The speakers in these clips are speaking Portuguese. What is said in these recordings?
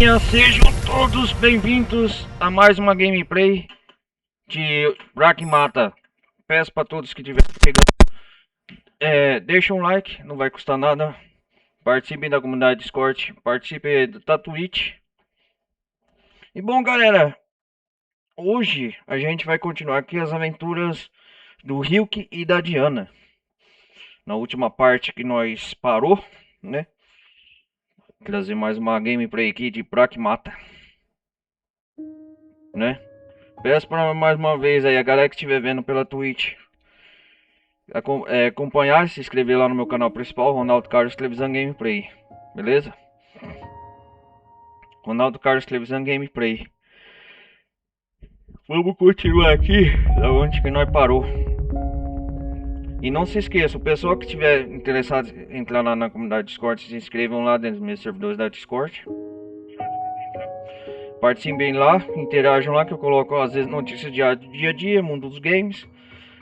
Sejam todos bem-vindos a mais uma gameplay de Pragmata. Peço para todos que estiverem chegando, deixem um like, não vai custar nada. Participem da comunidade Discord, participem da Twitch. E bom, galera, hoje a gente vai continuar aqui as aventuras do Ryuk e da Diana. Na última parte que nós parou, né? Trazer mais uma gameplay aqui de Pragmata, né? Peço para mais uma vez aí a galera que estiver vendo pela Twitch acompanhar, se inscrever lá no meu canal principal, Ronaldo Carlos Televisão Gameplay, beleza? Ronaldo Carlos Televisão Gameplay. Vamos continuar aqui da onde que nós parou. E não se esqueça, o pessoal que estiver interessado em entrar lá na comunidade Discord, se inscrevam lá dentro dos meus servidores da Discord. Participem lá, interajam lá que eu coloco às vezes notícias do dia a dia, mundo dos games.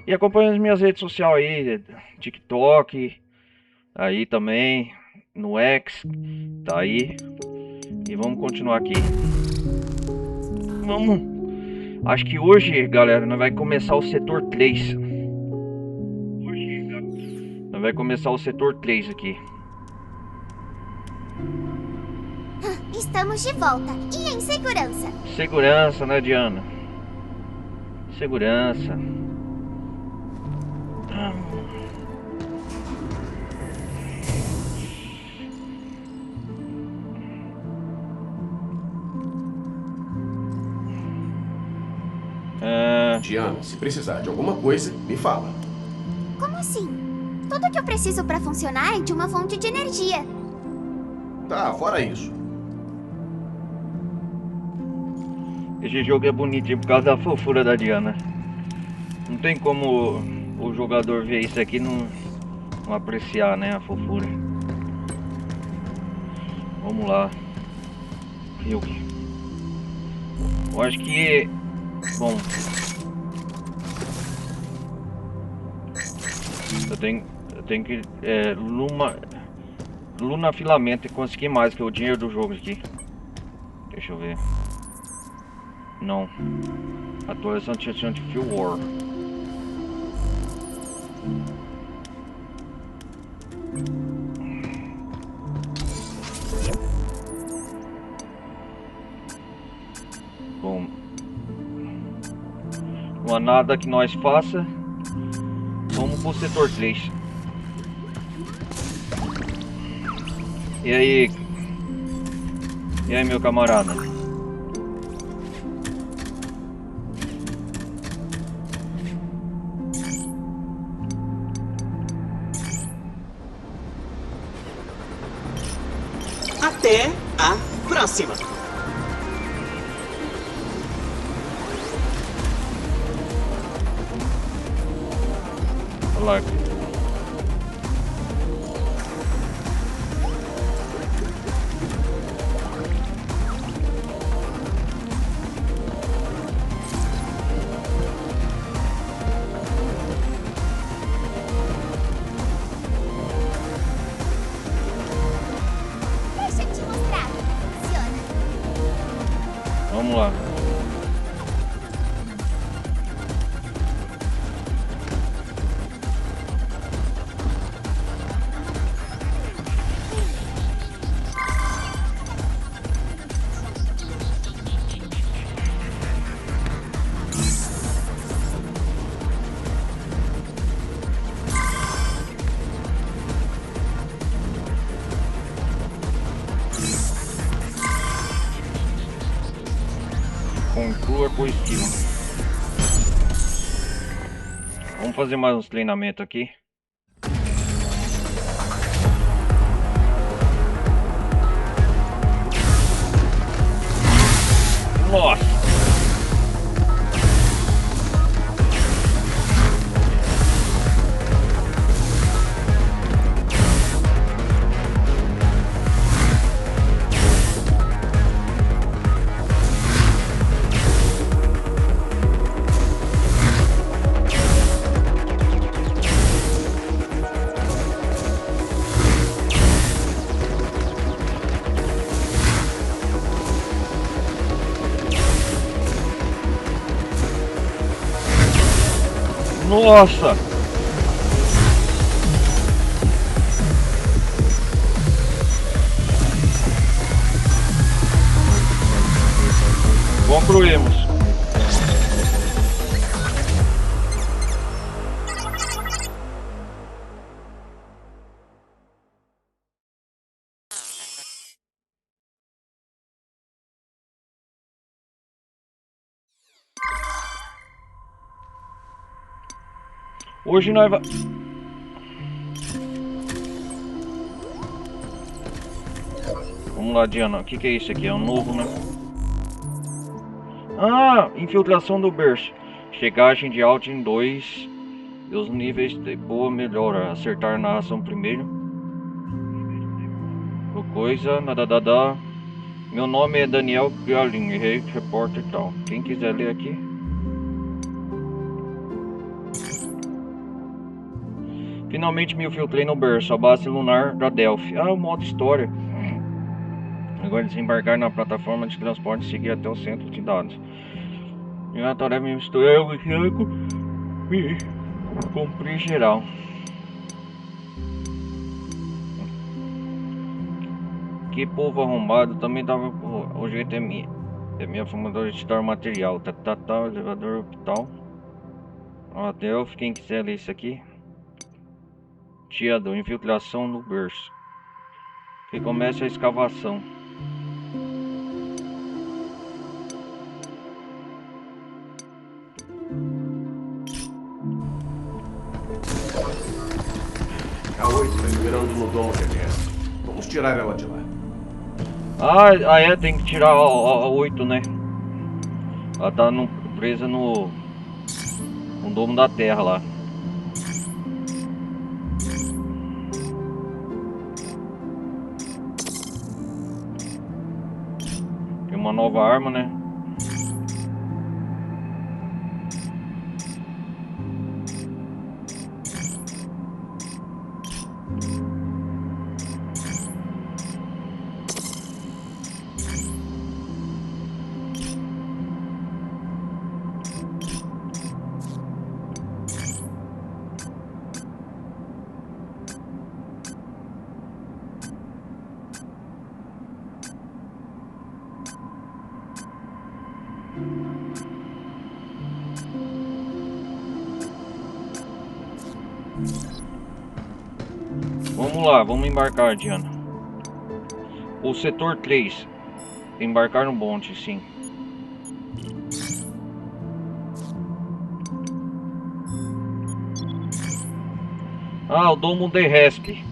E acompanhem as minhas redes sociais aí, TikTok, aí também, no X, tá aí. E vamos continuar aqui. Vamos. Acho que hoje, galera, nós vai começar o setor 3. Nós vai começar o setor 3 aqui. Estamos de volta e em segurança. Segurança, né, Diana? Segurança. Diana, se precisar de alguma coisa, me fala. Como assim? Tudo que eu preciso para funcionar é de uma fonte de energia. Tá, fora isso. Esse jogo é bonitinho por causa da fofura da Diana. Não tem como o jogador ver isso aqui e não apreciar, né, a fofura. Vamos lá. Ryuk. Eu acho que... Bom... Eu tenho que... Luna Filamento e conseguir mais, que é o dinheiro do jogo aqui. Deixa eu ver. Não. Atualização de Fuel War. Bom. Não há nada que nós faça. Vamos pro setor 3. E aí? E aí, meu camarada? Até a próxima! Olá. Deixa eu te mostrar como funciona. Vamos lá. Conclua com estilo. Vamos fazer mais uns treinamentos aqui. Nossa! Nossa! Concluímos. Hoje nós vai... Vamos lá, Diana. O que é isso aqui? É um novo, né? Ah, infiltração do berço. Chegagem de alto em 2. E os níveis de boa melhora. Acertar na ação primeiro. O coisa, nadadada. Meu nome é Daniel Galin, repórter e tal. Quem quiser ler aqui. Finalmente me infiltrei no berço, a base lunar da Delphi. Ah, o modo história. Agora desembarcar na plataforma de transporte e seguir até o centro de dados. E a tarefa me misturar o branco e cumprir geral. Que povo arrombado, também tava. O jeito é minha formadora de dar material. Elevador hospital. Ó, Delphi, quem quiser ler isso aqui. Tiado, infiltração no berço. Que começa a escavação. A 8 tá esperando no domo terrestre. Vamos tirar ela de lá. Ah, é, tem que tirar a 8, né? Ela tá presa no domo da terra lá. Tem uma nova arma, né? Vamos lá, vamos embarcar, Diana. O setor 3. Embarcar no bonde, sim. Ah, o domo terrestre.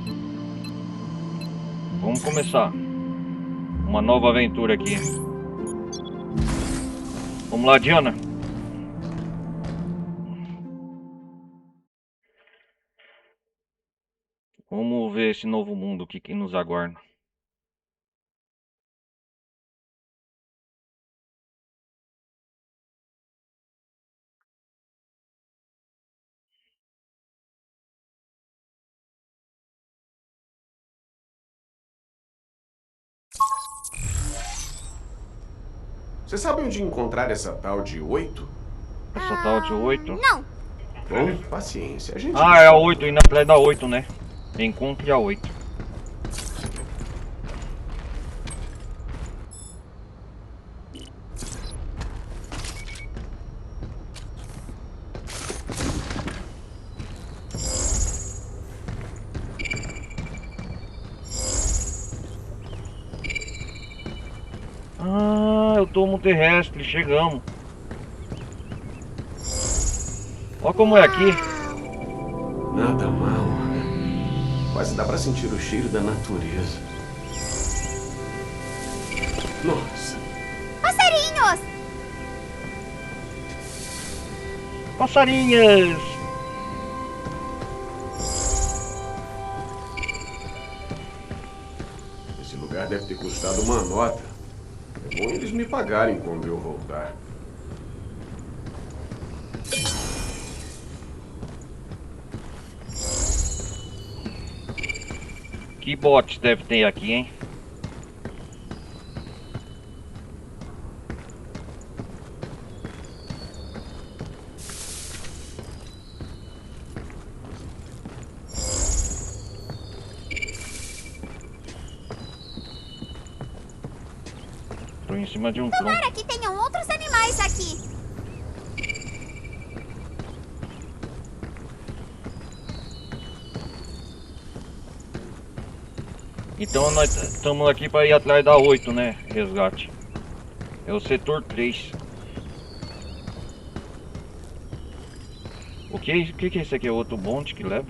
Vamos começar. Uma nova aventura aqui. Vamos lá, Diana. Vamos ver esse novo mundo, o que nos aguarda. Você sabe onde encontrar essa tal de 8? Essa tal de 8? Não. Bom, paciência. A gente Ah, é a 8, indo atrás da 8, né? Encontre a 8. Ah, eu domo terrestre, chegamos. Olha como é aqui. Nada mal. Quase dá pra sentir o cheiro da natureza. Nossa. Passarinhos! Passarinhas! Esse lugar deve ter custado uma nota. É bom eles me pagarem quando eu voltar. Que bots deve ter aqui, hein? Tô em cima de um tronco. Tomara que tenham outros animais aqui. Então nós estamos aqui para ir atrás da 8, né? Resgate. É o setor 3. O que é isso aqui? É outro bonde que leva?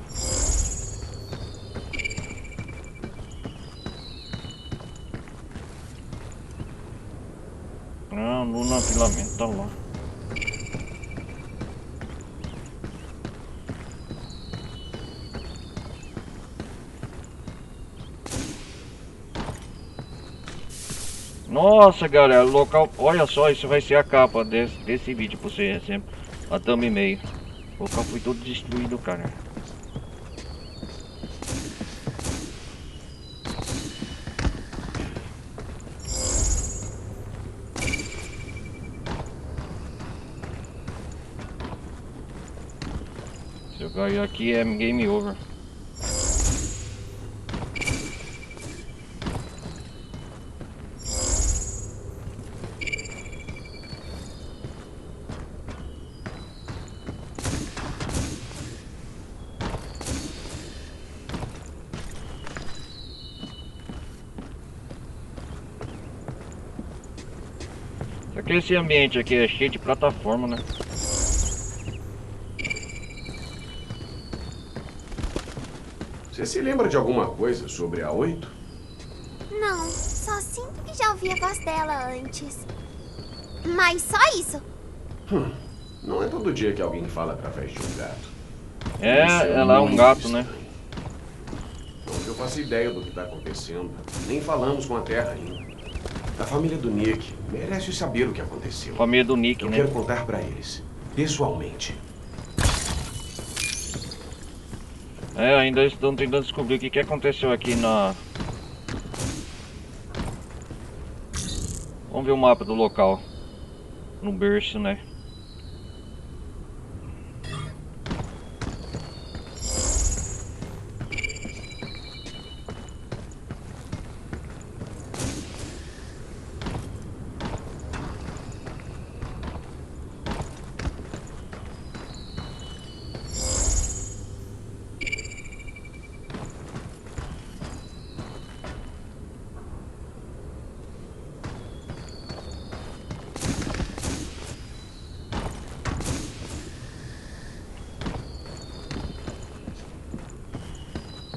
Ah, no apilamento, tá lá. Nossa, galera, o local... Olha só, isso vai ser a capa desse vídeo pra você sempre. A thumbnail. O local foi todo destruído, cara. Se eu cair aqui é game over. Só que esse ambiente aqui é cheio de plataforma, né? Você se lembra de alguma coisa sobre a 8? Não, só sinto que já ouvi a voz dela antes. Mas só isso. Não é todo dia que alguém fala através de um gato. É, Isso ela é um muito gato, né? estranho. Não que eu faça ideia do que está acontecendo. Nem falamos com a Terra ainda. A família do Nick merece saber o que aconteceu. Família do Nick, Eu né? quero contar para eles, pessoalmente. É, ainda estão tentando descobrir o que aconteceu aqui na... Vamos ver o mapa do local. No berço, né?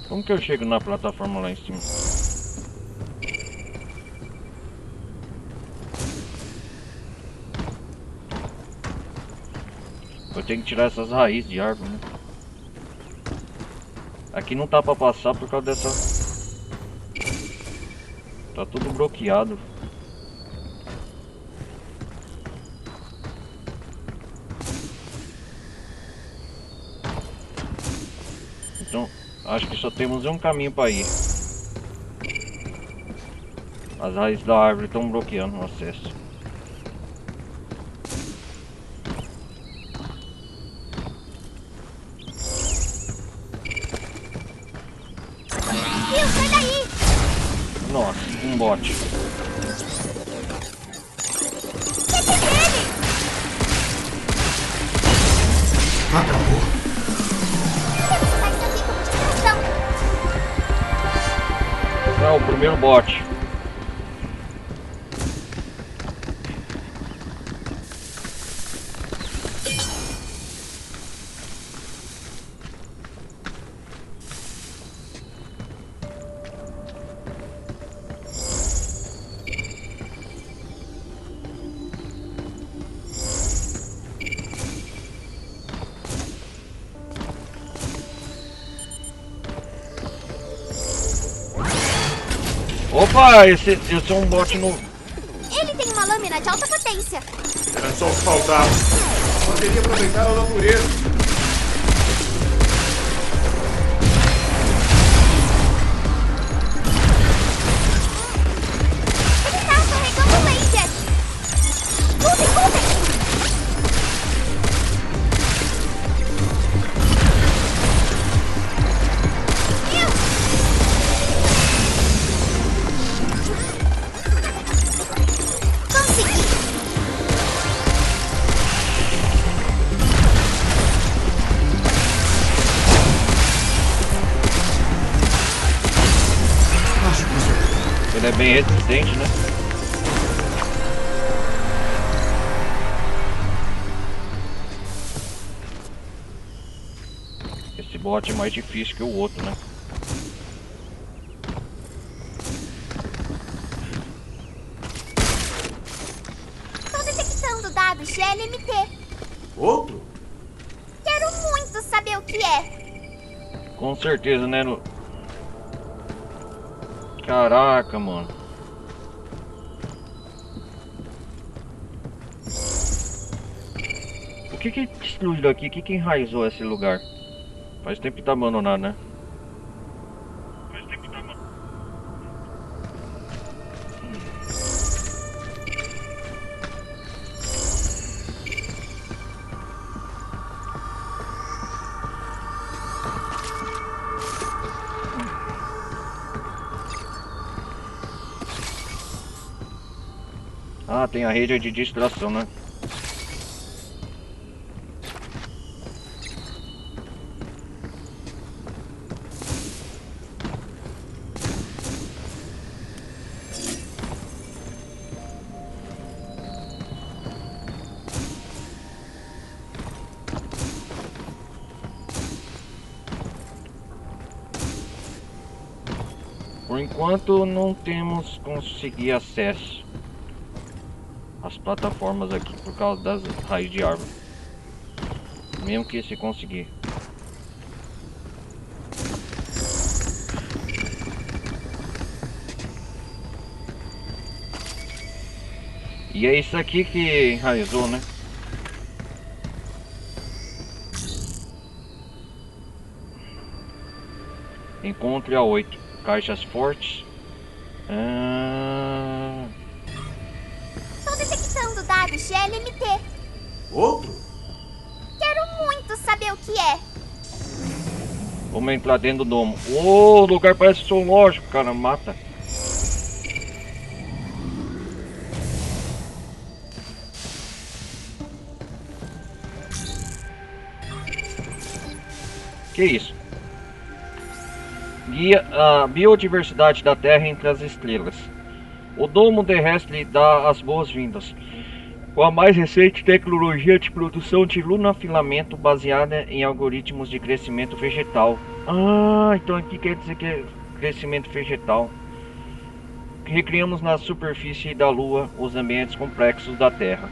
Como que eu chego na plataforma lá em cima? Eu tenho que tirar essas raízes de árvore, né? Aqui não tá pra passar por causa dessa... Tá tudo bloqueado. Então, acho que só temos um caminho para ir. As raízes da árvore estão bloqueando o acesso. Viu, sai daí! Nossa, um bote. Acabou. Temos que usar isso aqui como distração. Ah, o primeiro bote. Opa, esse é um bot no... Ele tem uma lâmina de alta potência. Era só o que faltava. Poderia aproveitar a natureza. Ele tá carregando laser. Lutem, lutem! bem resistente, né? Esse bot é mais difícil que o outro, né? Tô detectando dados de LMT. Outro? Quero muito saber o que é. Com certeza, né? Caraca, mano. O que destruiu aqui? O que enraizou esse lugar? Faz tempo que tá abandonado, né? Ah, tem a rede de distração, né? Por enquanto não temos conseguido acesso às plataformas aqui por causa das raízes de árvore. Mesmo que se conseguir. E é isso aqui que enraizou, né? Encontre a 8 caixas fortes. Tô detectando dados de LMT. Outro? Quero muito saber o que é. Vamos entrar dentro do domo. Ô, o lugar parece zoológico, cara. Mata. Que isso? Guia a biodiversidade da Terra entre as estrelas. O domo terrestre dá as boas-vindas com a mais recente tecnologia de produção de lunafilamento baseada em algoritmos de crescimento vegetal. Ah, então aqui quer dizer que é crescimento vegetal. Recriamos na superfície da Lua os ambientes complexos da Terra.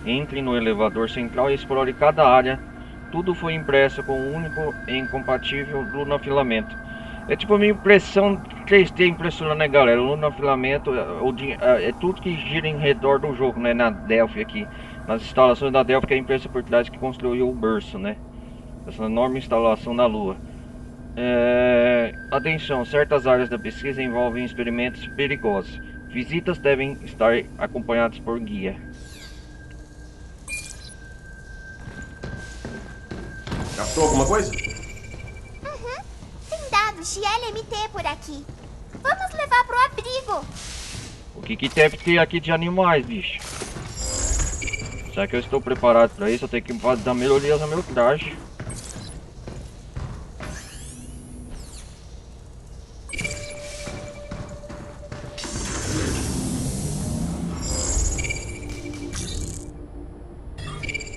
Entre no elevador central e explore cada área. Tudo foi impresso com um único e incompatível lunafilamento. É tipo uma impressão 3D impressionante, né, galera? O lunafilamento é tudo que gira em redor do jogo, né? Na Delphi aqui. Nas instalações da Delphi, que é a empresa por trás que construiu o berço, né? Essa enorme instalação na Lua. Atenção, certas áreas da pesquisa envolvem experimentos perigosos. Visitas devem estar acompanhadas por guia. Captou alguma coisa? Tem dados de LMT por aqui. Vamos levar pro abrigo. O que deve ter aqui de animais, bicho? Será que eu estou preparado para isso? Eu tenho que dar melhorias no meu traje.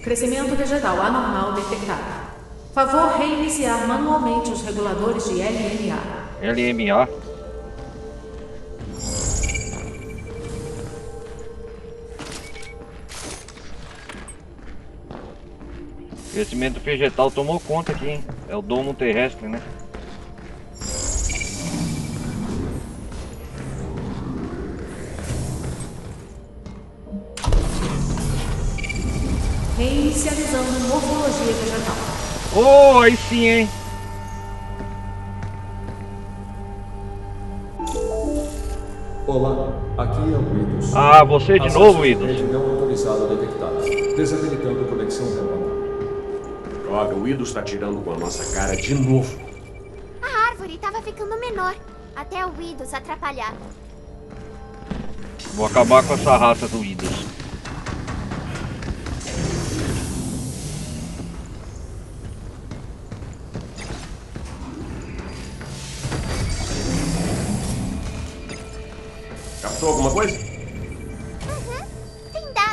Crescimento vegetal anormal detectado. Favor reiniciar manualmente os reguladores de LMA. LMA? Crescimento vegetal tomou conta aqui, hein? É o domo terrestre, né? Reinicializando morfologia vegetal. Oh, aí sim, hein? Olá, aqui é o Windows. Ah, você de novo, Idos? Rede não autorizada detectada. Desabilitando conexão remota. Droga, o Ido está tirando com a nossa cara de novo. A árvore tava ficando menor, até o Widows atrapalhar. Vou acabar com essa raça do Idos.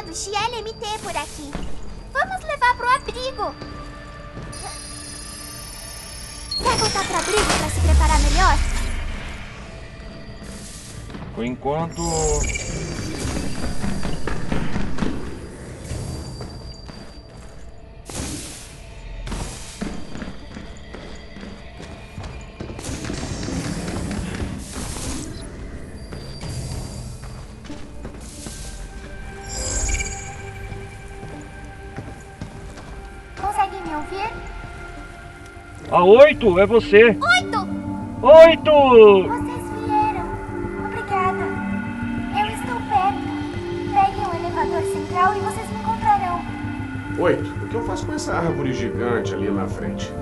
do XLMT por aqui. Vamos levar pro abrigo. Quer voltar pro abrigo pra se preparar melhor? Por enquanto... Consegue me ouvir? A 8, é você! 8! 8! Vocês vieram. Obrigada. Eu estou perto. Peguem o elevador central e vocês me encontrarão. 8. O que eu faço com essa árvore gigante ali na frente?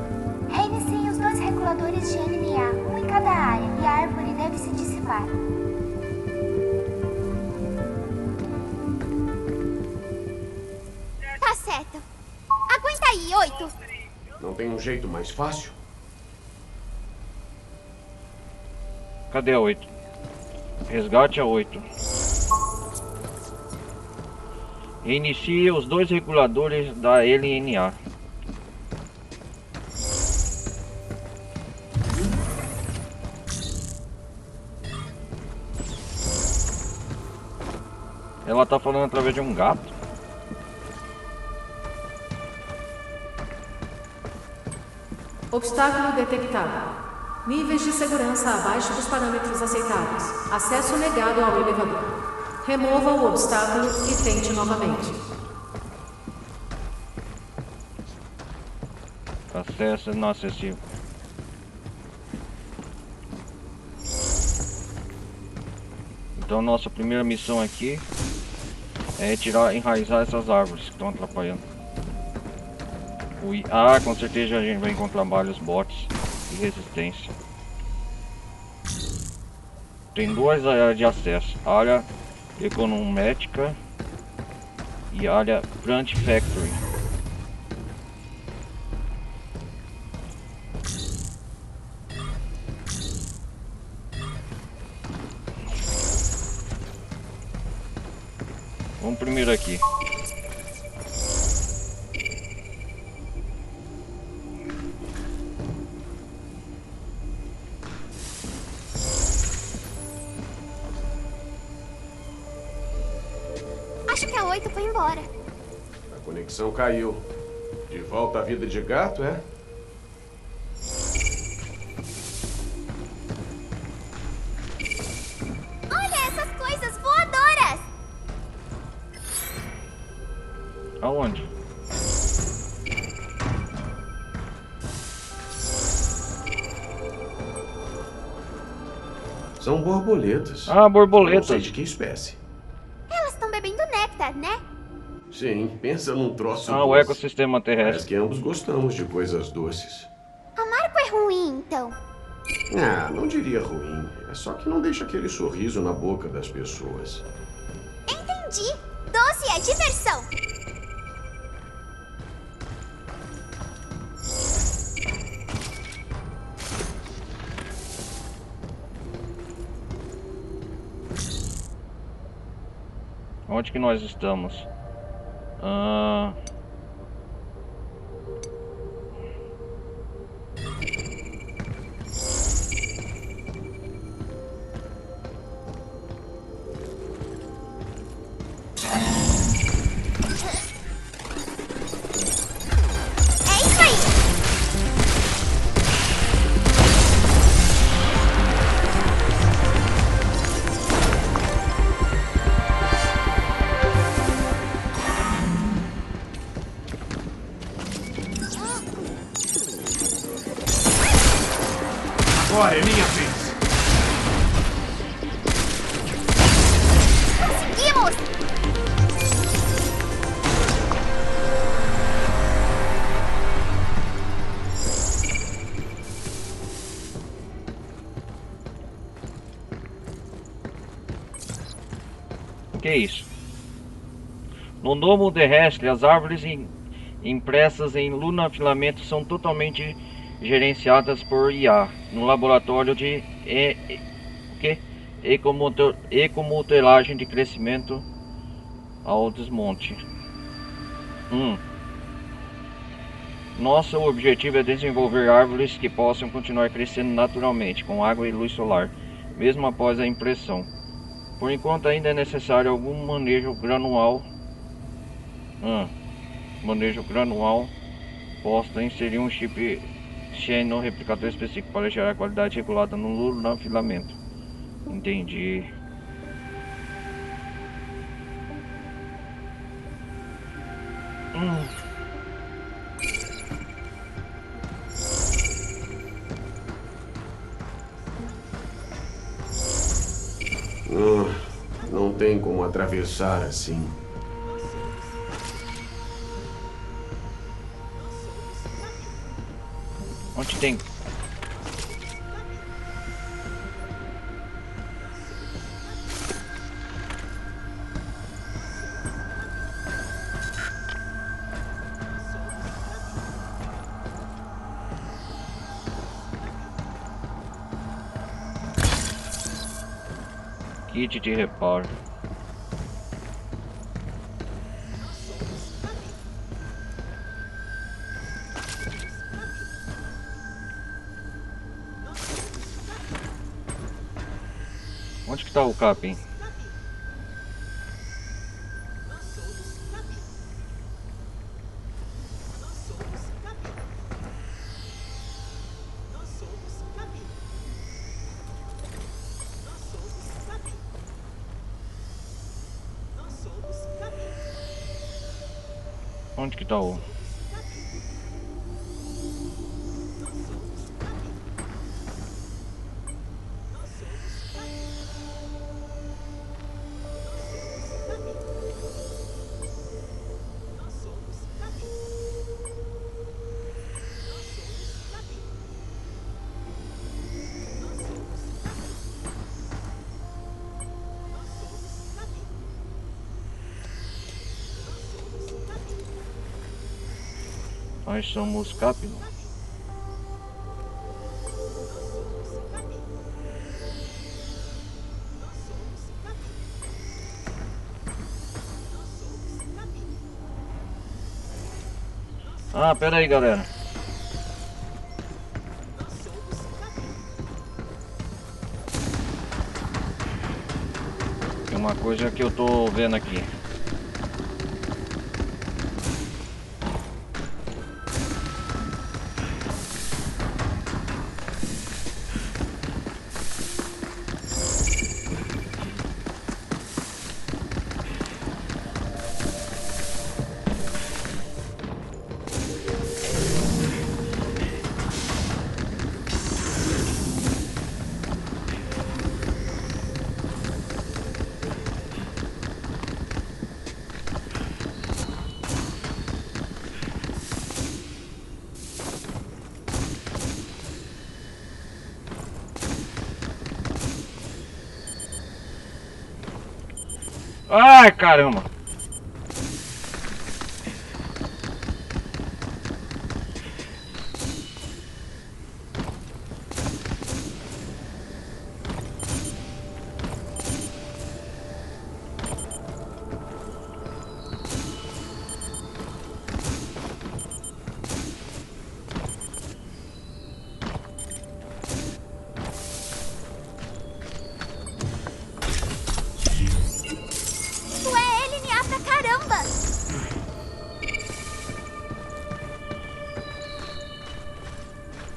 Reiniciem os 2 reguladores de NMA, um em cada área, e a árvore deve se dissipar. Tá certo. Aguenta aí, 8. Não tem um jeito mais fácil? Cadê a 8? Resgate a 8. Reinicie os 2 reguladores da LNA. Ela tá falando através de um gato. Obstáculo detectado. Níveis de segurança abaixo dos parâmetros aceitáveis. Acesso negado ao elevador. Remova o obstáculo e tente novamente. Acesso não acessível. Então nossa primeira missão aqui é enraizar essas árvores que estão atrapalhando. Ah, com certeza a gente vai encontrar vários bots de resistência. Tem 2 áreas de acesso: área econométrica e área Plant Factory. Vamos primeiro aqui. Acho que a 8 foi embora. A conexão caiu. De volta à vida de gato, é? Olha essas coisas voadoras! Aonde? São borboletas. Ah, Não borboletas. sei de que espécie. Elas estão bebendo néctar, né? Sim, pensa num troço Ah, o doce. ecossistema Parece terrestre. que ambos gostamos de coisas doces. Amargo é ruim, então. Ah, não diria ruim. É só que não deixa aquele sorriso na boca das pessoas. Entendi. Doce é diversão. Onde que nós estamos? Ah... É isso aí. Agora é minha vez. Conseguimos! O que é isso? No domo terrestre, as árvores impressas em lunafilamento são totalmente gerenciadas por IA no laboratório de ecomodelagem de crescimento ao desmonte. Nosso objetivo é desenvolver árvores que possam continuar crescendo naturalmente, com água e luz solar, mesmo após a impressão. Por enquanto ainda é necessário algum manejo granual. Posta inserir um chip Chain no replicador específico para gerar qualidade regulada no lunar filamento. Entendi. Não tem como atravessar assim. Onde tem? Kit de reparo. Onde que tá o capim? Onde que tá o... Nós somos Capino. Ah, pera aí, galera. Tem uma coisa que eu tô vendo aqui. Ai, caramba! Tu é LNA pra caramba!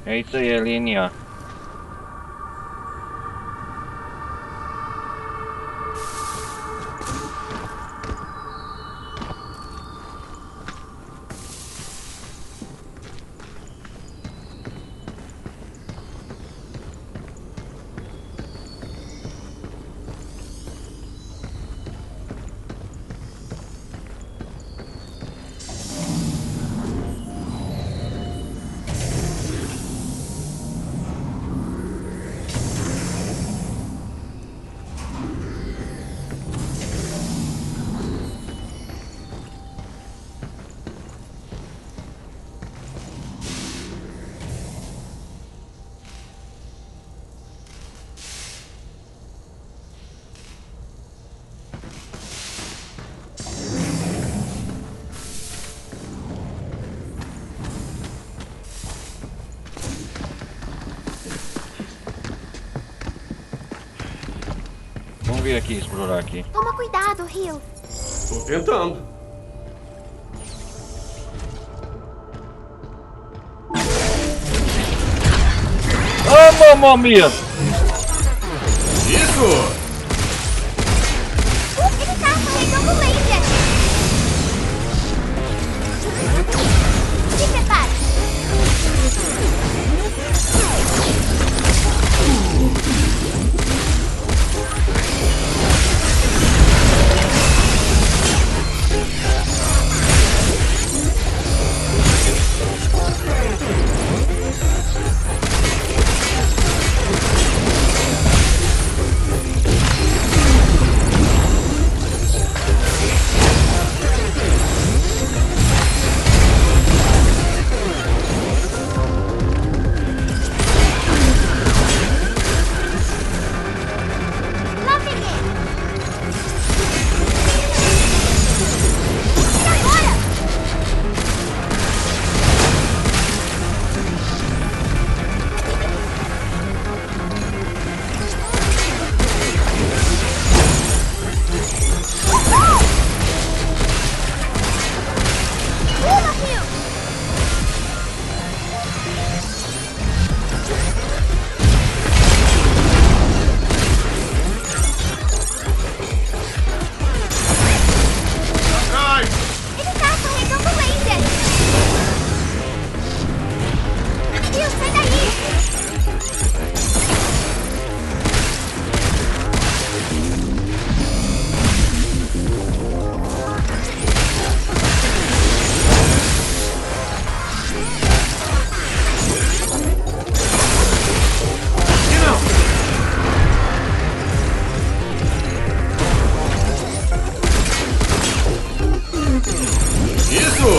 É isso aí, LNA. ver aqui, explorar aqui. Toma cuidado, Rio. Tô tentando. Ah, mamma mia! Isso! Ele tá carregando laser. Se prepare. Lá vem ele. E agora? Uhul! Pula, Rio. Atrás! Ele tá carregando laser. Rio, sai daí. E não! Isso!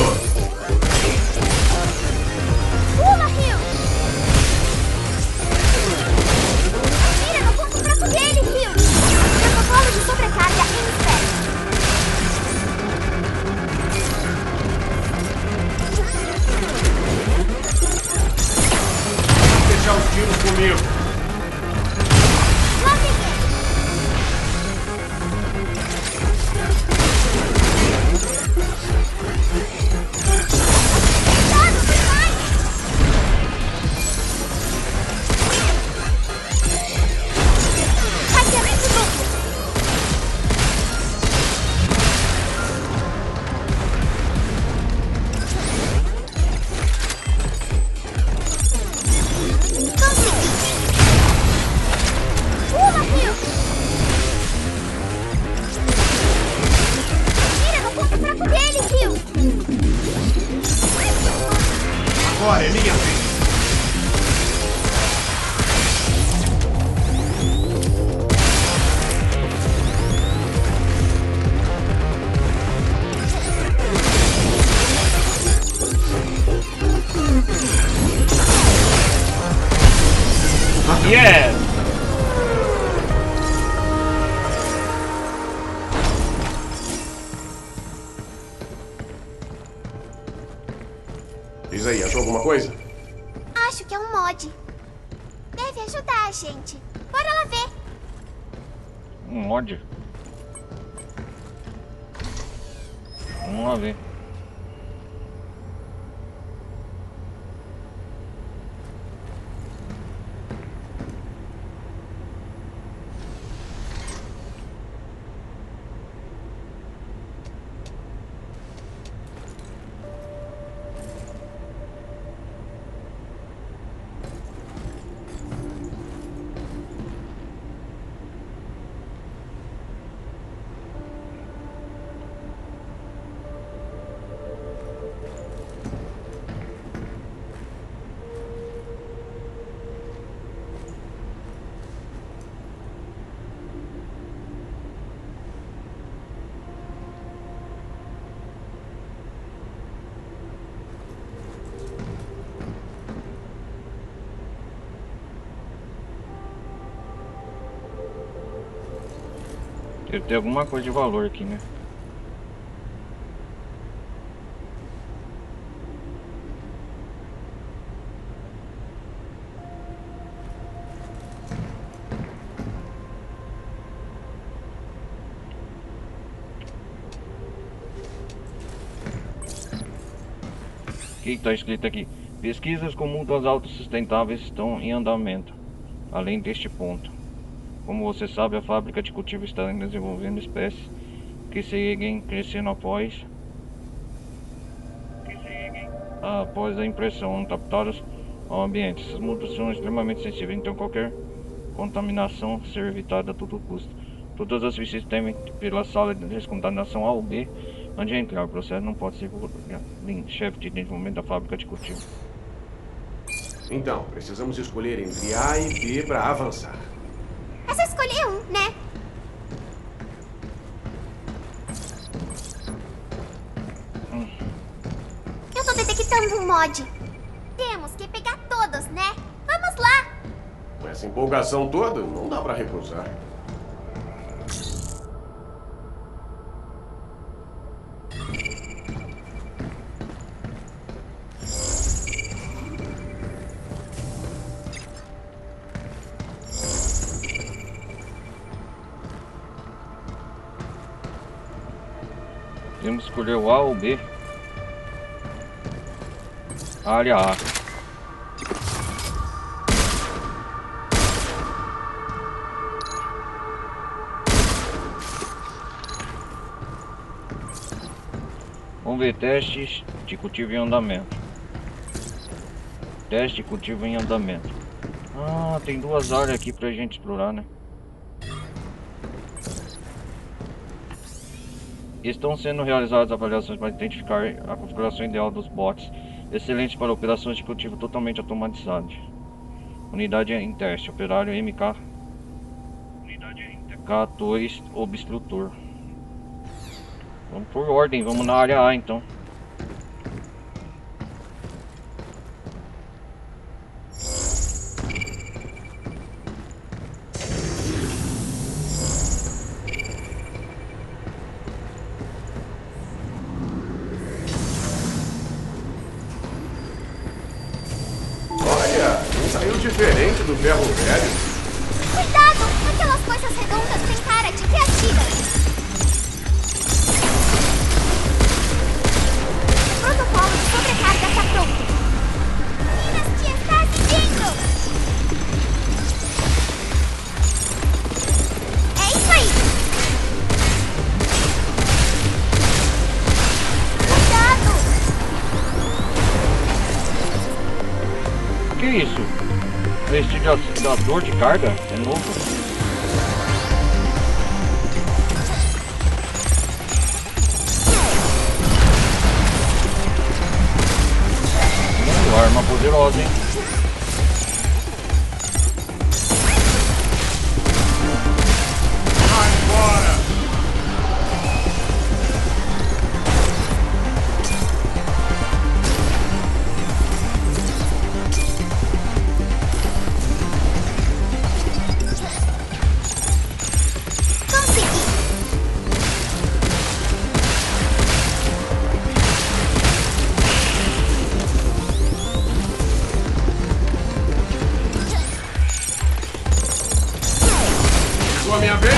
Pula, Rio. Mira no ponto fraco dele, Rio. Protocolo de sobrecarga em espera. Deixar os tiros comigo. Lá vem ele. Cuidado, tem mais. Hackeamento duplo. Consegui. Pula, Rio. Mira no ponto fraco dele, Rio. Agora é minha vez. Yes! Diz aí, achou alguma coisa? Acho que é um mod. Deve ajudar a gente. Bora lá ver. Um mod. Vamos lá ver. Deve ter alguma coisa de valor aqui, né? O que está escrito aqui? Pesquisas com mudas autossustentáveis estão em andamento. Além deste ponto, como você sabe, a fábrica de cultivo está desenvolvendo espécies que seguem crescendo após a impressão, adaptadas ao ambiente. Essas mudas são extremamente sensíveis, então qualquer contaminação ser evitada a todo custo. Todas as visitas temem pela sala de descontaminação A ou B onde entrar. O processo não pode ser chefe de desenvolvimento da fábrica de cultivo. Então, precisamos escolher entre A e B para avançar. É só escolher um, né? Eu tô detectando um mod. Temos que pegar todos, né? Vamos lá! Com essa empolgação toda, não dá para recusar. Temos que escolher o A ou B. Área A. Vamos ver testes de cultivo em andamento. Teste de cultivo em andamento. Ah, tem duas áreas aqui pra gente explorar, né? Estão sendo realizadas avaliações para identificar a configuração ideal dos bots, excelentes para operações de cultivo totalmente automatizadas. Unidade em teste, operário MK2 obstrutor. Vamos por ordem, vamos na área A então. Diferente do ferro velho. Cuidado! Aquelas coisas redondas têm cara de criativas. O protocolo de sobrecarga está pronto. A dinastia está assistindo! É isso aí! Cuidado! Que isso? Prestigiador de carga? É novo? Arma poderosa, hein? Vai embora! Minha vez?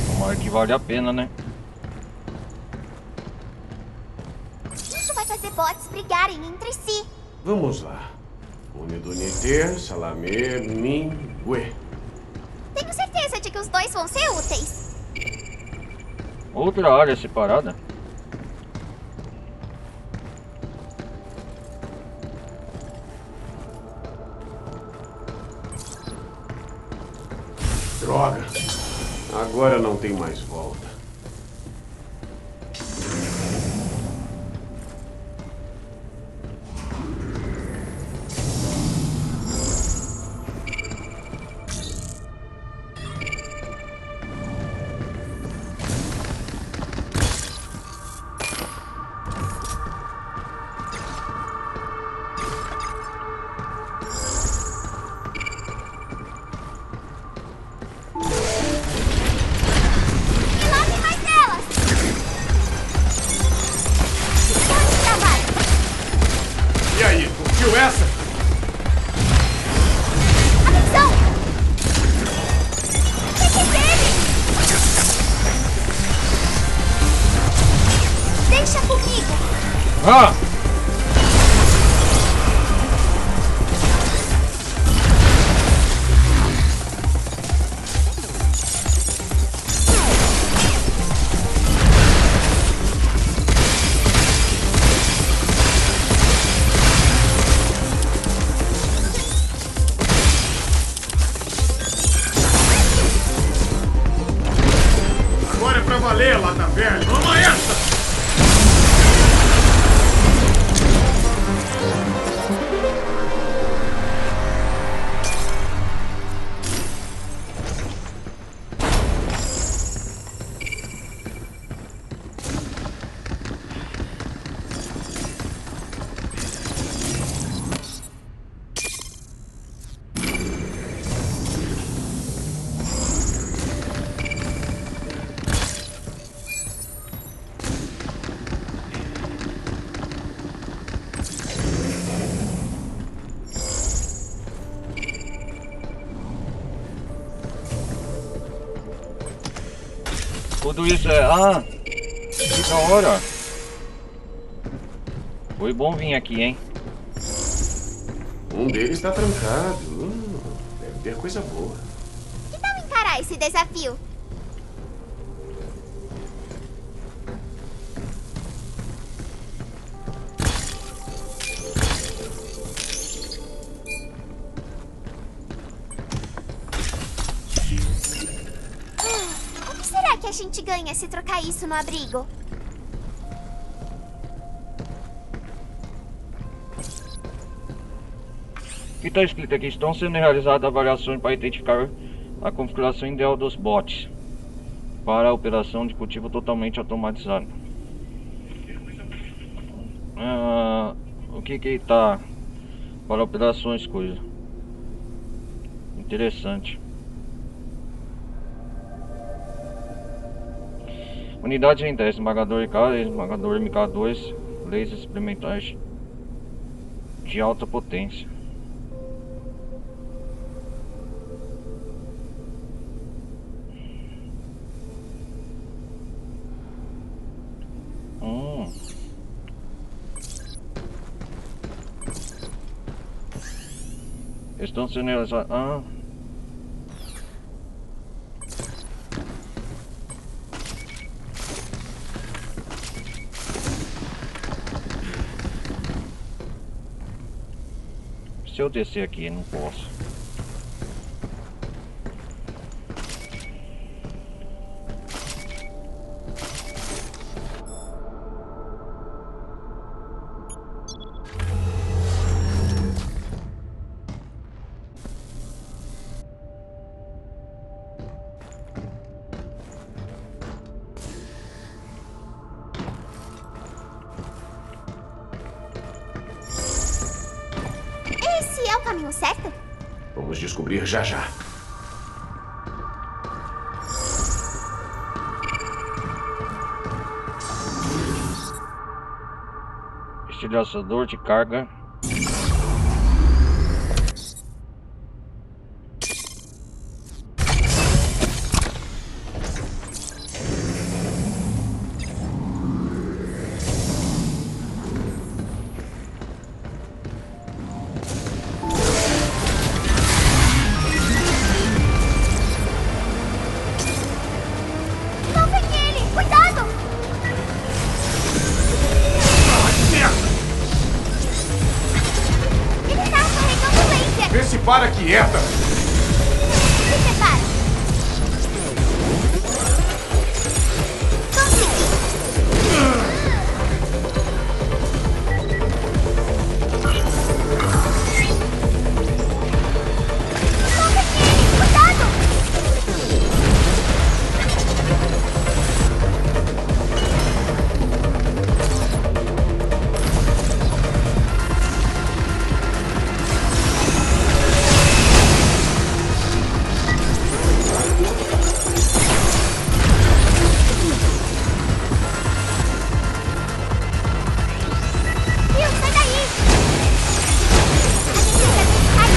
Tomara que vale a pena, né? Isso vai fazer bots brigarem entre si. Vamos lá. Unidunité, Salamé, Mingue. Tenho certeza de que os dois vão ser úteis. Outra área separada. Droga. Agora não tem mais volta. Deixa comigo. Ah! Agora é pra valer, lata velha. Toma essa! Tudo isso é... Ah! Que da hora! Foi bom vir aqui, hein? Um deles está trancado. Deve ter coisa boa. Que tal encarar esse desafio? O que será que a gente ganha se trocar isso no abrigo? O que está escrito aqui? Estão sendo realizadas avaliações para identificar a configuração ideal dos bots para a operação de cultivo totalmente automatizado. O que está para operações coisa interessante. Unidade em teste, esmagador IK, esmagador MK2, lasers experimentais de alta potência. Estão sendo realizados. Se eu descer aqui, não posso. Esse é o caminho certo? Vamos descobrir já já. Estilhaçador de carga. Não vem ele! Cuidado! Ele tá carregando laser! Vê se para quieta! Se prepara! Consegui! Não vem ele! Cuidado! Viu? Sai daí! A gente precisa cair!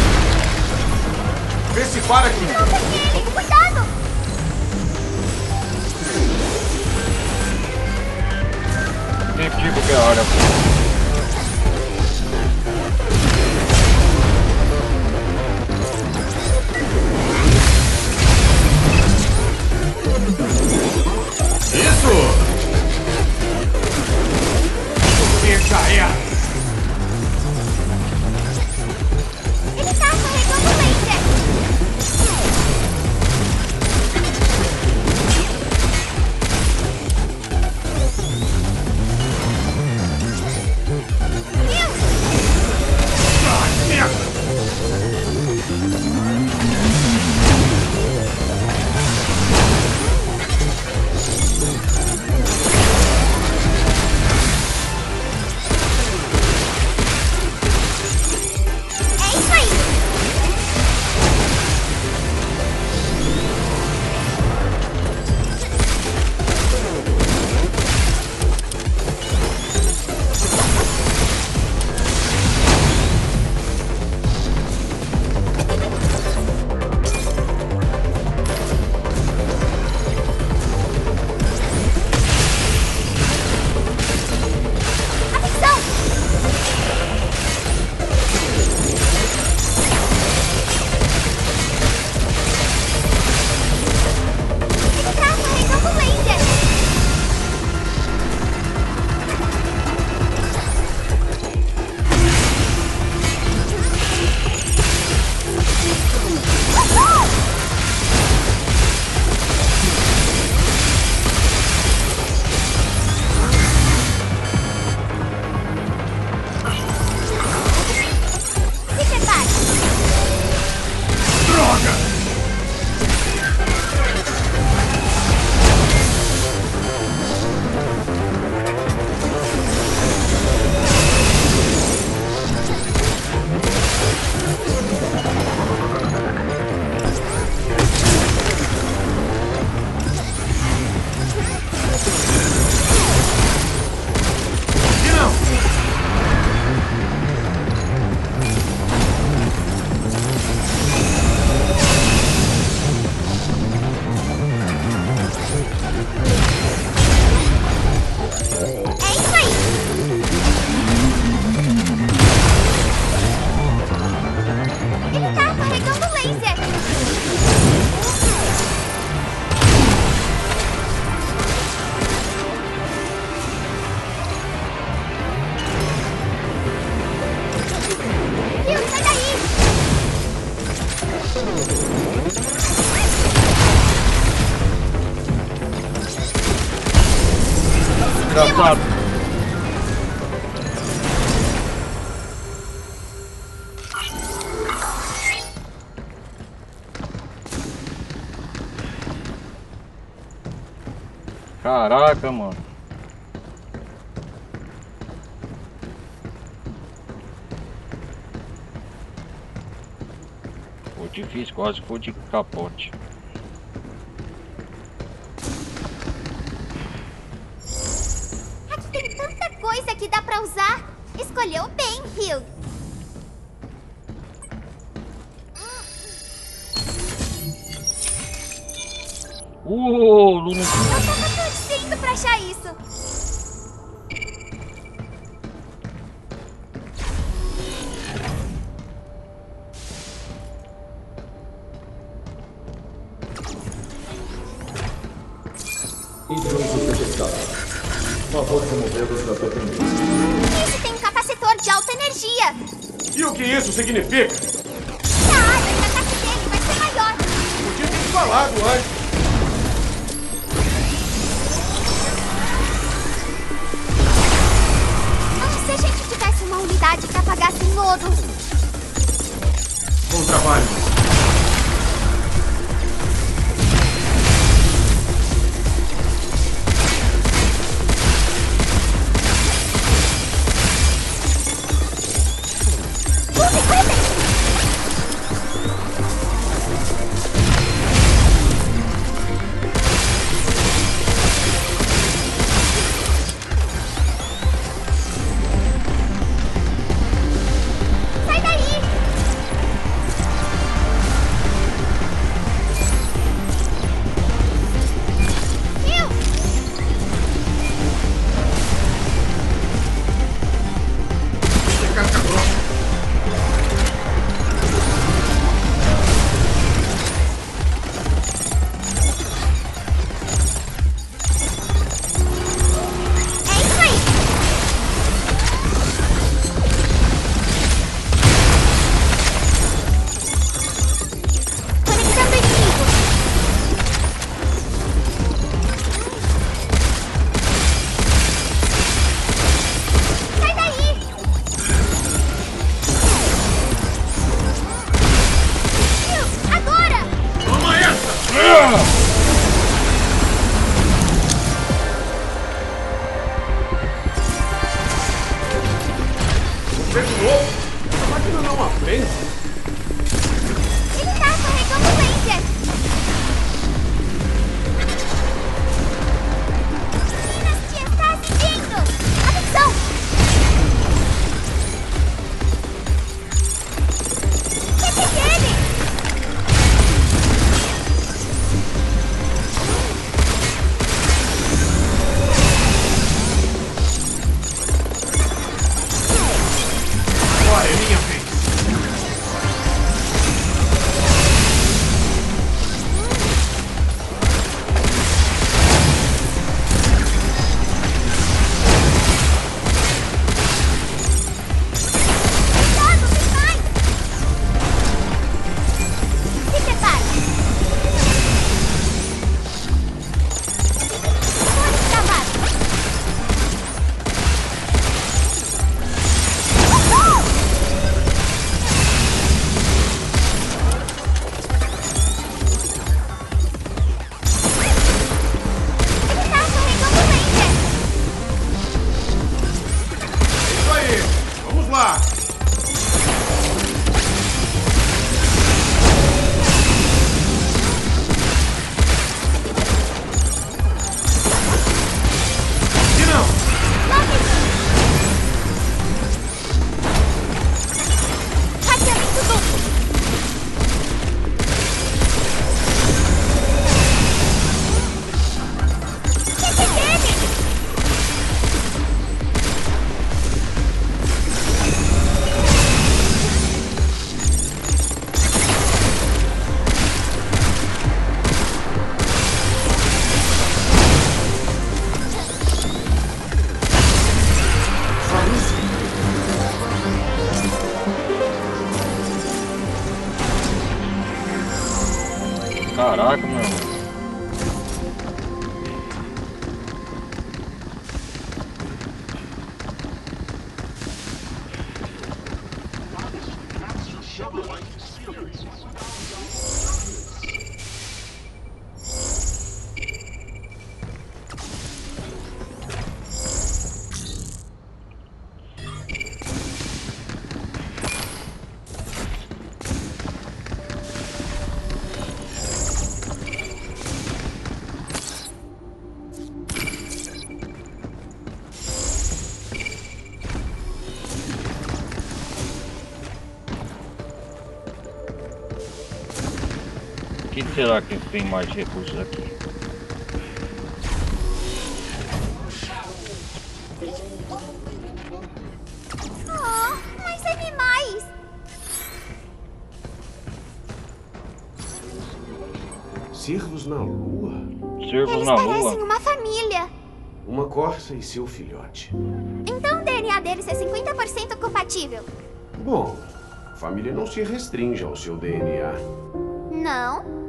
Vê se para aqui! Não vem ele! Cuidado! Tem repetir qualquer hora. Isso! Deixa ela! Ele tá carregando o laser! É isso aí! Atenção! Ele tá carregando o laser! Uhul! Se prepare! Droga! E não! É isso aí! Ele tá carregando o laser! Viu? Sai daí! Engraçado. Caraca, mano. Foi difícil, quase foi de capote. Aqui tem tanta coisa que dá pra usar! Escolheu bem, Hugh! Luna. Eu tava torcendo pra achar isso! Intrusos detectados. Favor de removê-los da dependência. Esse tem um capacitor de alta energia! E o que isso significa? A área de ataque dele vai ser maior! Podia ter falado antes. Se a gente tivesse uma unidade que apagasse lodo! Bom trabalho. Sai daí! Bem, Ele tá carregando o laser! Dinastia está assistindo! Atenção! Pegue ele! agora é minha vez. Cuidado, tem mais! Se prepare! Pode travar! Uhul! Ele tá carregando o laser! Isso aí. Vamos lá. E não. Hackeamento duplo! Pegue ele! Só isso. Caraca, meu irmão. O que será que tem mais recursos aqui? Oh, mais animais! Cervos na lua? Cervos Eles na parecem lua? uma família. Uma corça e seu filhote. Então o DNA deles é 50% compatível. Bom, família não se restringe ao seu DNA. Não?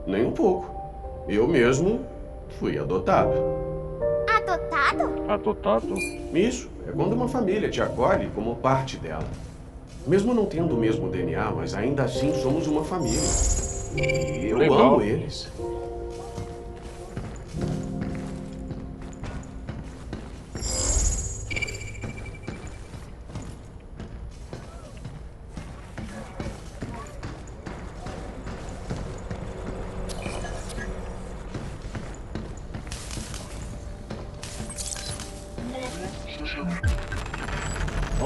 Nem um pouco. Eu mesmo fui adotado. Adotado? Adotado? Isso é quando uma família te acolhe como parte dela. Mesmo não tendo o mesmo DNA, mas ainda assim somos uma família. E eu Legal. amo eles.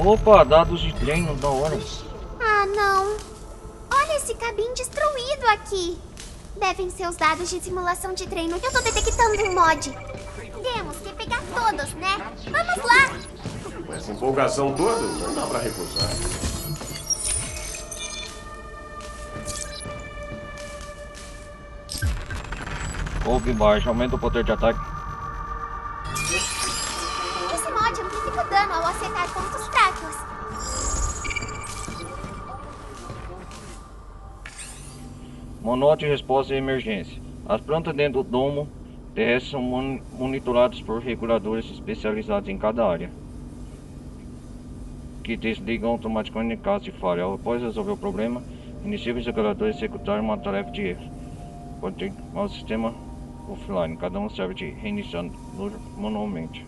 Opa, dados de treino, da hora. Ah, não. Olha esse cabim destruído aqui. Devem ser os dados de simulação de treino. Eu tô detectando um mod. Temos que pegar todos, né? Vamos lá! Com essa empolgação toda, não dá pra recusar. Golpe baixo, aumenta o poder de ataque. Esse mod amplifica o dano ao acertar pontos fracos. Manual de resposta e emergência. As plantas dentro do domo terrestre são monitoradas por reguladores especializados em cada área, que desligam automaticamente em caso de falha. Após resolver o problema, inicia os reguladores a executar uma tarefa de erro. Pode ter o sistema offline. Cada um serve de reiniciar manualmente.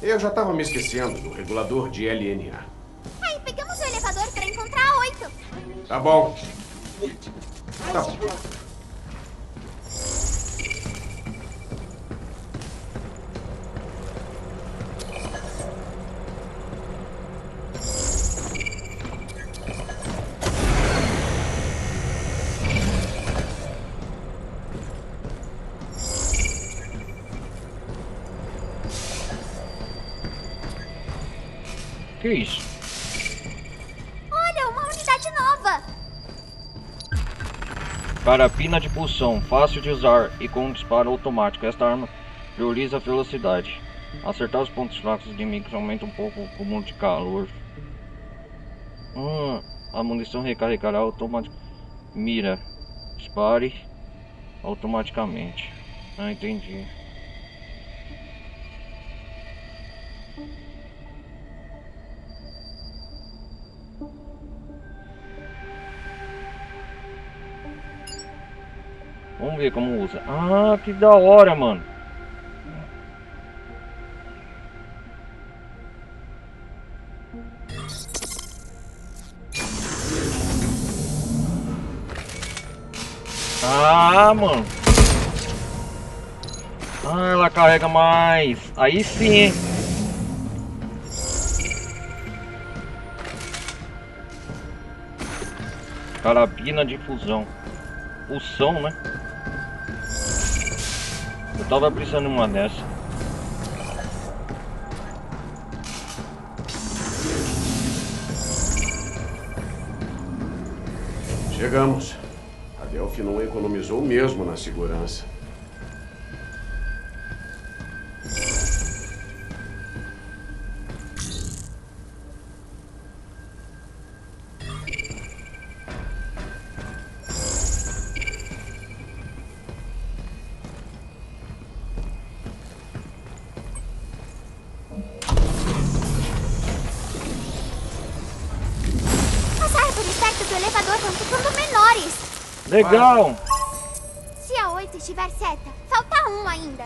Eu já estava me esquecendo do regulador de LNA. Aí, pegamos Tá bom. Tá bom. Que isso? Olha, uma unidade nova. Carabina de pulsão, fácil de usar e com disparo automático. Esta arma prioriza a velocidade. Acertar os pontos fracos dos inimigos aumenta um pouco o acúmulo de calor. A munição recarregará automaticamente. Mira. Dispare automaticamente. Ah, entendi. Vamos ver como usa. Ah, que da hora, mano. Ah, mano. Ah, ela carrega mais. Aí sim, hein? Carabina de fusão. Pulsão, né? Eu tava precisando de uma dessa. Chegamos. A Delphi não economizou mesmo na segurança. As árvores perto do elevador estão ficando menores. Legal! Se a 8 estiver certa, falta um ainda.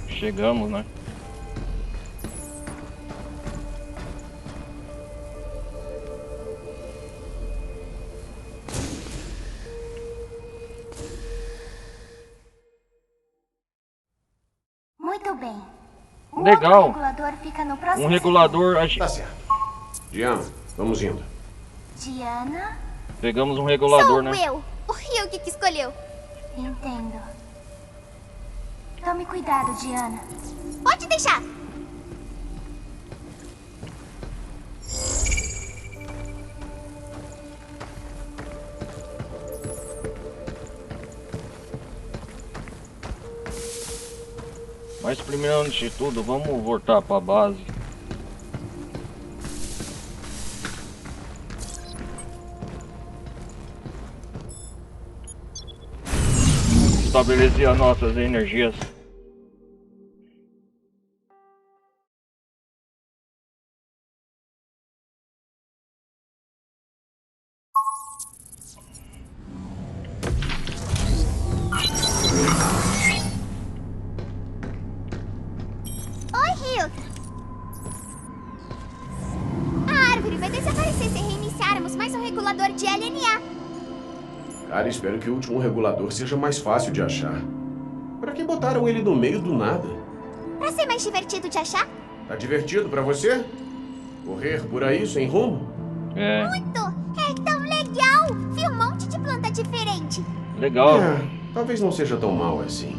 Chegamos, né? Muito bem. O Legal. outro regulador fica no próximo Um regulador. Tá certo. Diana, vamos indo. setor. Diana? Pegamos um regulador, Sou né? eu. O Ryugi que escolheu. Entendo. Tome cuidado, Diana. Pode deixar. Mas primeiro, antes de tudo, vamos voltar pra base. Estabelecer as nossas energias. Oi, Ryugi. A árvore vai desaparecer se reiniciarmos mais um regulador de LNA. Cara, espero que o último regulador seja mais fácil de achar. Pra que botaram ele no meio do nada? Pra ser mais divertido de achar? Tá divertido pra você? Correr por aí sem rumo? É, Muito! É tão legal! Vi um monte de planta diferente. legal. Talvez não seja tão mal assim.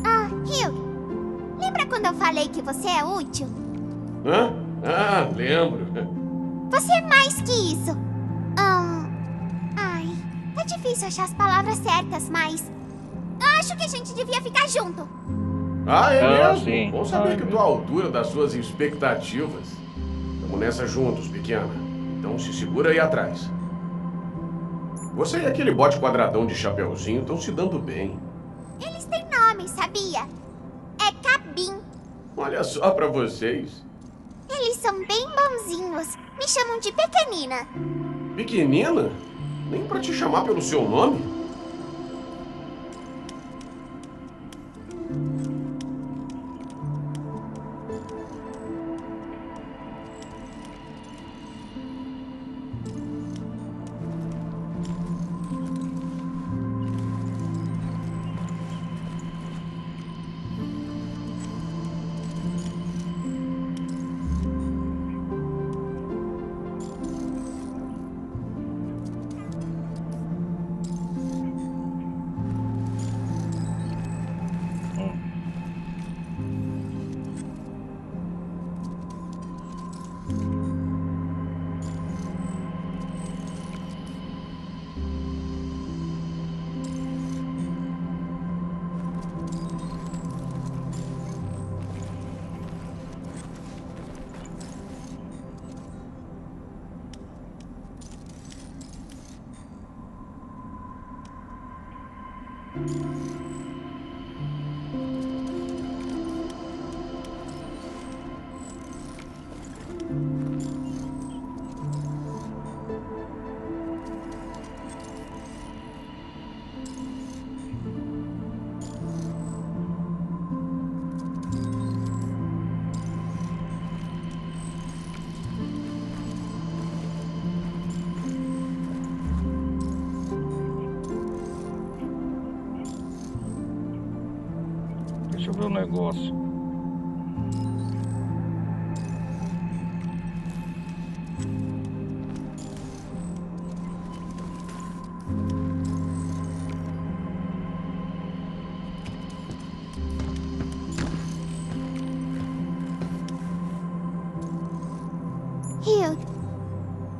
Ah, Ryugi. Lembra quando eu falei que você é útil? Hã? Ah, lembro. Você é mais que isso. Ai, tá difícil achar as palavras certas, mas... Acho que a gente devia ficar junto. Ah, é Ah, mesmo? sim. Bom saber Ah, que é eu tô à altura das suas expectativas. Tamo nessa juntos, pequena. Então se segura aí atrás. Você e aquele bote quadradão de chapeuzinho estão se dando bem. Eles têm nome, sabia? É Cabim. Olha só pra vocês. Eles são bem bonzinhos. Me chamam de Pequenina. Pequenina? Nem pra te chamar pelo seu nome? Deixa eu ver o negócio. Hild,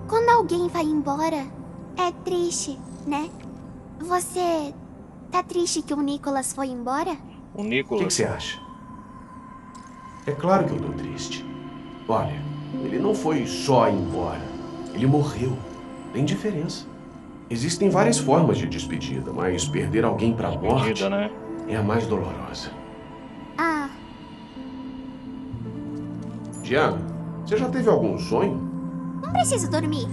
quando alguém vai embora, é triste, né? Você tá triste que o Nicholas foi embora? O O que Nicholas. você acha? É claro que eu tô triste. Olha, ele não foi só embora. Ele morreu. Tem diferença. Existem várias formas de despedida, mas perder alguém pra morte Despedida, né? é a mais dolorosa. Ah, Diana, você já teve algum sonho? não preciso dormir.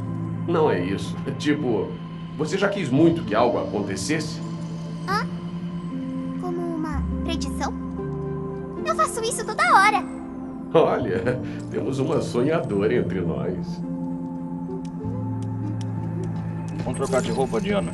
Não é isso. Tipo, você já quis muito que algo acontecesse? Como uma predição? Eu faço isso toda hora. Olha, temos uma sonhadora entre nós. Vamos trocar de roupa, Diana.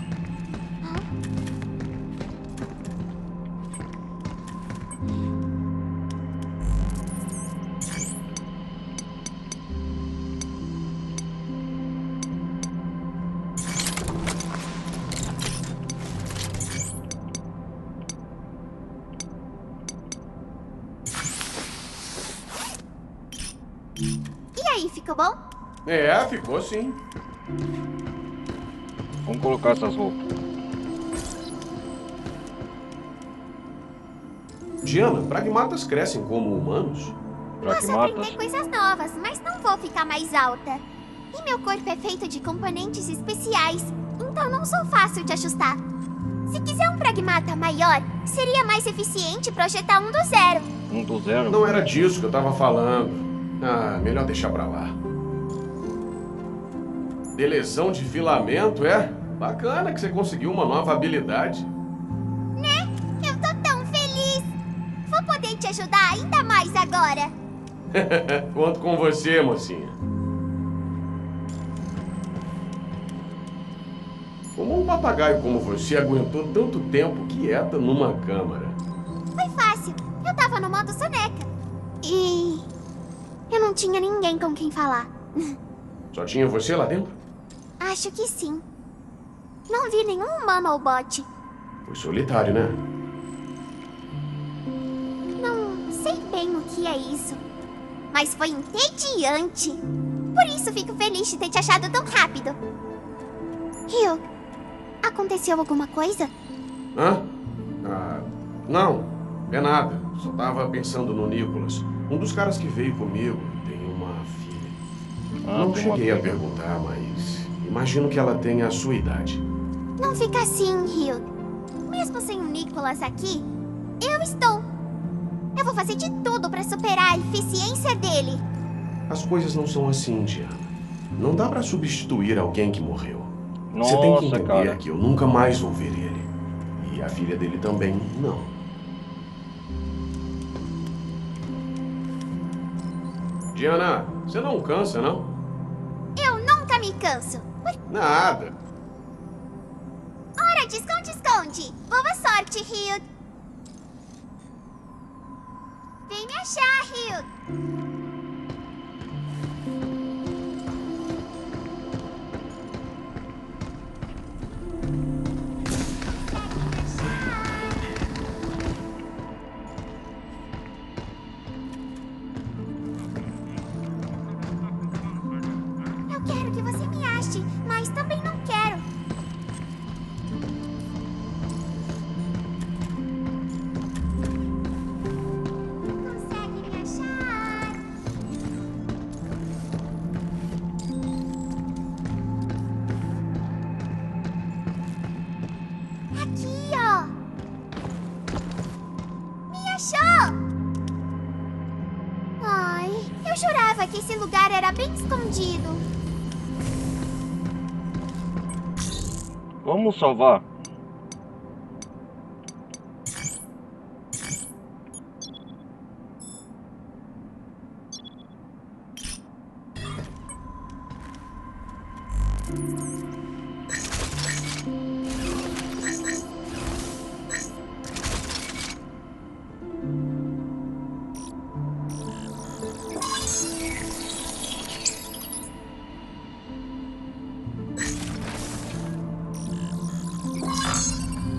E aí, ficou bom? É, ficou sim. Vamos colocar essas roupas. Diana, pragmatas crescem como humanos? Posso Pragmatas. aprender coisas novas, mas não vou ficar mais alta. E meu corpo é feito de componentes especiais, então não sou fácil de ajustar. Se quiser um pragmata maior, seria mais eficiente projetar um do zero. 1 do 0. Não era disso que eu tava falando. Ah, melhor deixar pra lá. Deleção de filamento, é? Bacana que você conseguiu uma nova habilidade. Né? Eu tô tão feliz! Vou poder te ajudar ainda mais agora. Conto com você, mocinha. Como um papagaio como você aguentou tanto tempo quieta numa câmara? Foi fácil. Eu tava no modo soneca. E eu não tinha ninguém com quem falar. Só tinha você lá dentro? Acho que sim. Não vi nenhum humano ou bot. Foi solitário, né? Não sei bem o que é isso. Mas foi entediante. Por isso fico feliz de ter te achado tão rápido. Hugh, aconteceu alguma coisa? Hã? Ah, não. É nada. Só tava pensando no Nicholas. Um dos caras que veio comigo tem uma filha. Não tem uma cheguei a filha. perguntar, mas imagino que ela tenha a sua idade. Não fica assim, Hugh. Mesmo sem o Nicholas aqui, eu estou. Eu vou fazer de tudo para superar a eficiência dele. As coisas não são assim, Diana. Não dá pra substituir alguém que morreu. Nossa, Você tem que entender cara. que eu nunca mais vou ver ele. E a filha dele também não. Diana, você não cansa, não? Eu nunca me canso. Nada. Hora de esconde-esconde. Boa sorte, Hugh. Vem me achar, Hugh. Eu quero que você me ache, mas também não quero. Consegue me achar? Aqui, ó. Eu jurava que esse lugar era bem escondido. Vamos salvar.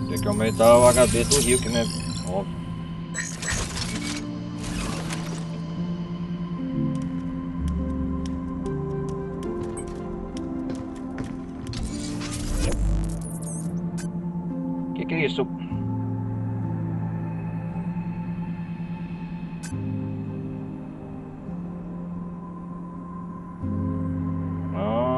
Tem que aumentar o HD do Rick, né? Óbvio. Que é isso? Ah.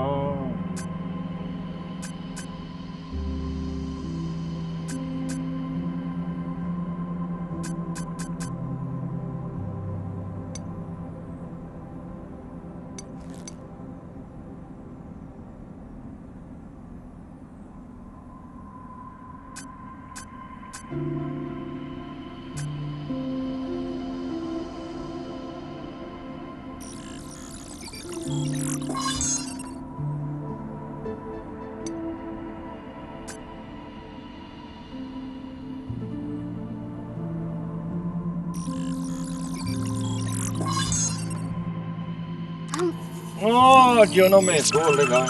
Oh, Dio não aumentou, legal.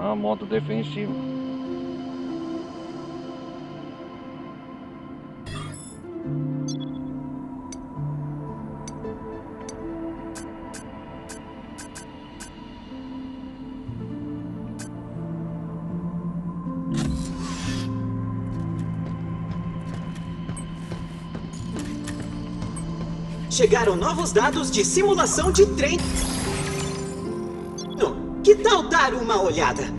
Ah, modo defensivo. Chegaram novos dados de simulação de treino. Que tal dar uma olhada?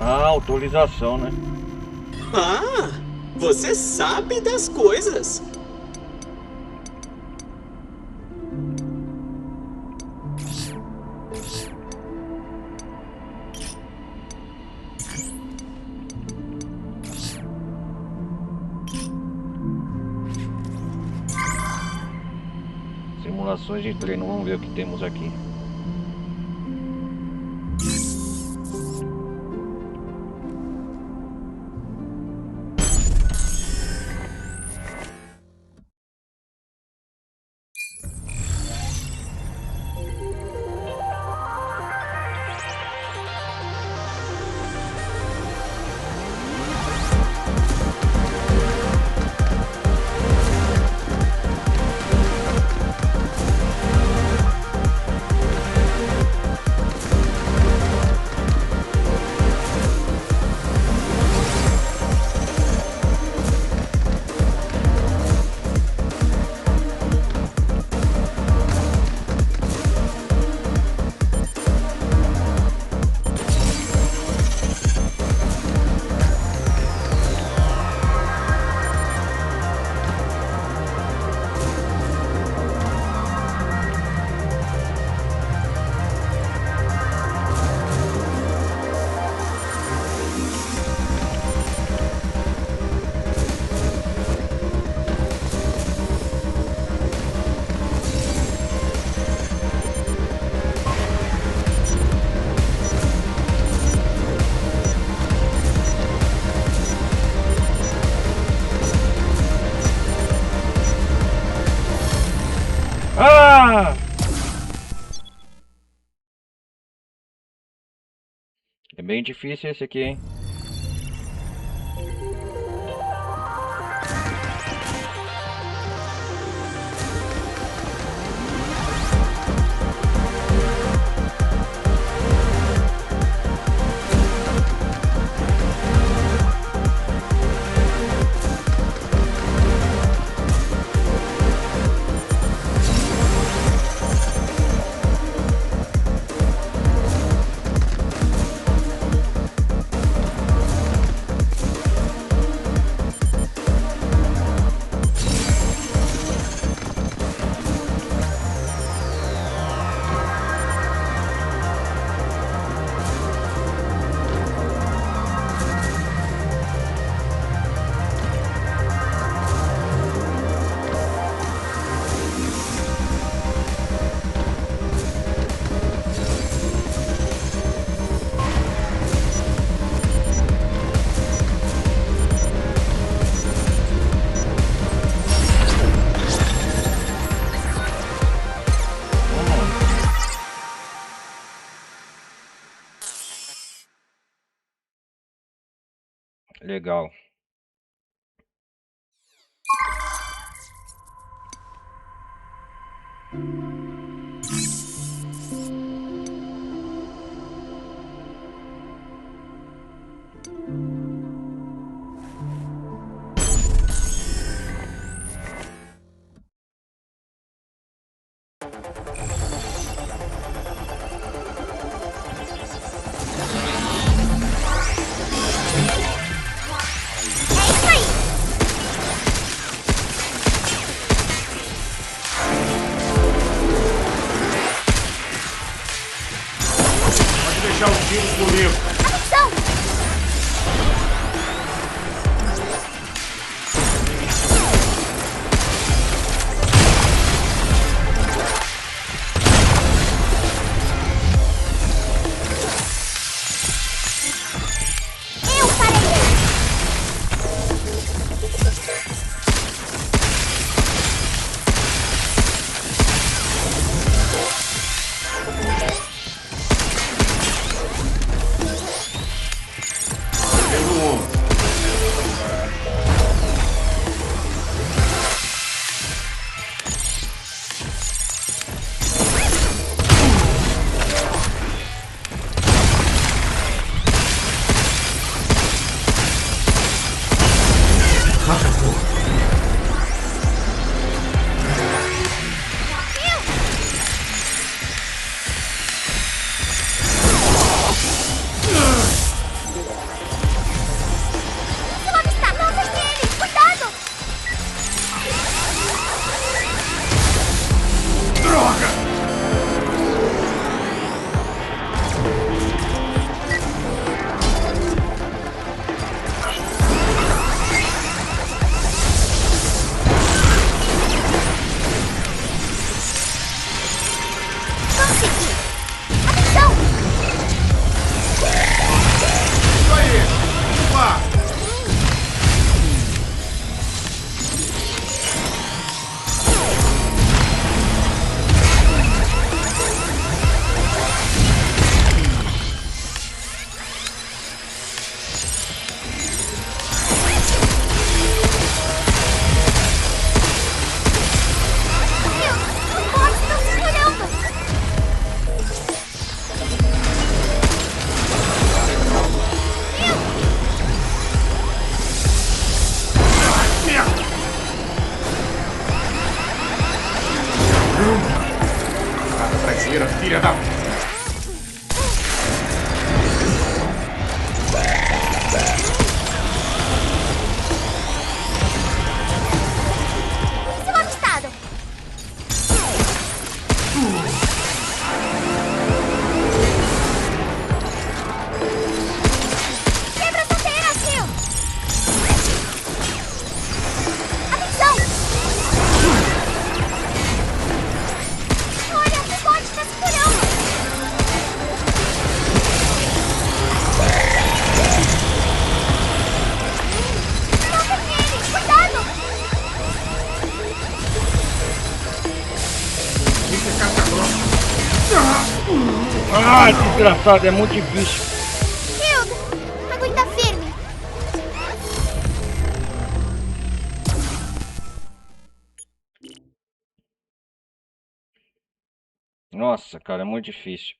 Ah, autorização, né? Ah, você sabe das coisas. Simulações de treino, vamos ver o que temos aqui. É bem difícil esse aqui, hein? Legal. Pode deixar os tiros comigo. Atenção! Eu farei! Pelo ombro. Logo está! Não acertei ele! Cuidado! Droga! Consegui! Atenção! Isso aí! Vá! Os bots estão se molhando! Merda! Nada traiçoeira, filha da... Início avistado! Quebra essa feira, Phil! Atenção! Olha, o bot está se molhando! Ah, desgraçado, é muito difícil. Hilda, aguenta firme. Nossa, cara, é muito difícil.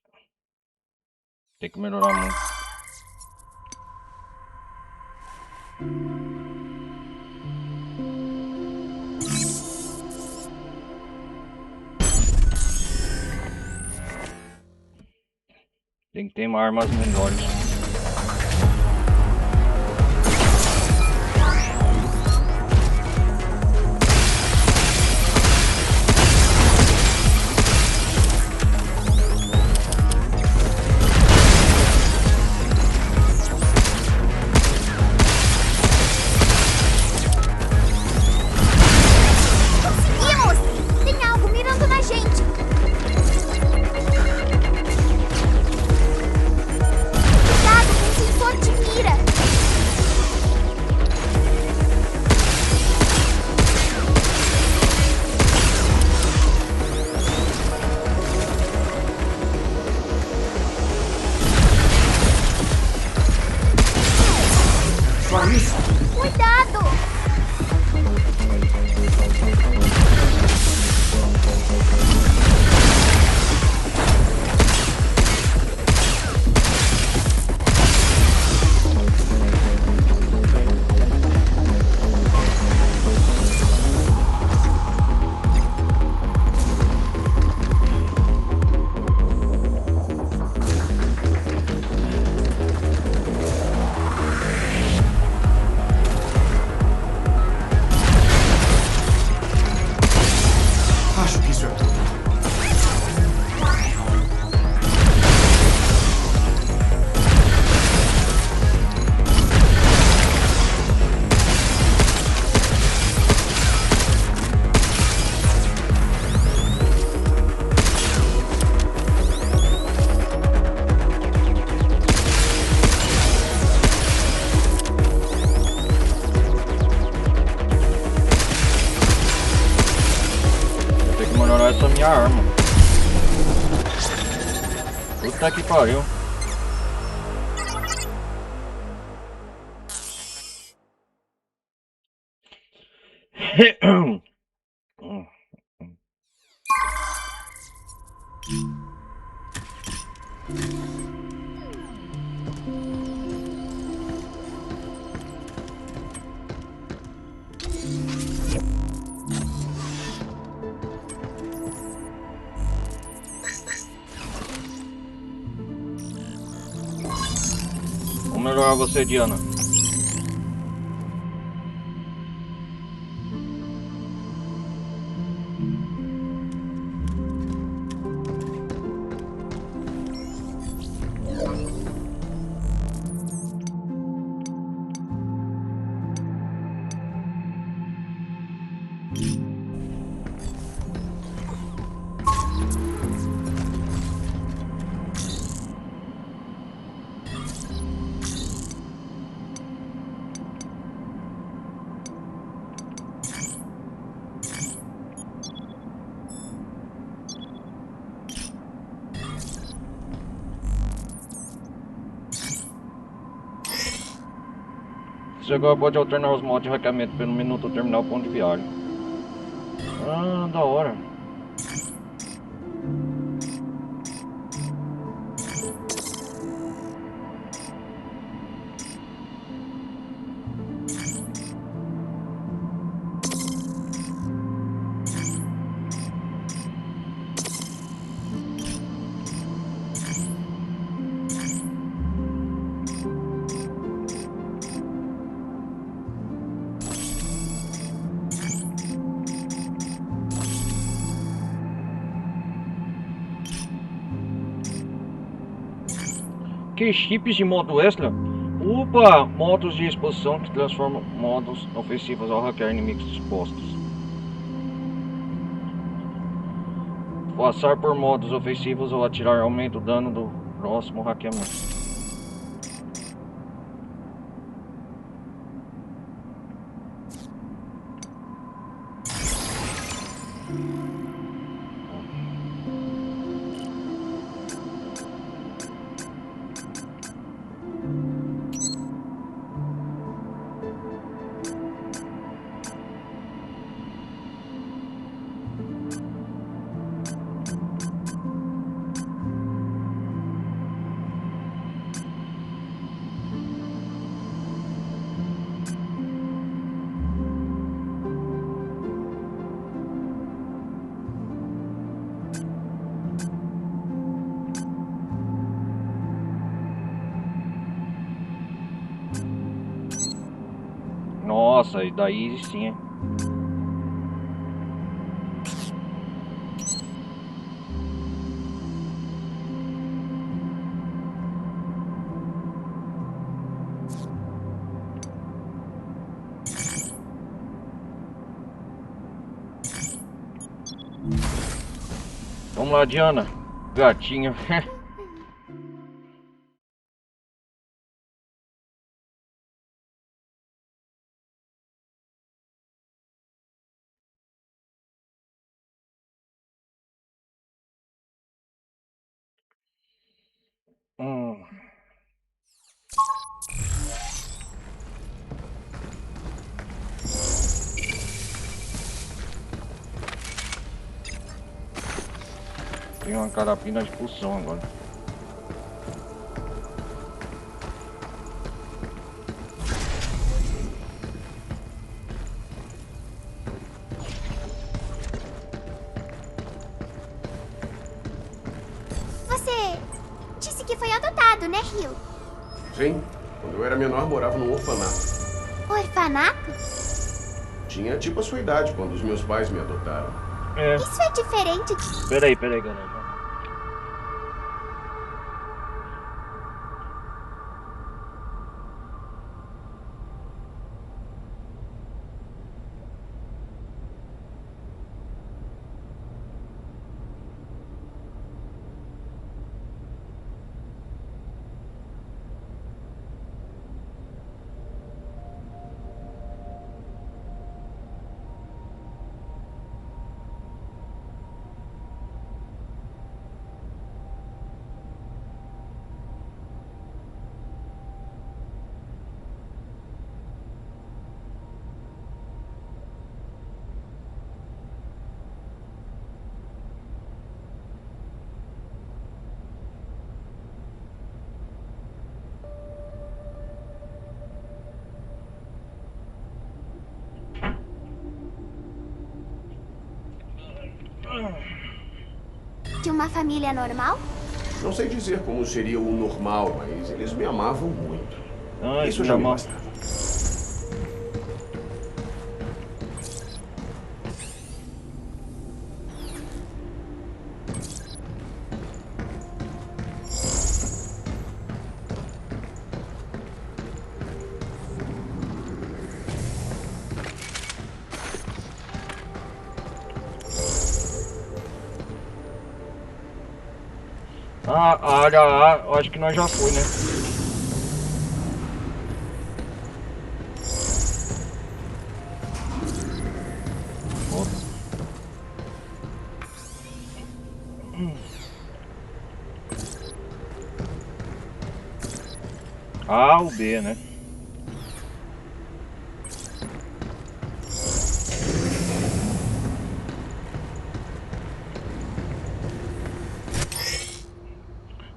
Tem que melhorar muito. Tem que ter armas melhores. Conseguimos! Tem algo mirando na gente. Cuidado com o sensor de mira. Só isso? Cuidado! Acho que isso é tudo. Tem que melhorar essa minha arma. Puta que pariu. Vou melhorar você, Diana. Você agora pode alternar os modos de hackeamento pelo menu do terminal ponto de viagem. Ah, da hora. Que chips de modo extra? Upa! Modos de exposição que transformam modos ofensivos ao hackear inimigos dispostos. Passar por modos ofensivos ou atirar aumenta o dano do próximo hackeamento. Nossa, e daí sim, hein? Vamos lá, Diana. Gatinho. Hum. Tem uma carapina de pulsão agora. Você disse que foi adotado, né, Rio? Sim, quando eu era menor morava num orfanato. Orfanato? Tinha tipo a sua idade quando os meus pais me adotaram. É. Isso é diferente. Peraí, galera. De uma família normal? Não sei dizer como seria o normal, mas eles me amavam muito. Ah, Isso já me mal. bastava. A área A, eu acho que nós já foi, né? A ou B, né?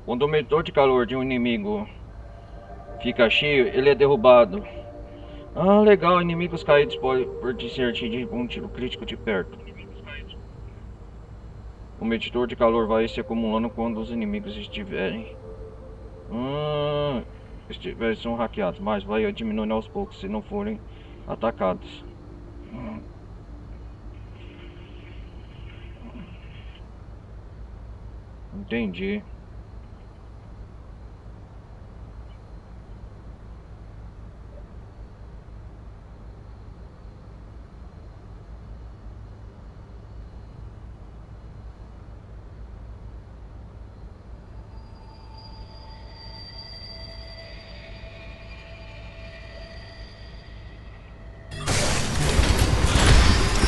Quando o medidor de calor de um inimigo fica cheio, ele é derrubado. Ah, legal. Inimigos caídos podem ser atingidos com um tiro crítico de perto. O medidor de calor vai se acumulando quando os inimigos estiverem são hackeados, mas vai diminuindo aos poucos se não forem atacados. Entendi.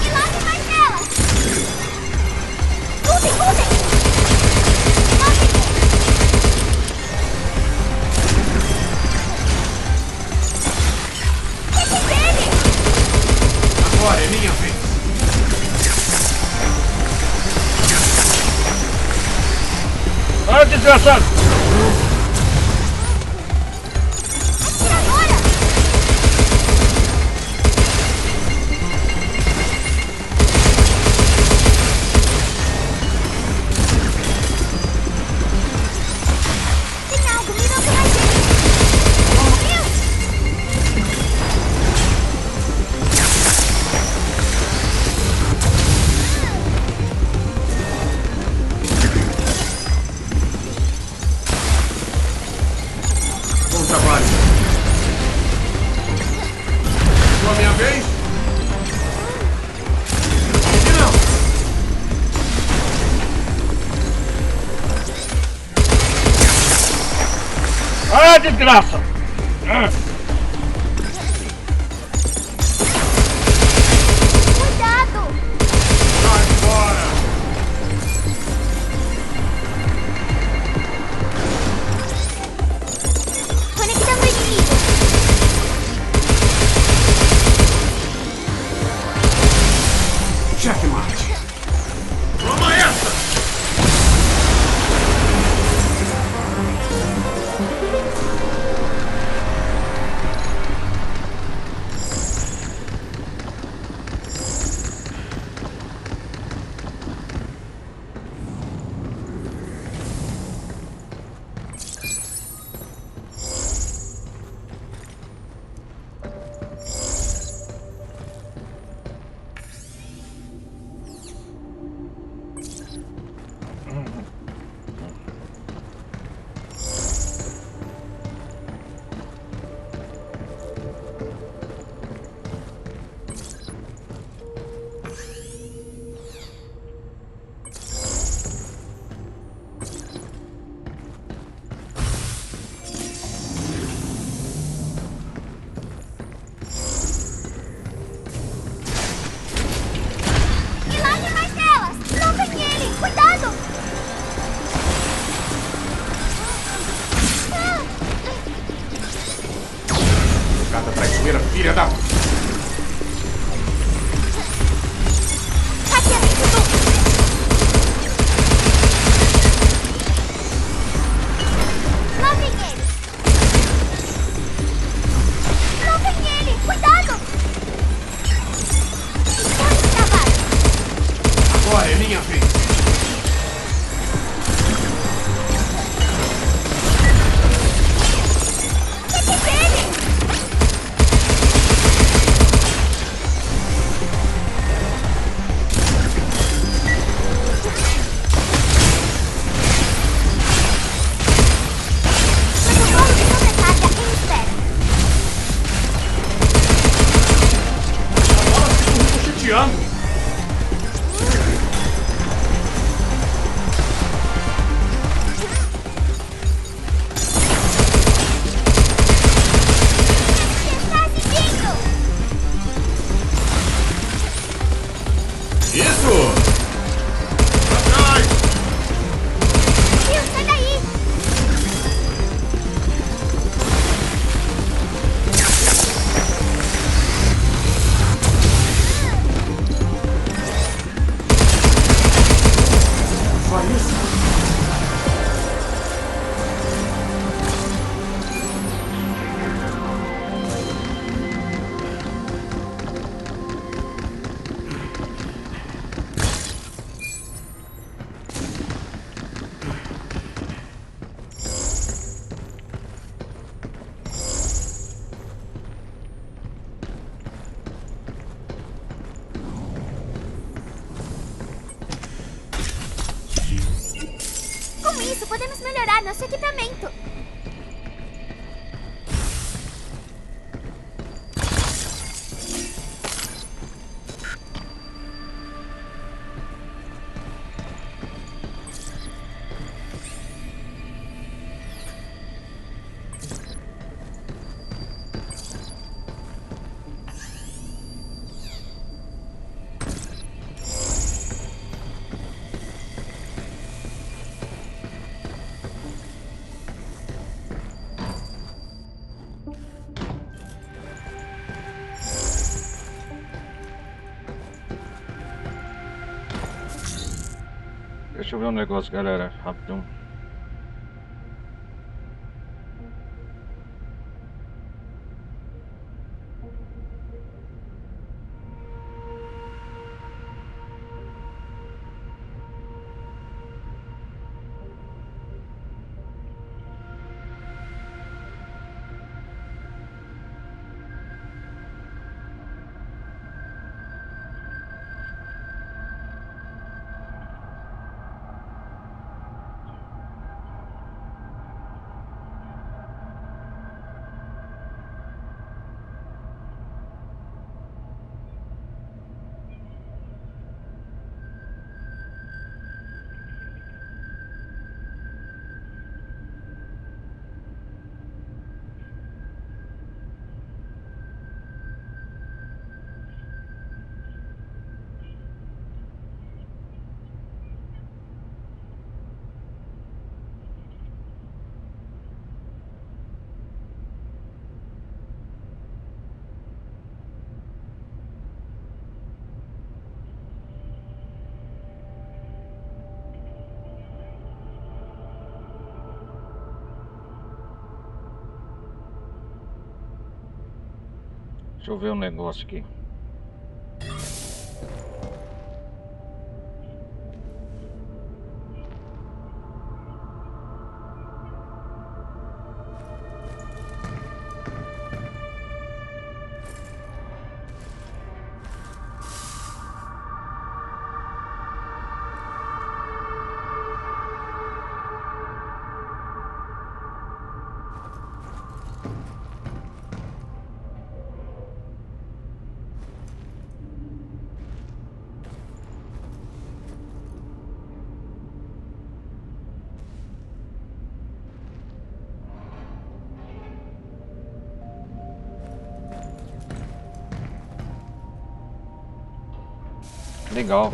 E logo mais delas! Lutem, lutem! Pegue dele! Agora é minha vez. Ah, desgraçado! Atira agora! Tem algo mirando na gente! Meu Deus! desgraça! Cuidado! Sai fora! Conectando o inimigo. Checkmate! Toma essa! E lá tem mais delas! Não tem ele! Cuidado! Cada traiçoeira, filha da... Hackeamento duplo! Lá vem ele! Lá vem ele! Cuidado! Estamos travados! Agora é minha vez! O que é dele? Protocolo de sobrecarga em espera. Elas ficam ricocheteando! Está seguindo! Isso! Atrás! Viu, sai daí! Só isso? Com isso, podemos melhorar nosso equipamento. Deixa eu ver um negócio, galera, rapidão. Deixa eu ver um negócio aqui. Legal.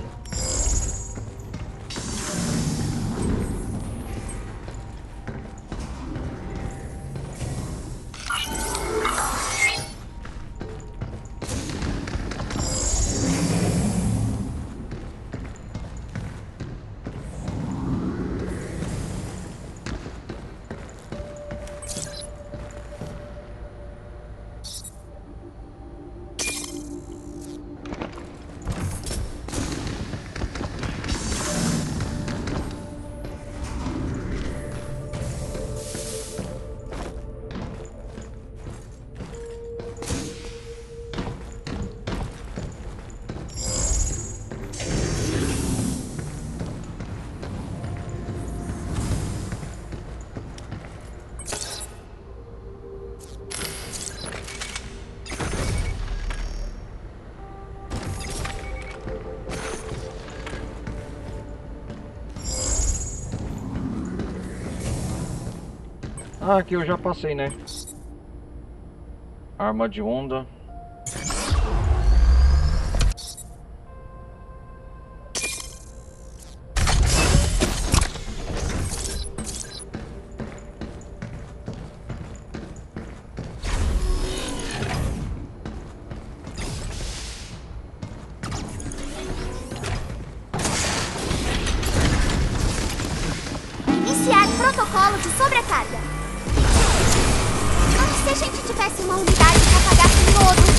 Ah, aqui eu já passei, né? Arma de onda. Iniciar protocolo de sobrecarga. Se a gente tivesse uma unidade que apagasse lodo.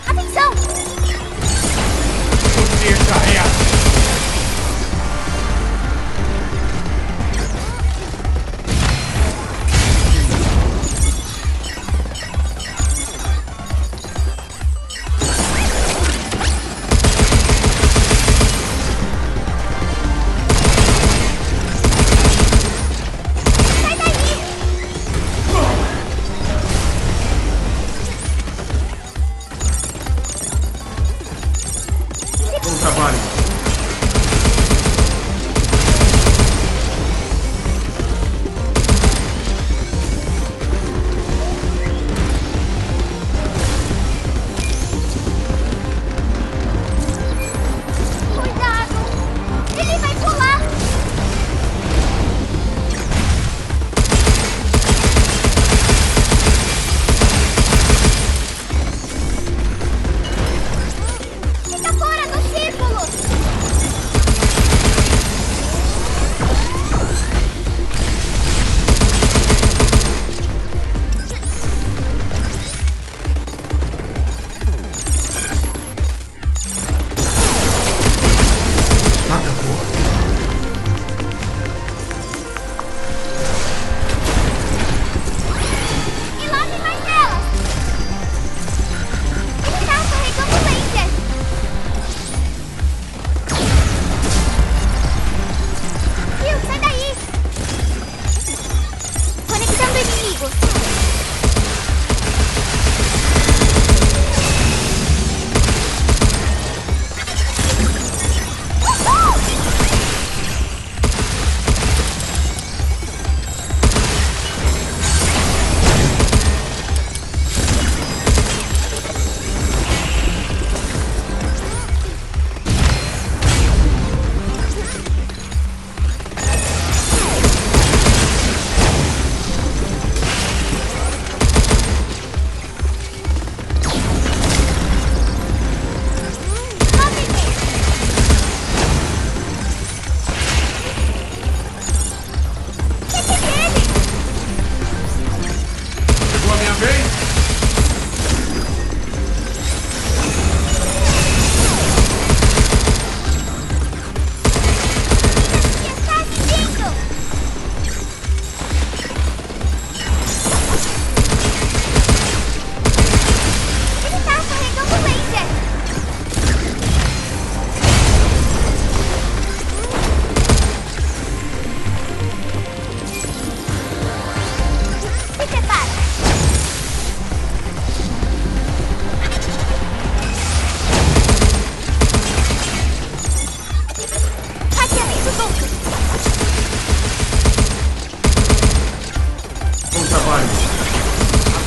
Atenção!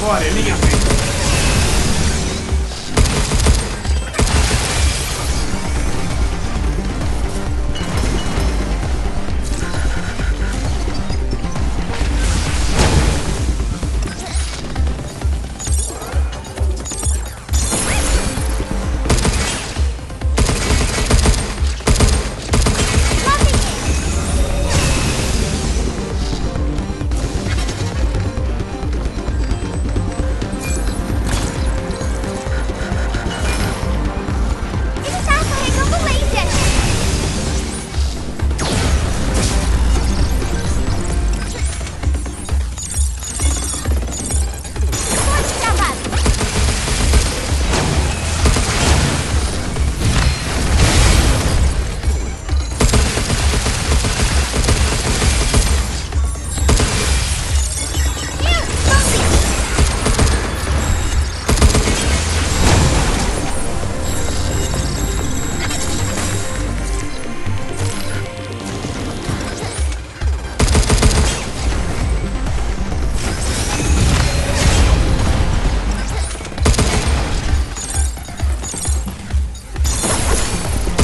Agora é minha vez. Ele tá carregando laser. Pode travado.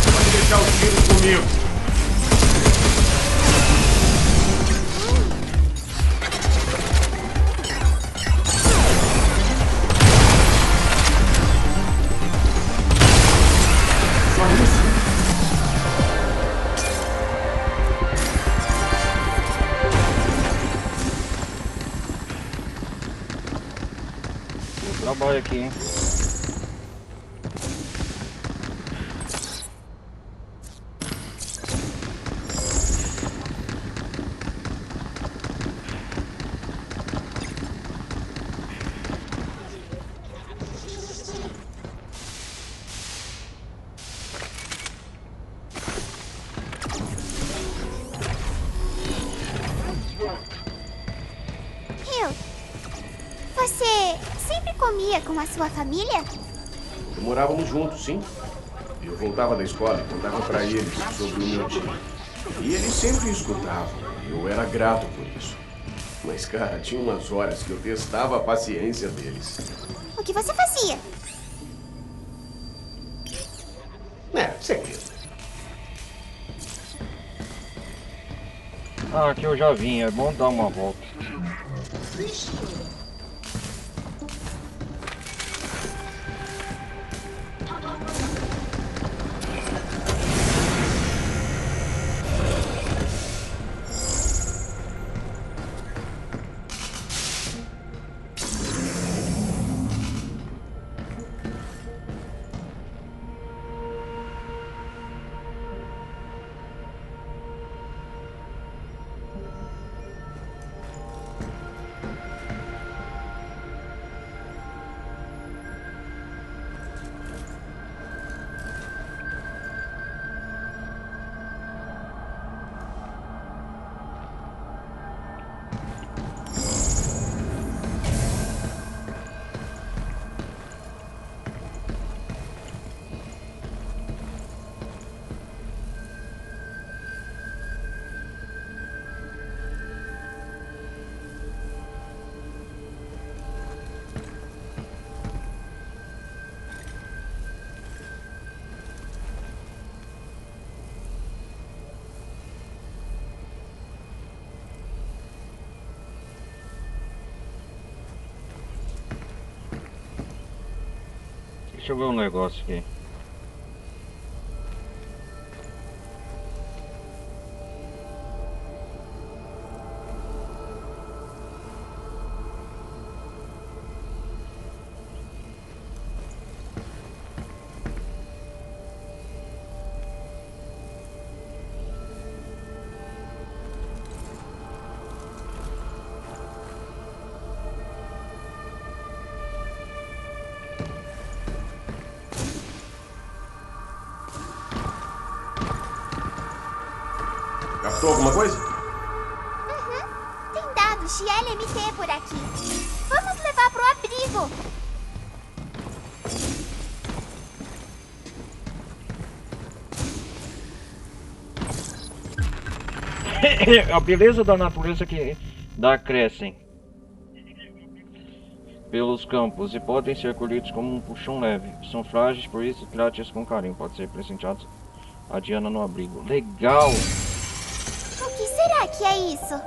Pode deixar os tiros comigo. Só isso? Trabalho aqui, hein? Hill, você sempre comia com a sua família? Morávamos juntos, sim. Eu voltava da escola e contava pra eles sobre o meu tio. E eles sempre escutavam. E eu era grato por isso. Mas, cara, tinha umas horas que eu testava a paciência deles. O que você fazia? Segredo. Ah, aqui eu já vim, é bom dar uma volta. Deixa eu ver um negócio aqui. Captou alguma coisa? Tem dados de LMT por aqui. Vamos levar pro abrigo. A beleza da natureza que dá crescem. pelos campos e podem ser colhidos como um puxão leve. São frágeis, por isso trate-os com carinho. Pode ser presenteados a Diana no abrigo. Legal! O que será que é isso?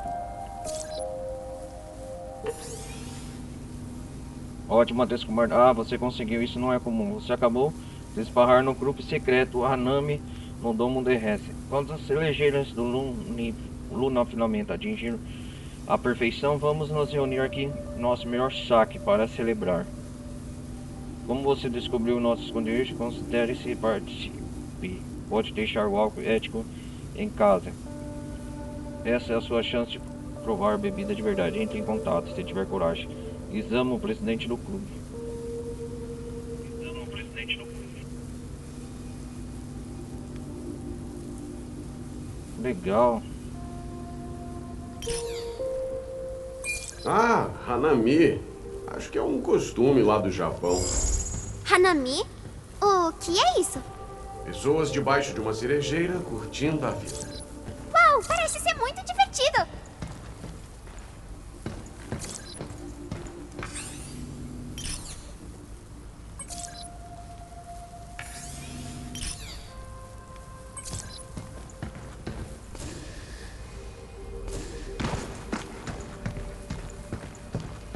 Ótima descoberta. Ah, você conseguiu. Isso não é comum. Você acabou de esbarrar no grupo secreto Hanami no domo de Hesse. Quando as celegeiras do Luna finalmente atingiram a perfeição, vamos nos reunir aqui nosso melhor saque para celebrar. Como você descobriu o nosso esconderijo, considere-se participe. Pode deixar o álcool ético em casa. Essa é a sua chance de provar bebida de verdade. Entre em contato se tiver coragem. Exame o presidente do clube. Legal. Ah, Hanami. Acho que é um costume lá do Japão. Hanami? O que é isso? Pessoas debaixo de uma cerejeira curtindo a vida. Uau, parece ser muito divertido.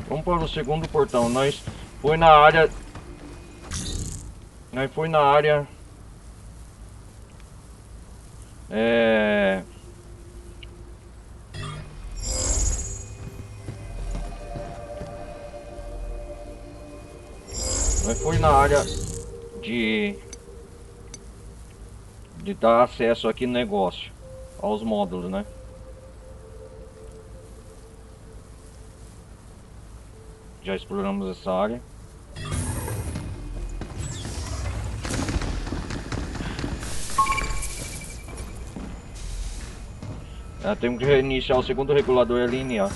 Vamos para o segundo portão. Nós foi na área. Nós foi na área de dar acesso aqui no negócio aos módulos, né? Já exploramos essa área. Temos que reiniciar o segundo regulador linear.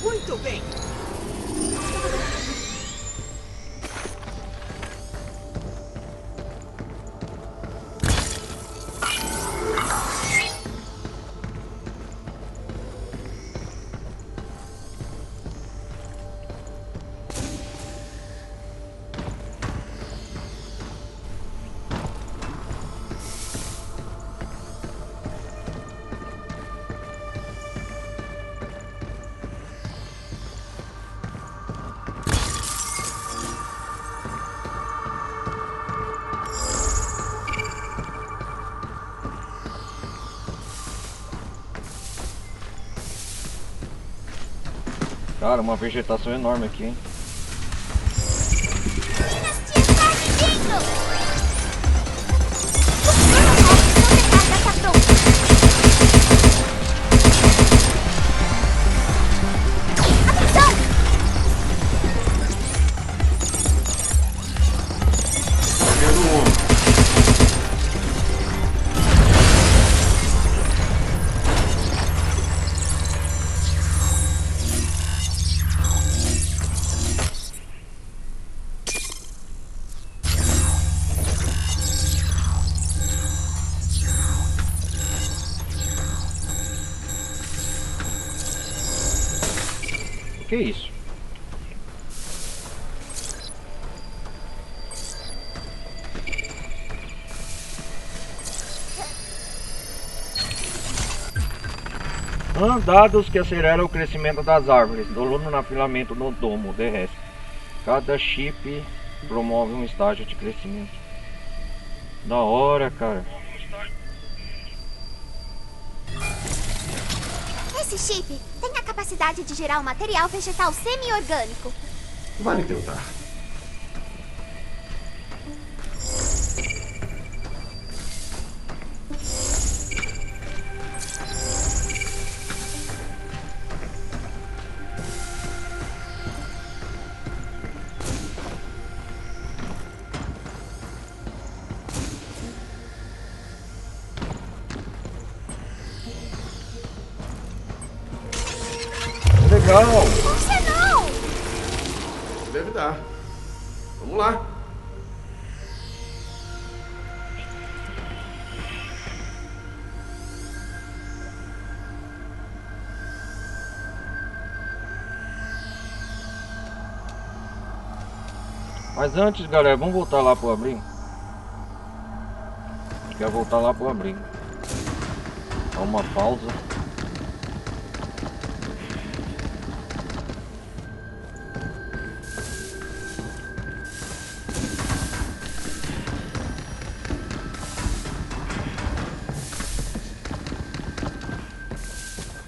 Muito bem. Cara, uma vegetação enorme aqui, hein? Dinastia está aqui dentro! O recarga está pronto! Atenção! Vendo o homem. Que isso? Dados que aceleram o crescimento das árvores. Doluno no afilamento no domo, derrete. Cada chip promove um estágio de crescimento. Da hora, cara. Esse chip tem a capacidade de gerar um material vegetal semi-orgânico. Vale tentar. Legal! Você não! Deve dar. Vamos lá. Mas antes, galera, vamos voltar lá pro abrigo. Quer voltar lá pro abrigo. Dá uma pausa.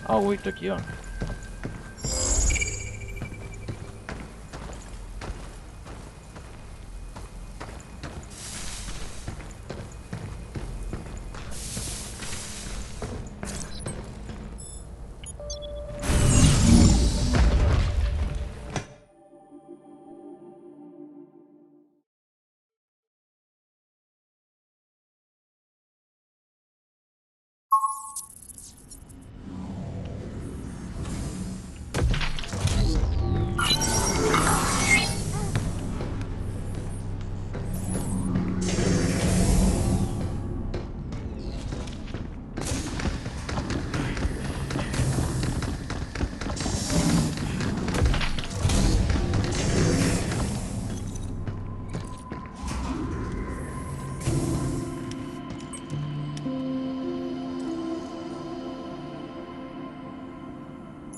A 8 aqui, ó.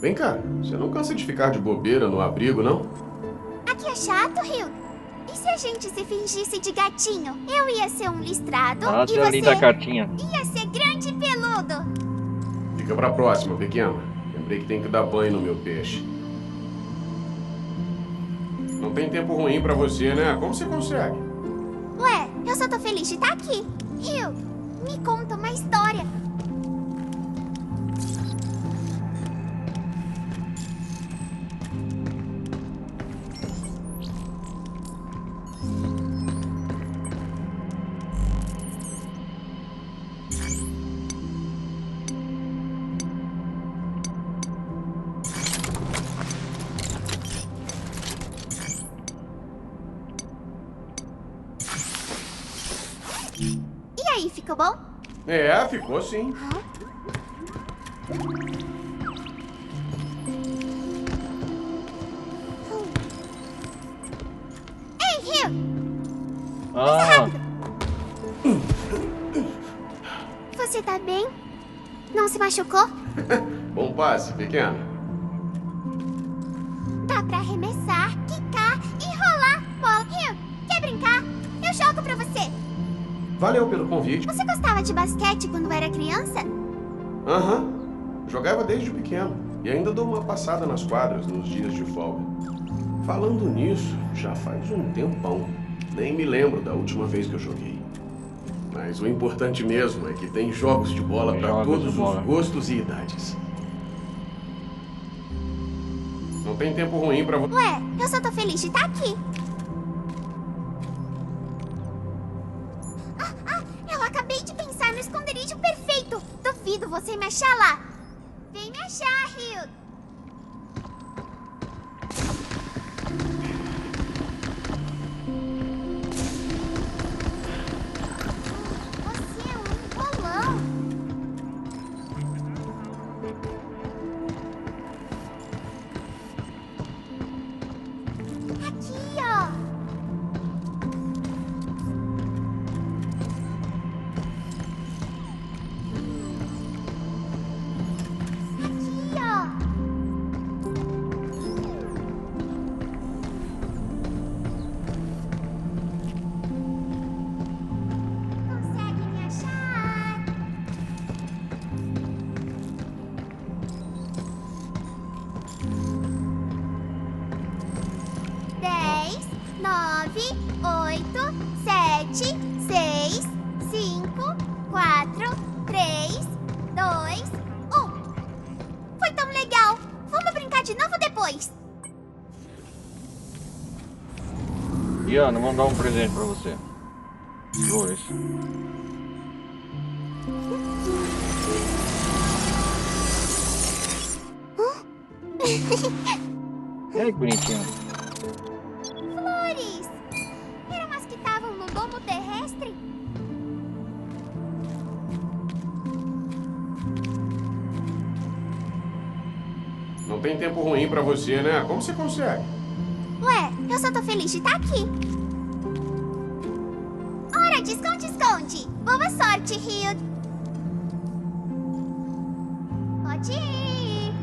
Vem cá, você não cansa de ficar de bobeira no abrigo, não? Aqui é chato, Rio. E se a gente se fingisse de gatinho? Eu ia ser um listrado e Nossa, você linda cartinha. ia ser grande e peludo. Fica pra próxima, pequena. Lembrei que tem que dar banho no meu peixe. Não tem tempo ruim pra você, né? Como você consegue? Ué, eu só tô feliz de estar aqui. Rio, me conta uma história. E aí, ficou bom? É, ficou sim. Ei, Rio! Ah, Você tá bem? Não se machucou? Bom passe, pequena. Dá pra arremessar, quicar e rolar bola. Rio, quer brincar? Eu jogo pra você. Valeu pelo convite. Você gostava de basquete quando era criança? Aham. Jogava desde pequeno. E ainda dou uma passada nas quadras nos dias de folga. Falando nisso, já faz um tempão. Nem me lembro da última vez que eu joguei. Mas o importante mesmo é que tem jogos de bola para Jogos todos de bola. os gostos e idades. Não tem tempo ruim pra você. Ué, eu só tô feliz de estar aqui. Eu acabei de pensar no esconderijo perfeito. Duvido você me achar lá. Vem me achar, Rio. Você é um bolão. Aqui, ó. Aqui, ó. 8, 7, 6, 5, 4, 3, 2, 1. Foi tão legal! Vamos brincar de novo depois! Diana, vamos dar um presente pra você. Flores. E aí, que bonitinho. Flores! Eram as que estavam no domo terrestre? Não tem tempo ruim pra você, né? Como você consegue? Ué, eu só tô feliz de estar aqui. Hora de esconde-esconde! Boa sorte, Rio! Pode ir!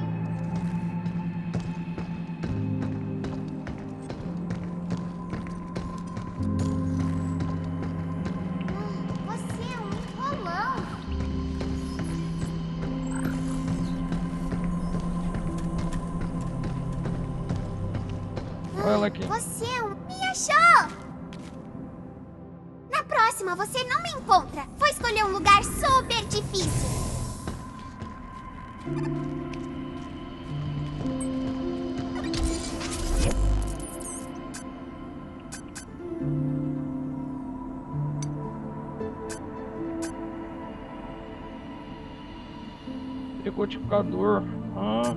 Você é um enrolão! Olha ela aqui. Você é um... Me achou! Na próxima, você não me encontra. Vou escolher um lugar super difícil. Decodificador. Ah.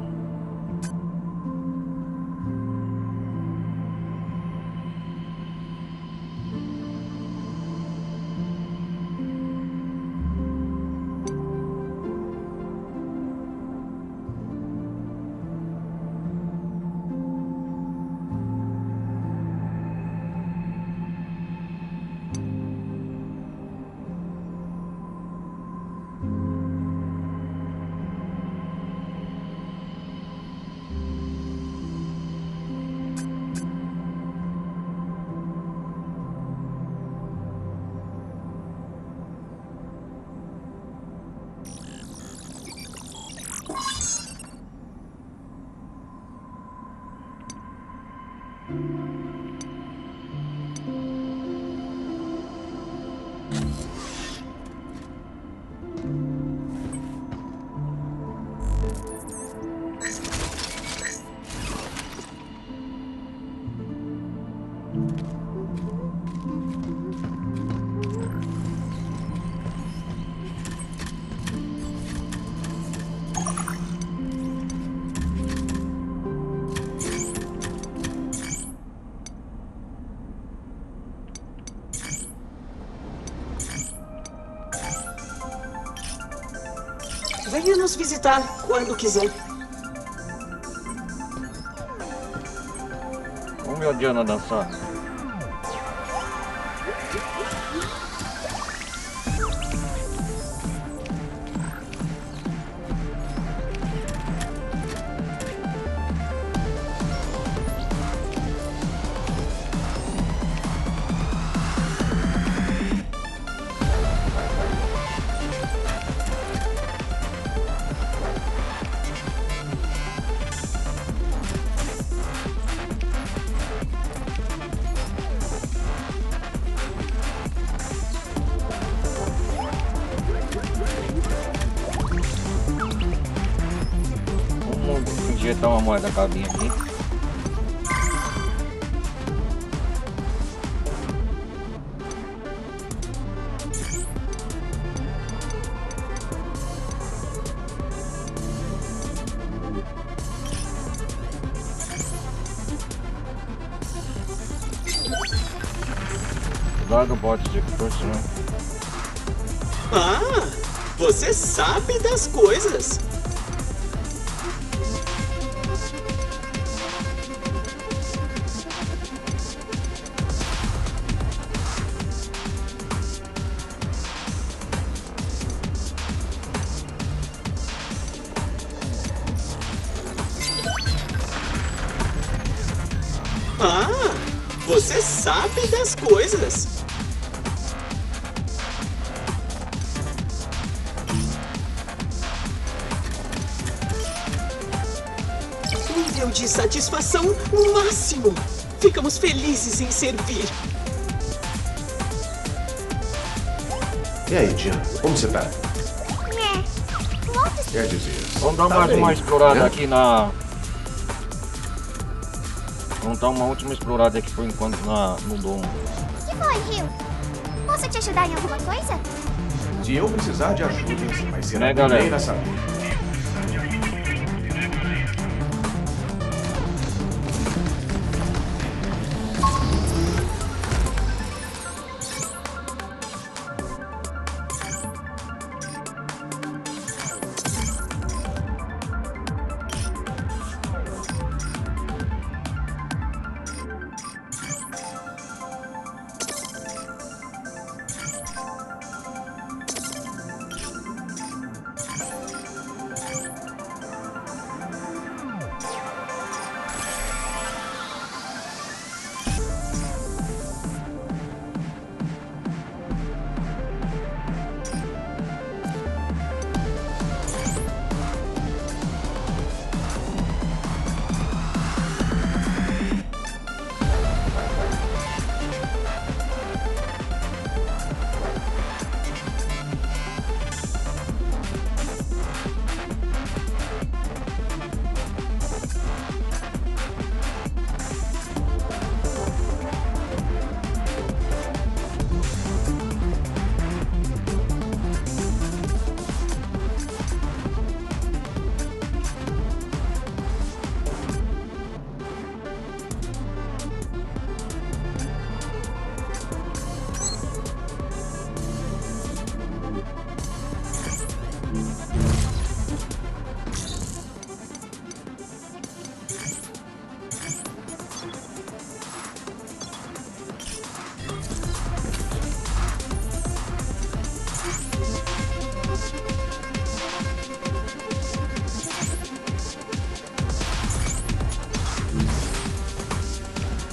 Venha nos visitar quando quiser. Vamos ver a Diana dançar. Vamos injetar uma moeda cabinha aqui. Cuidado do bote de torção. Ah, você sabe das coisas. Ah, você sabe das coisas. Nível de satisfação máximo. Ficamos felizes em servir. E aí, Diana, como você tá? Quer dizer... Vamos dar tá mais bem, uma explorada né? aqui na... Vamos dar uma última explorada aqui por enquanto no domo. O que foi, Rio? Posso te ajudar em alguma coisa? Se eu precisar de ajuda, você vai ser Né, a galera? primeira a saber.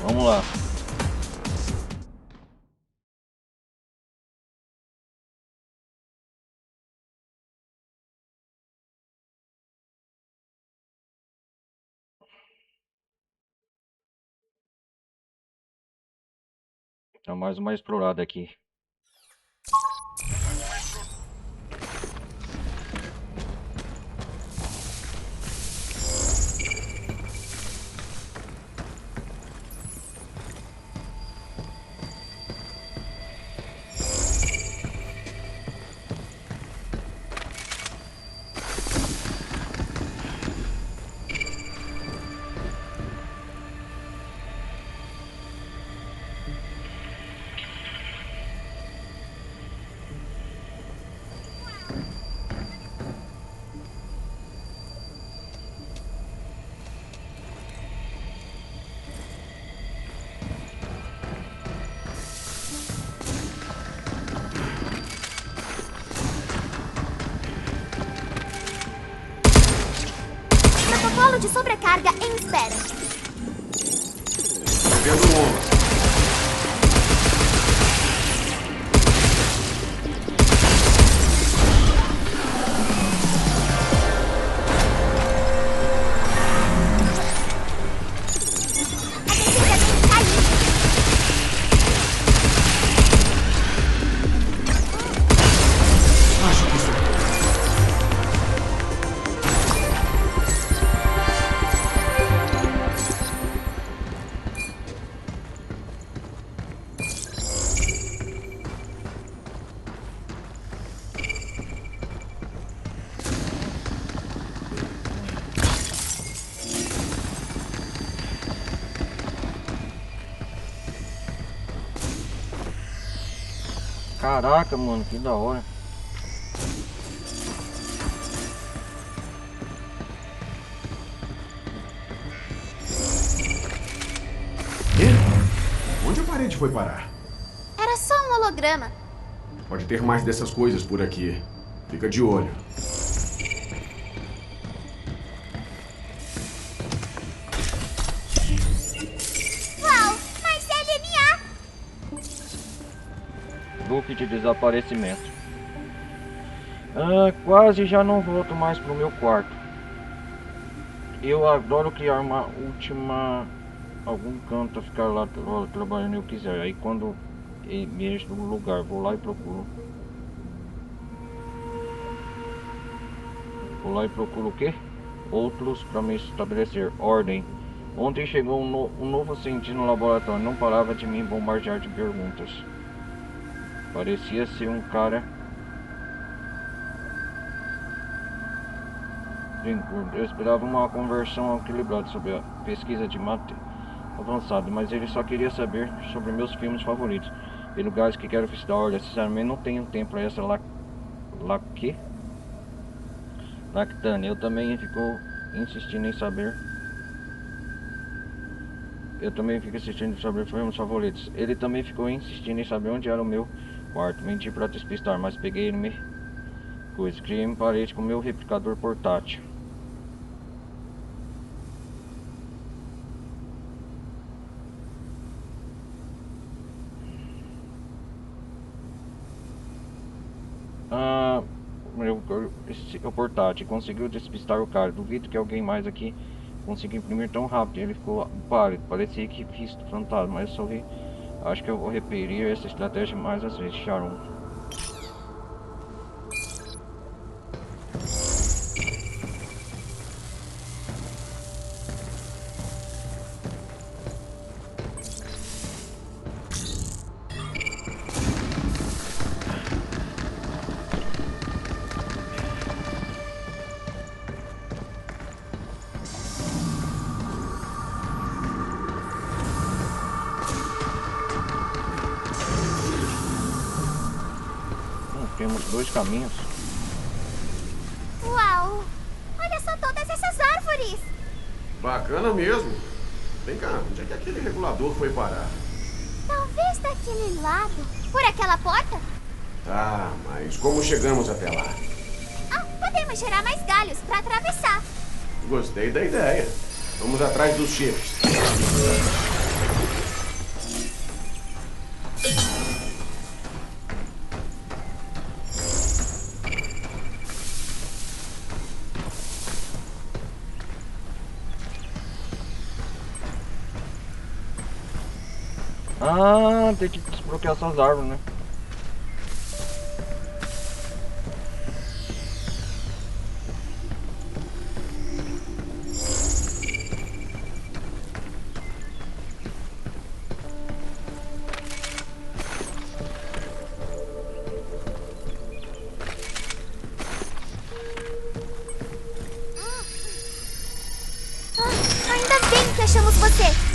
Vamos lá. Dá mais uma explorada aqui. Protocolo de sobrecarga em espera. Vendo um ombro. A defesa tem caído. Acho que isso é... Caraca, mano, que da hora. E? Onde a parede foi parar? Era só um holograma. Pode ter mais dessas coisas por aqui. Fica de olho. Uau, mas é LNA! Loop de desaparecimento. Quase já não volto mais pro meu quarto. Eu adoro criar uma última algum canto a ficar lá trabalhando eu quiser. Aí quando me enche do lugar, vou lá e procuro. Vou lá e procuro o quê? Outros para me estabelecer ordem. Ontem chegou um novo cientista no laboratório. Não parava de me bombardear de perguntas. Parecia ser um cara... Eu esperava uma conversão equilibrada sobre a pesquisa de mate avançado, mas ele só queria saber sobre meus filmes favoritos e lugares que quero visitar. Olha, sinceramente não tenho tempo para essa Lactânia. Eu também fico insistindo em saber. Eu também fico insistindo em saber filmes favoritos. Ele também ficou insistindo em saber onde era o meu quarto. Menti para despistar, mas peguei ele criei uma parede com meu replicador portátil. O portátil conseguiu despistar o cara. Duvido que alguém mais aqui consiga imprimir tão rápido. Ele ficou pálido, parecia que visto fantasma, mas eu sorri. Acho que eu vou repetir essa estratégia mais às vezes, Sharon. Temos dois caminhos. Uau! Olha só todas essas árvores! Bacana mesmo. Vem cá, onde é que aquele regulador foi parar? Talvez daquele lado. Por aquela porta? Tá, mas como chegamos até lá? Ah, podemos gerar mais galhos para atravessar. Gostei da ideia. Vamos atrás dos chifres. Ah, tem que desbloquear essas árvores, né? Ah, ainda bem que achamos você.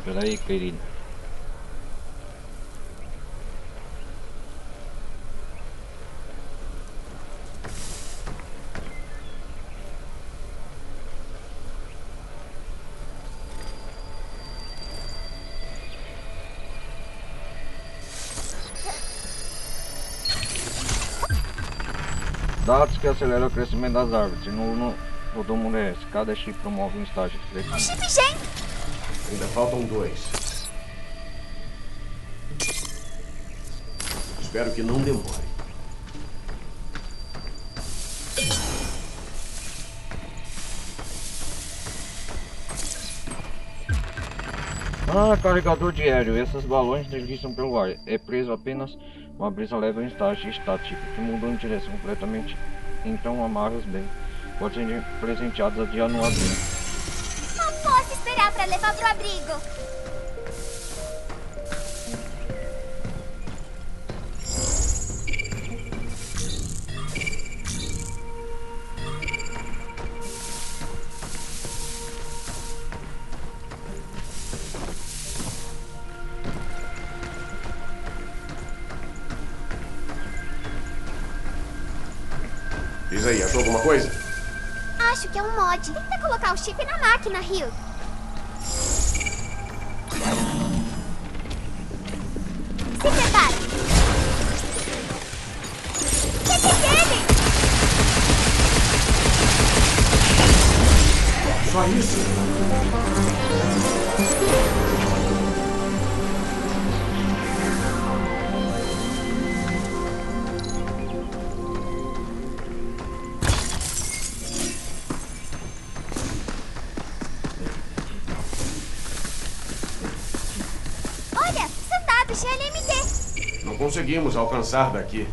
Peraí, querido. Dados que aceleram o crescimento das árvores. No todo mundo é esse. Cada chip promove um estágio de Um crescimento. chip gen. Ainda faltam 2. Espero que não demore. Ah, carregador de hélio. Esses balões deslizam pelo ar. É preso apenas uma brisa leva em estágio estático, que mudam de direção completamente. Então amarra-os bem. Podem ser presenteados a dia no abrigo. Não posso esperar pra levar pro abrigo. Diz aí, achou alguma coisa? Acho que é um mod. Tenta colocar o chip na máquina, Rio. Se prepara. Pegue ele! Só isso? Olha, são dados de LMT. Não conseguimos alcançar daqui.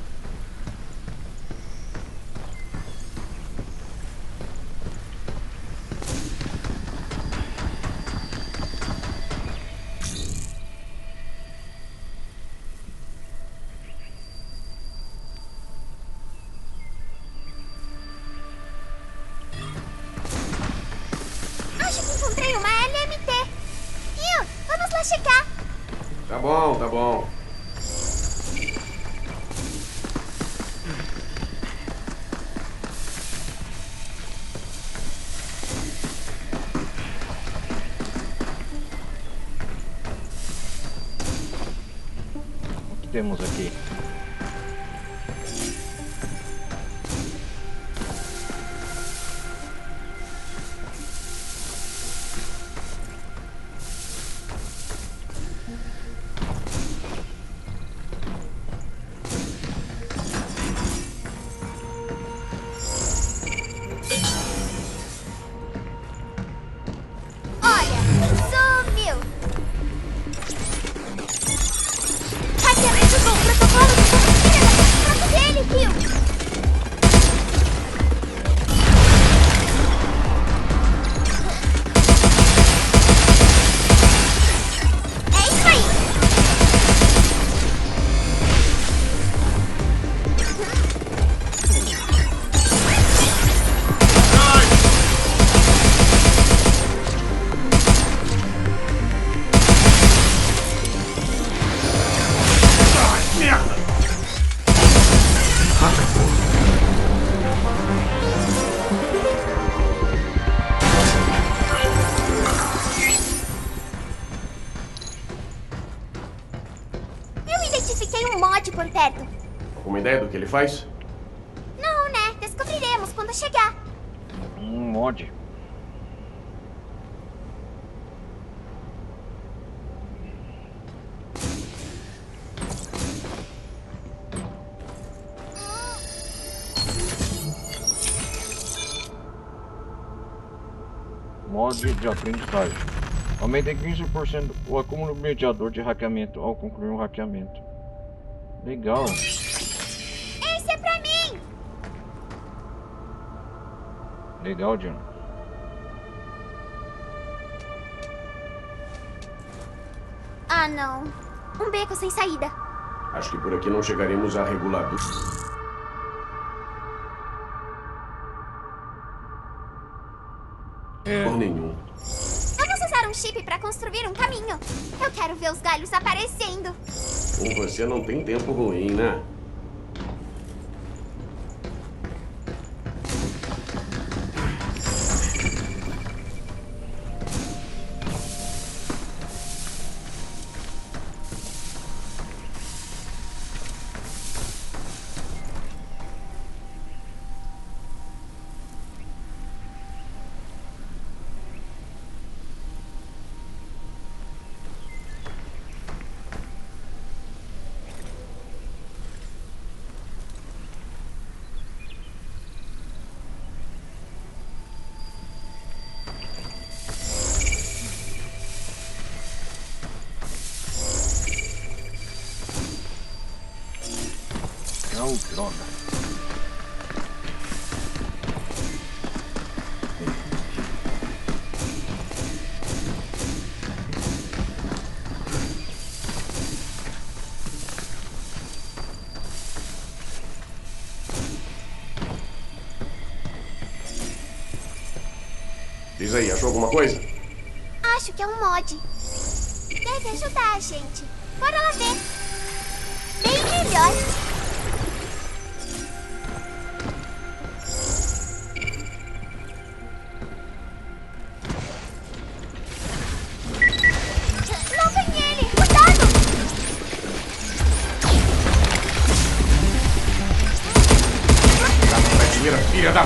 Acho que encontrei uma LMT. Rio, vamos lá checar. Tá bom, tá bom. O que temos aqui? Olha, sumiu. Hackeamento com o protocolo de comunicação. Trata dele, Rio. É isso aí. Eu identifiquei um mod por perto. Alguma ideia do que ele faz? Não, né? Descobriremos quando chegar. Um mod. Mod de aprendizagem. Aumenta em 15% o acúmulo mediador de hackeamento ao concluir um hackeamento. Legal. Esse é pra mim. Legal, John. Ah, não. Um beco sem saída. Acho que por aqui não chegaremos a regulador. Por nenhum. Vamos usar um chip pra construir um caminho. Eu quero ver os galhos aparecendo. Com você não tem tempo ruim, né? Oh, droga. Diz aí, achou alguma coisa? Acho que é um mod. Deve ajudar a gente. Bora lá ver. Bem melhor. Não tem ele! Cuidado! Tira, filha da...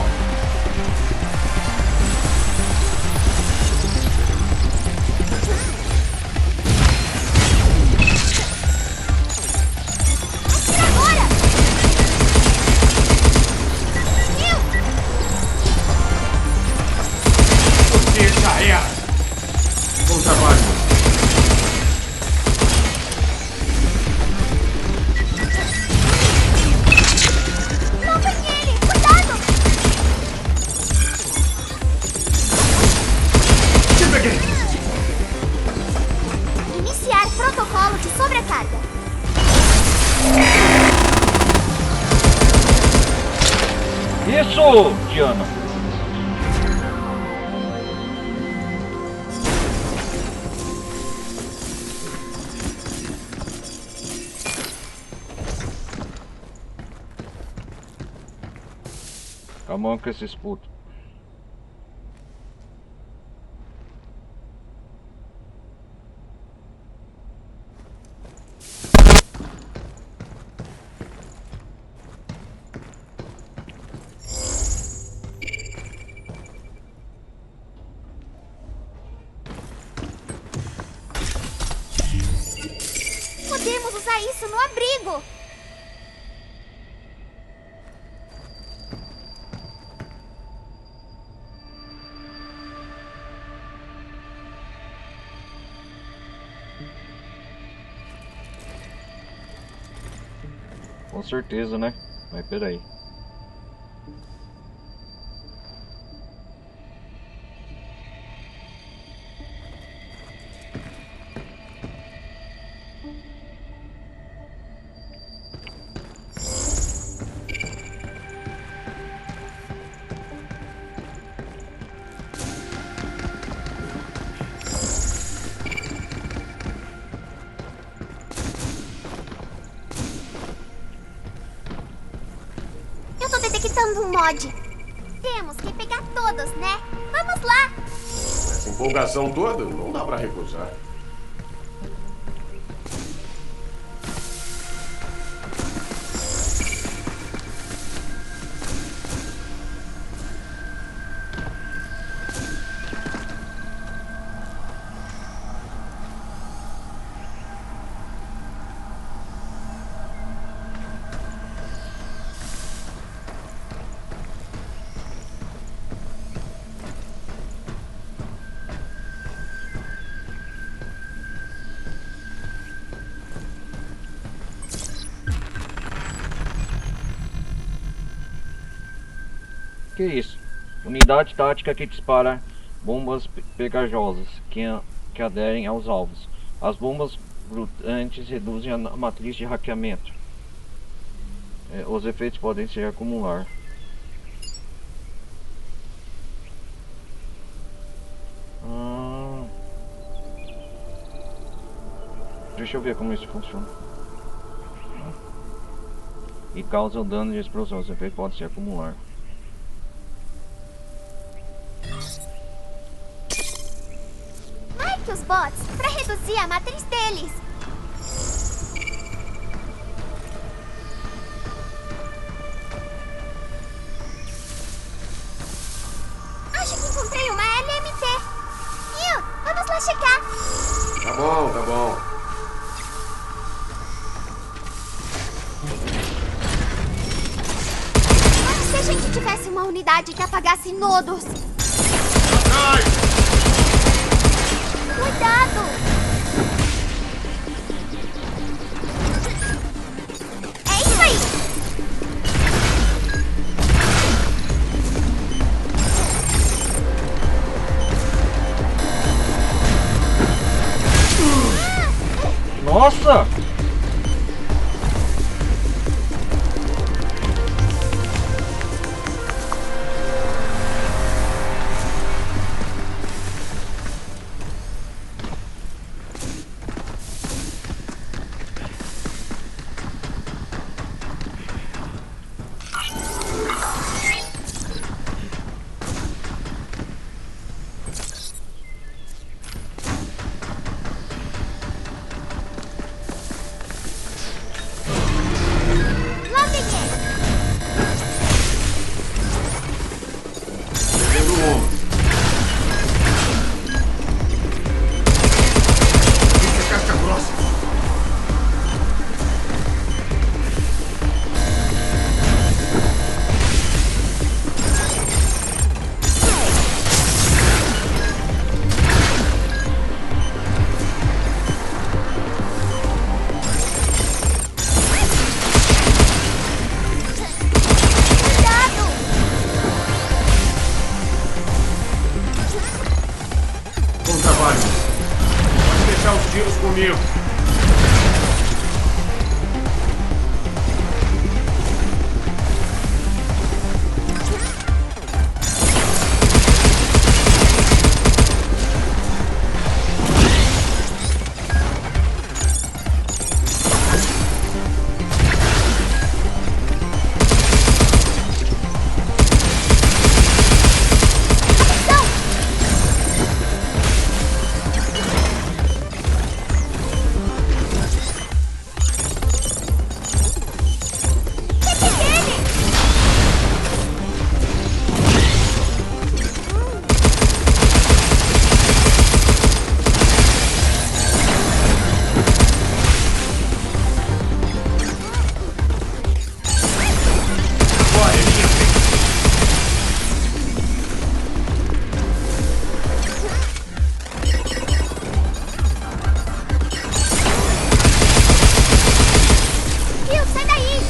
Atira agora! Kill! Você já era! Bom trabalho. Não tem ele! Cuidado! Te peguei! Iniciar protocolo de sobrecarga. Isso, Diana. Calma com esses putos. Podemos usar isso no abrigo. Com certeza, né? Mas peraí. Eu tô detectando um mod. Temos que pegar todos, né? Vamos lá! Essa empolgação toda não dá pra recusar. Que isso? Unidade tática que dispara bombas pegajosas que aderem aos alvos. As bombas brutantes reduzem a matriz de hackeamento. Os efeitos podem se acumular. Deixa eu ver como isso funciona. E causam dano de explosão. Os efeitos podem se acumular. Marque os bots pra reduzir a matriz deles. Acho que encontrei uma LMT. Io, vamos lá checar. Tá bom, tá bom. Mas se a gente tivesse uma unidade que apagasse nodos. Ai! Cuidado! É isso aí! Nossa! Lá vem ele. Pegando o ombro. Fica casca grossa. Cuidado! Bom trabalho. Pode deixar os tiros comigo. Atenção! Pegue ele! Agora é minha vez. Phil, sai daí!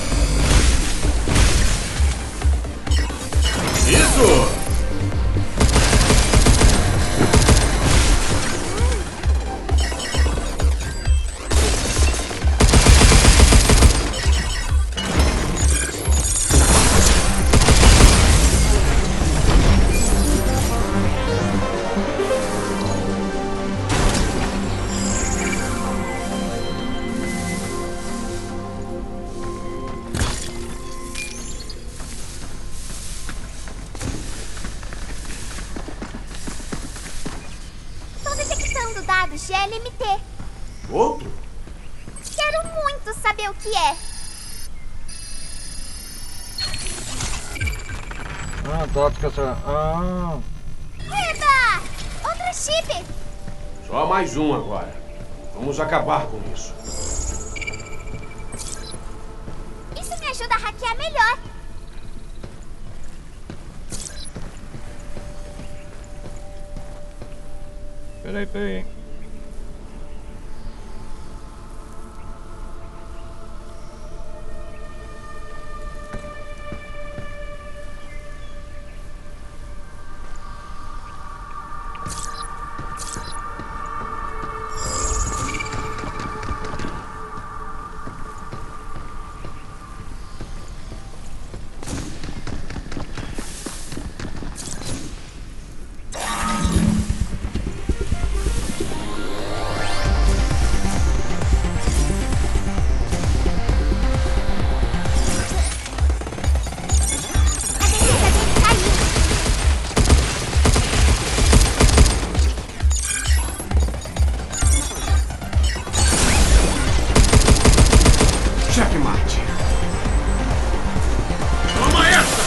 Isso! Estou detectando dados de LMT. Outro? Quero muito saber o que é. Ah, tática essa. Ah. Eba! Outro chip! Só mais um agora. Vamos acabar com isso. Isso me ajuda a hackear melhor. Peraí. A defesa dele caiu. Checkmate. Toma essa!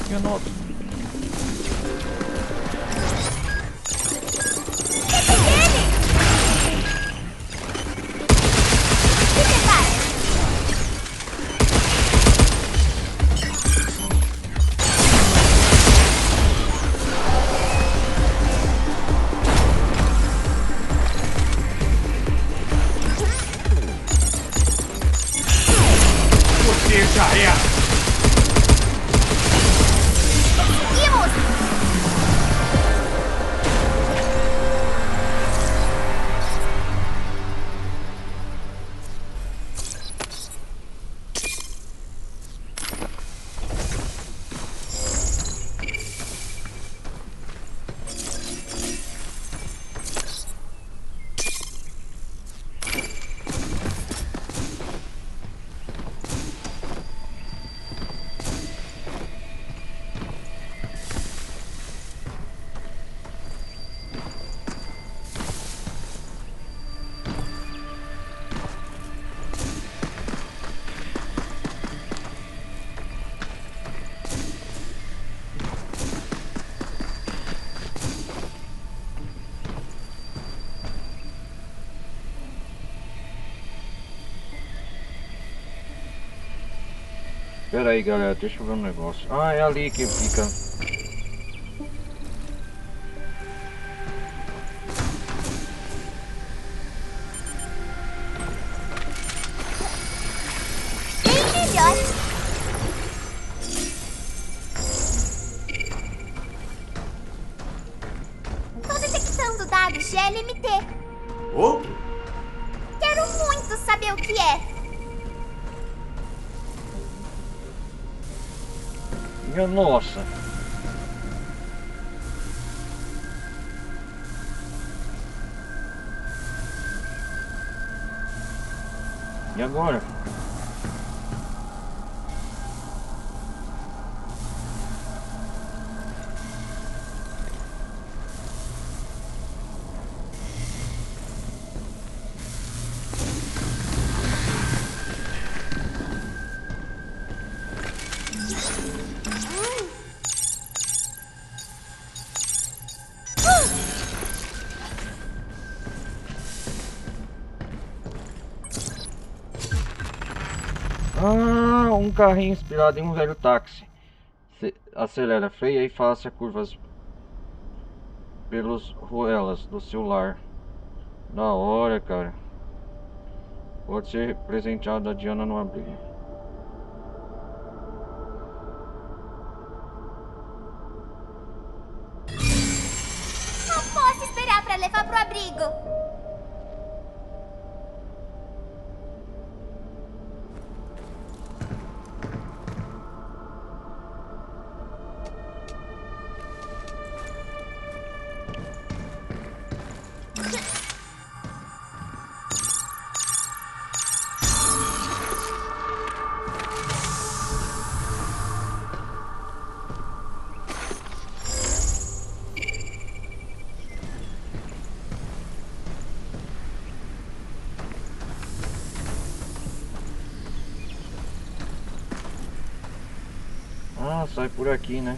Minha nota. Pegue ele! Se prepara! Já era! Conseguimos! Pera aí, galera, deixa eu ver um negócio. Ah, é ali que fica. Bem melhor. Tô detectando dados de LMT. Outro? Quero muito saber o que é. Minha nossa. E agora? Ah, um carrinho inspirado em um velho táxi. Acelera, freia e faça curvas pelos ruelas do seu lar. Da hora, cara. Pode ser presenteado a Diana no abrigo. Não posso esperar pra levar pro abrigo. Ah, sai por aqui, né?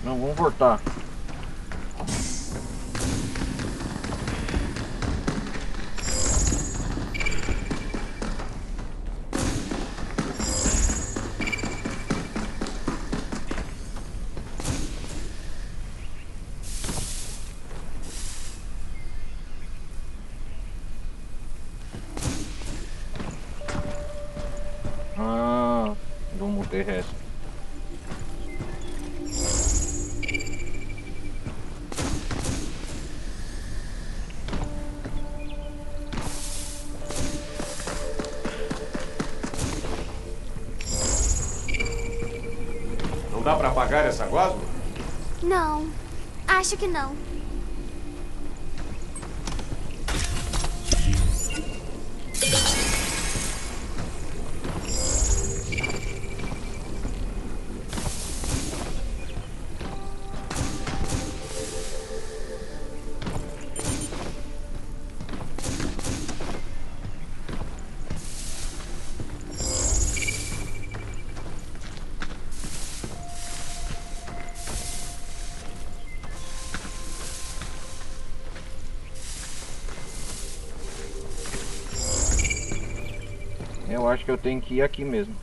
Não, vamos voltar. Ah, domo terrestre. Não dá pra apagar essa gosma? Não, acho que não. Eu acho que eu tenho que ir aqui mesmo.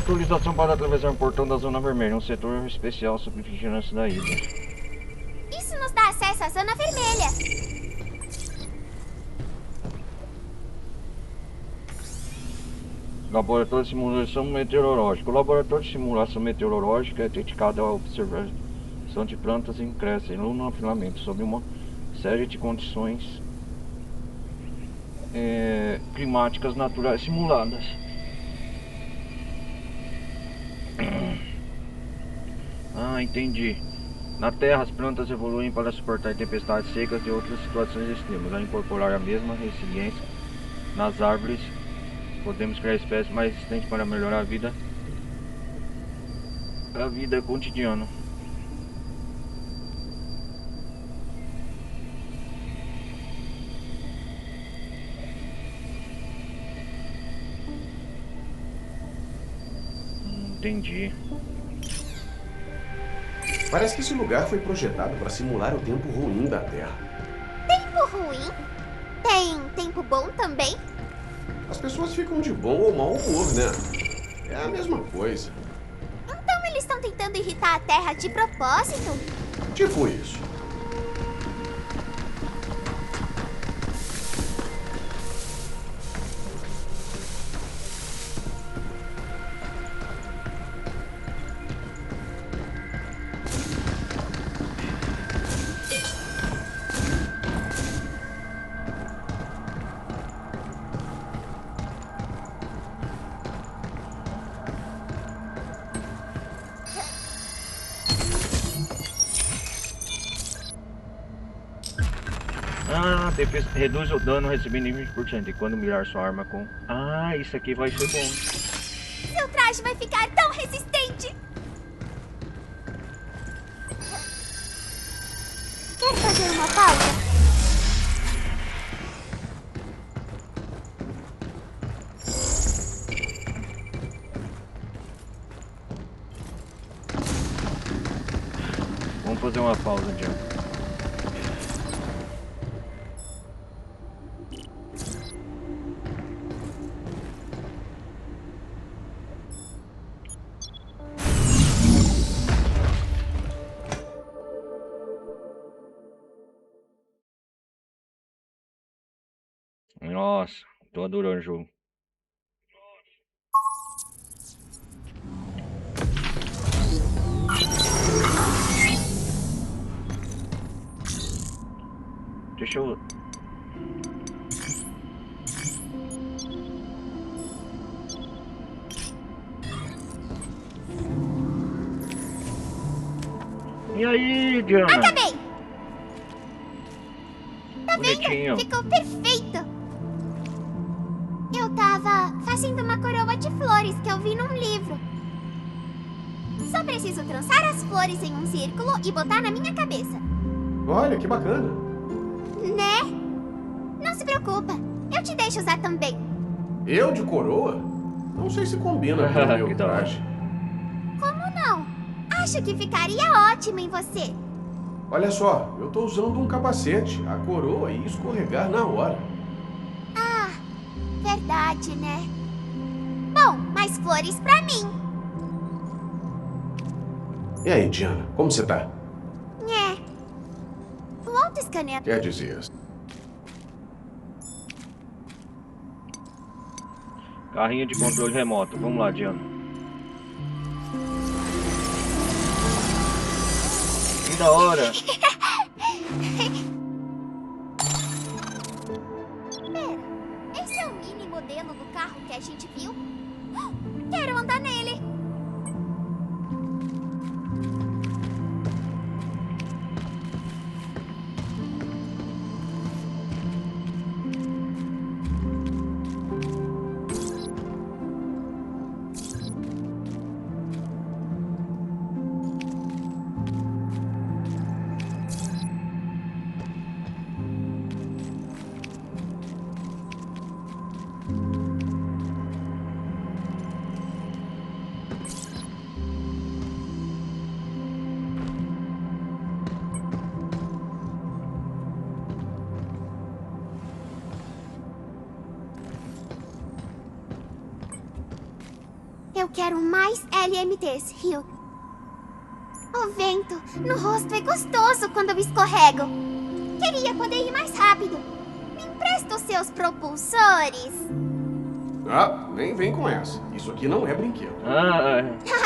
Autorização para atravessar o portão da Zona Vermelha, um setor especial sob vigilância da ilha. Isso nos dá acesso à Zona Vermelha. Laboratório de Simulação Meteorológica. O Laboratório de Simulação Meteorológica é dedicado à observação de plantas em crescem no filamento sob uma série de condições climáticas naturais simuladas. Ah, entendi. Na Terra, as plantas evoluem para suportar tempestades secas e outras situações extremas. Ao incorporar a mesma resiliência nas árvores, podemos criar espécies mais resistentes para melhorar a vida cotidiana. Entendi. Parece que esse lugar foi projetado para simular o tempo ruim da Terra. Tempo ruim? Tem tempo bom também? As pessoas ficam de bom ou mau humor, né? É a mesma coisa. Então eles estão tentando irritar a Terra de propósito? Tipo isso. Ah, defesa, reduz o dano recebido em 20% e quando mirar sua arma com... Ah, isso aqui vai ser bom. Seu traje vai ficar tão resistente! Quer fazer uma pausa? Vamos fazer uma pausa, Diego. Nossa, tô adorando o jogo. Deixa eu... E aí, Diana? Acabei! Tá Bonitinho. vendo? Ficou perfeito! Eu tava fazendo uma coroa de flores que eu vi num livro. Só preciso trançar as flores em um círculo e botar na minha cabeça. Olha, que bacana. Né? Não se preocupa, eu te deixo usar também. Eu de coroa? Não sei se combina com o Que meu da hora. traje. Como não? Acho que ficaria ótimo em você. Olha só, eu tô usando um capacete. A coroa ia escorregar na hora. Ah, verdade, né? Bom, mais flores pra mim. E aí, Diana, como você tá? É. O autoescaneador. Quer dizer... Carrinho de controle remoto. Vamos lá, Diana. Que da hora. Pera, esse é o mini modelo do carro que a gente viu? Quero andar nele. Quero mais LMTs, Hugh. O vento no rosto é gostoso quando eu escorrego. Queria poder ir mais rápido. Me empresta os seus propulsores? Ah, nem vem com essa. Isso aqui não é brinquedo. Ai,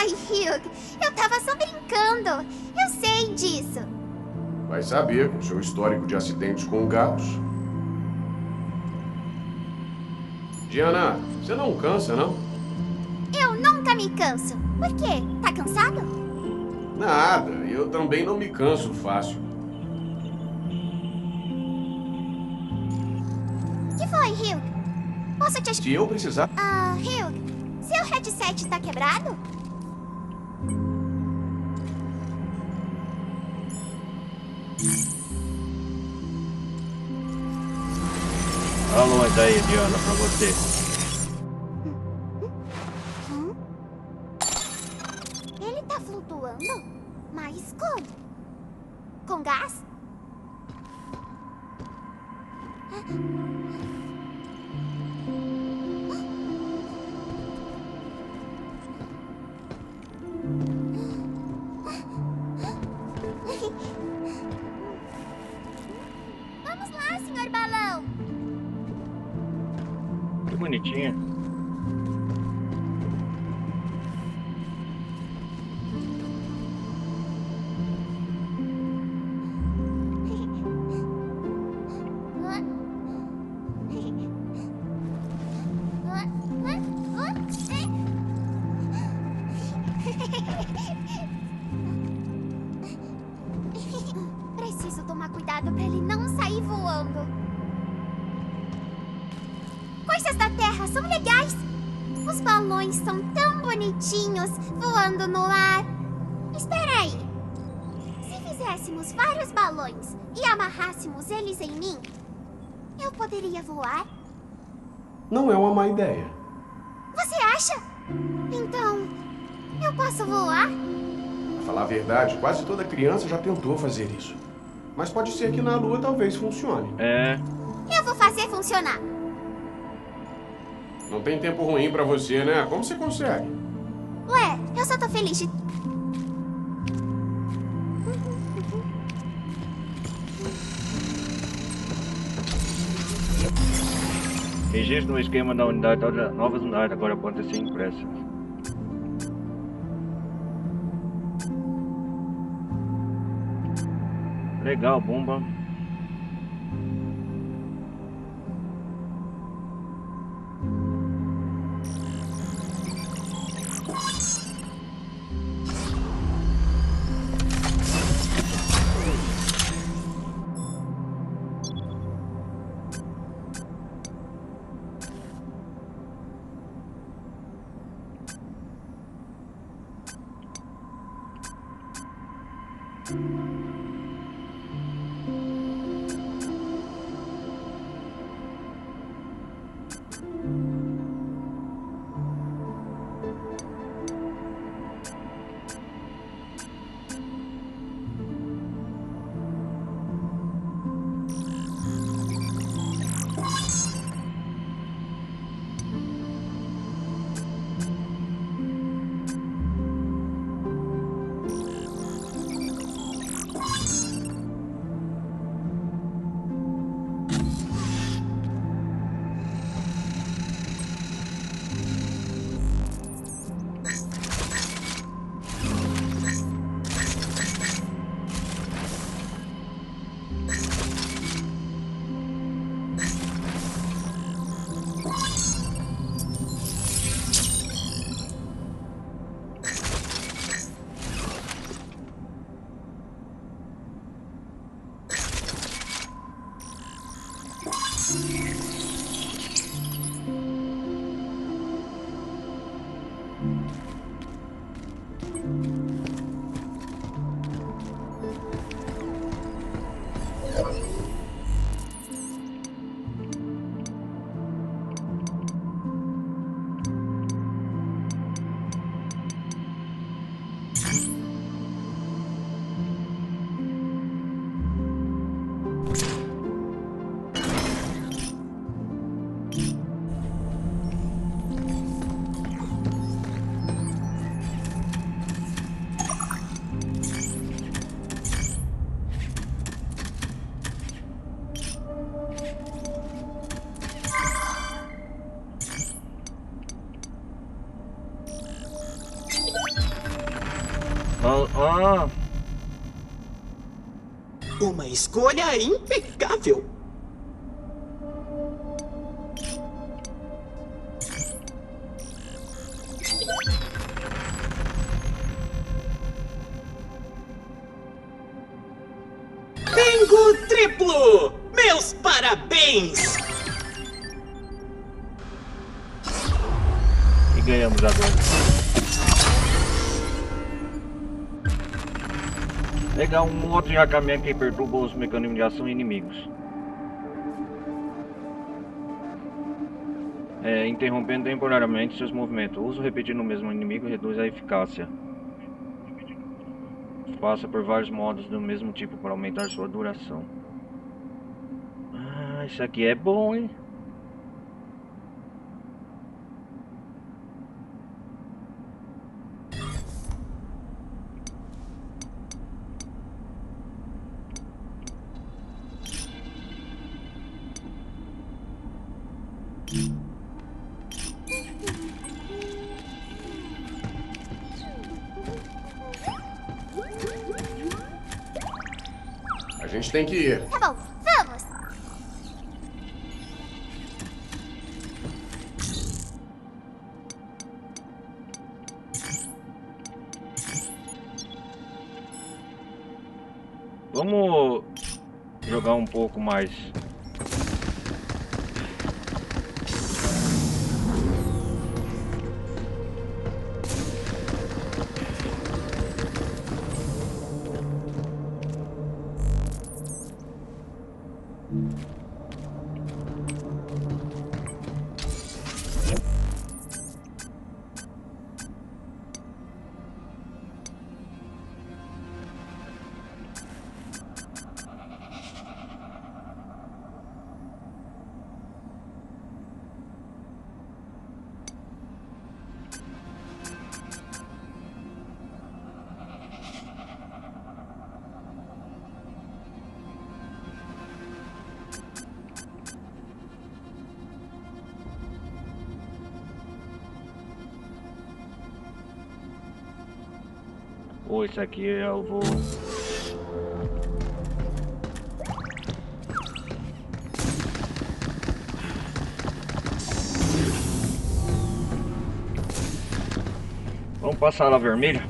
Hugh, eu tava só brincando. Eu sei disso. Vai saber, com seu histórico de acidentes com gatos. Diana, você não cansa, não? Eu nunca me canso. Por quê? Tá cansado? Nada, eu também não me canso fácil. Que foi, Hugh? Posso te... Se eu precisar... Hugh, seu headset tá quebrado? Alô, daí, Diana, pra você. Ele tá flutuando? Mas como? Com gás? Vamos lá, senhor balão. Que bonitinha. Preciso tomar cuidado pra ele não sair voando. Coisas da Terra são legais. Os balões são tão bonitinhos voando no ar. Espera aí. Se fizéssemos vários balões e amarrássemos eles em mim, eu poderia voar? Não é uma má ideia. Você acha? Então, eu posso voar? Pra falar a verdade, quase toda criança já tentou fazer isso. Mas pode ser que na Lua talvez funcione. Eu vou fazer funcionar. Não tem tempo ruim pra você, né? Como você consegue? Ué, eu só tô feliz de... Registro no esquema da unidade. Novas unidades agora podem ser impressas. Legal, bomba. Ah, Uma escolha impecável. Bingo triplo! Meus parabéns! e ganhamos agora. Legal, um outro hackeamento que perturba os mecanismos de ação inimigos. Interrompendo temporariamente seus movimentos. O uso repetido no mesmo inimigo reduz a eficácia. Passa por vários modos do mesmo tipo para aumentar sua duração. Ah, isso aqui é bom, hein? A gente tem que ir. Tá bom, vamos! Vamos jogar um pouco mais. Ou isso aqui eu vou... Vamos passar lá vermelho.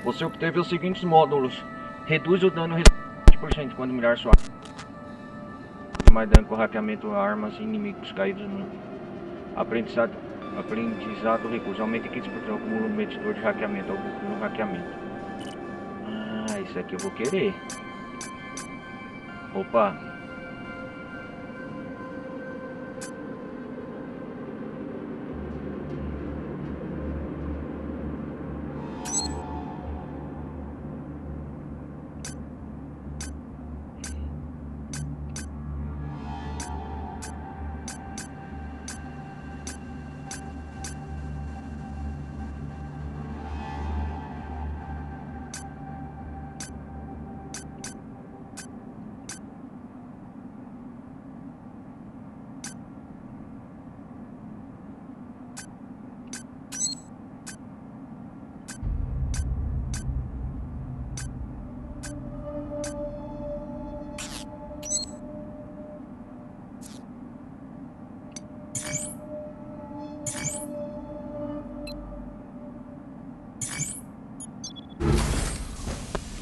Você obteve os seguintes módulos. Reduz o dano 20% quando mirar sua arma. Mais dano com hackeamento a armas e inimigos caídos no aprendizado recurso. Aumenta 15% o acúmulo do medidor de hackeamento no hackeamento. Ah, isso aqui eu vou querer. Opa.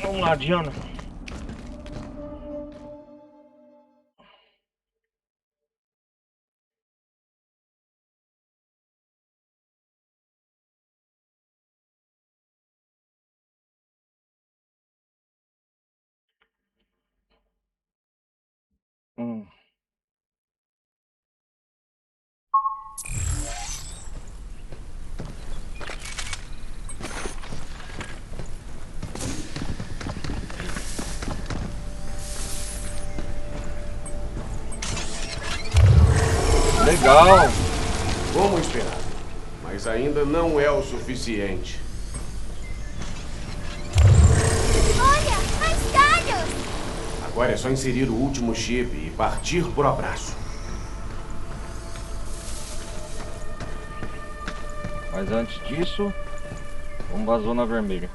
Vamos lá, Diana. Legal. Como esperado. Mas ainda não é o suficiente. Olha, mais galhos! Agora é só inserir o último chip e partir por abraço. Mas antes disso, vamos à zona vermelha.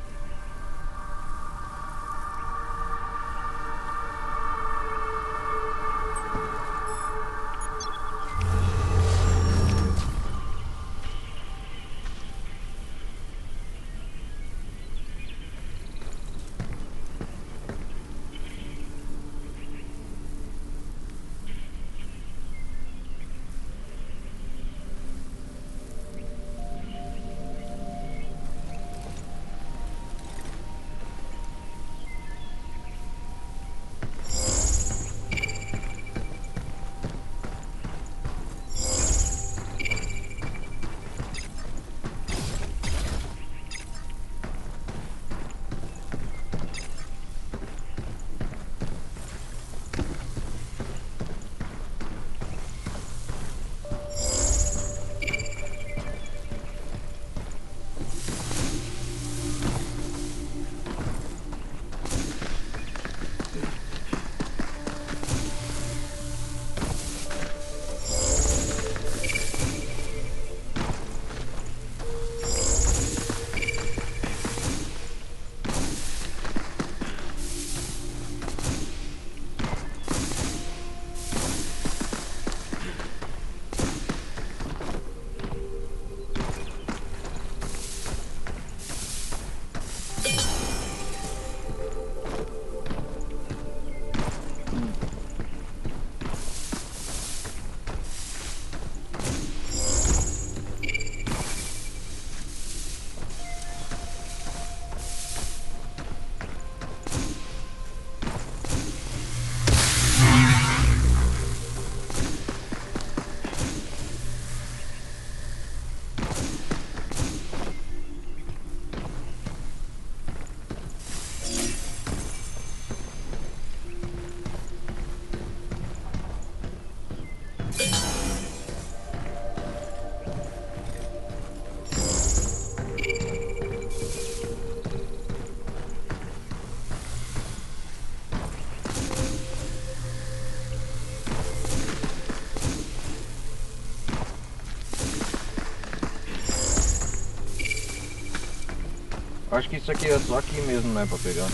Acho que isso aqui é só aqui mesmo, né, pra pegar.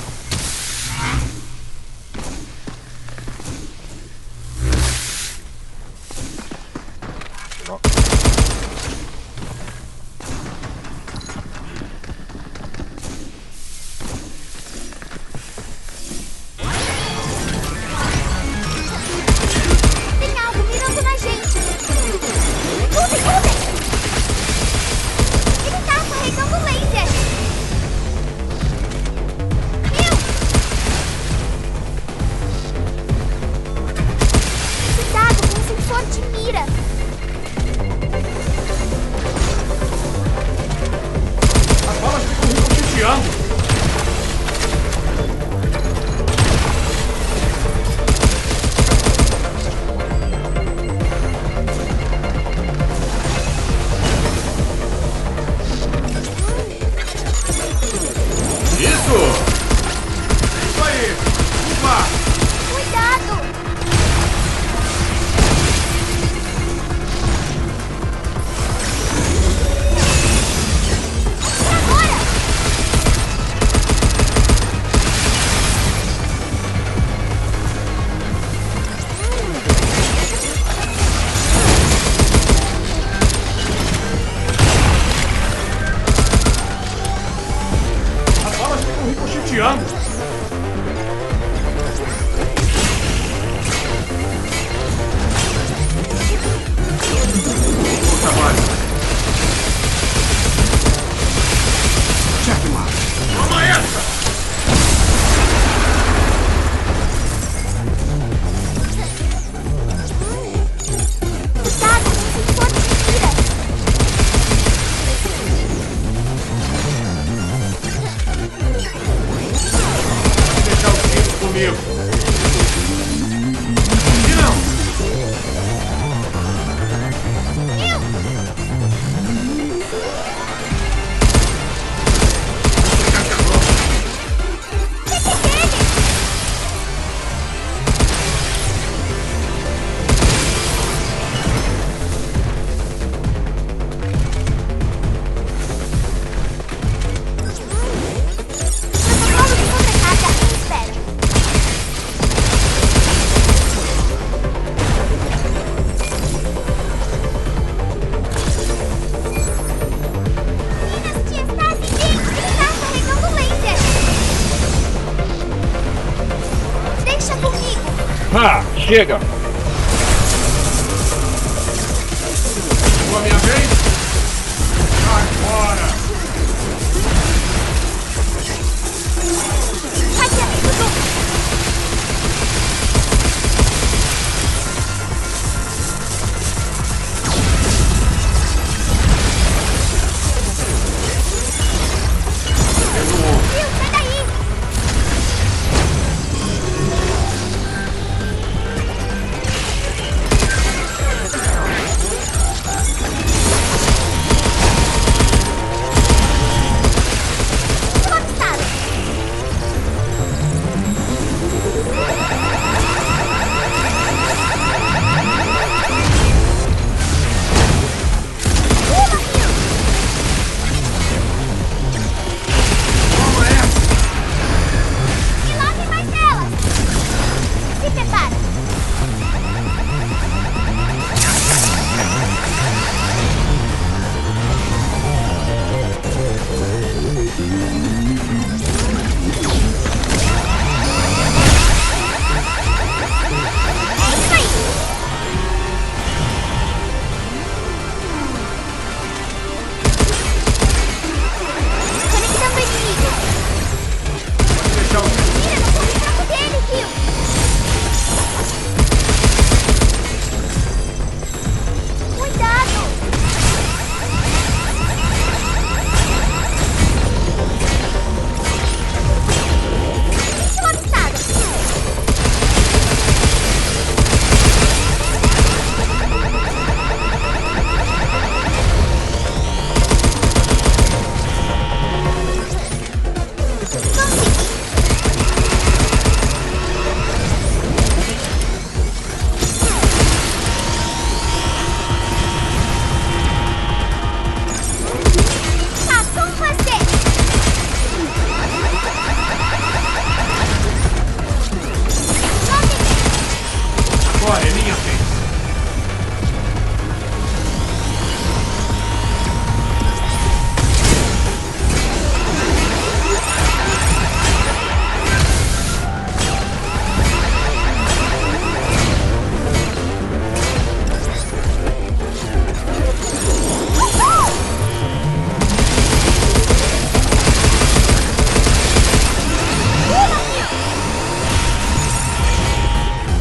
Ó. Tem algo mirando na gente! Escutem, escutem! Ele tá carregando laser! Meu! Chega! Chegou a minha vez? Sai fora! Aqui, Dudu. Viu, sai daí. Último avistado. Toma essa! E lá tem mais delas. Se prepara. É isso aí. Conectando o inimigo. Pode deixar o Mira no corpo fraco dele, Rio. Cuidado. Último avistado. Consegui. Tá com você. Consegui. agora, é minha vez.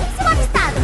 Último avistado.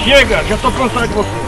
Chega, já tô cansado de você.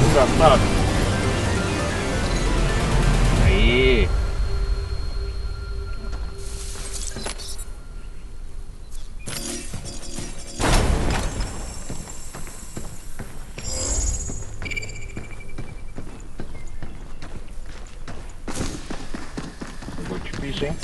Engraçado. Aí. Ficou difícil, hein?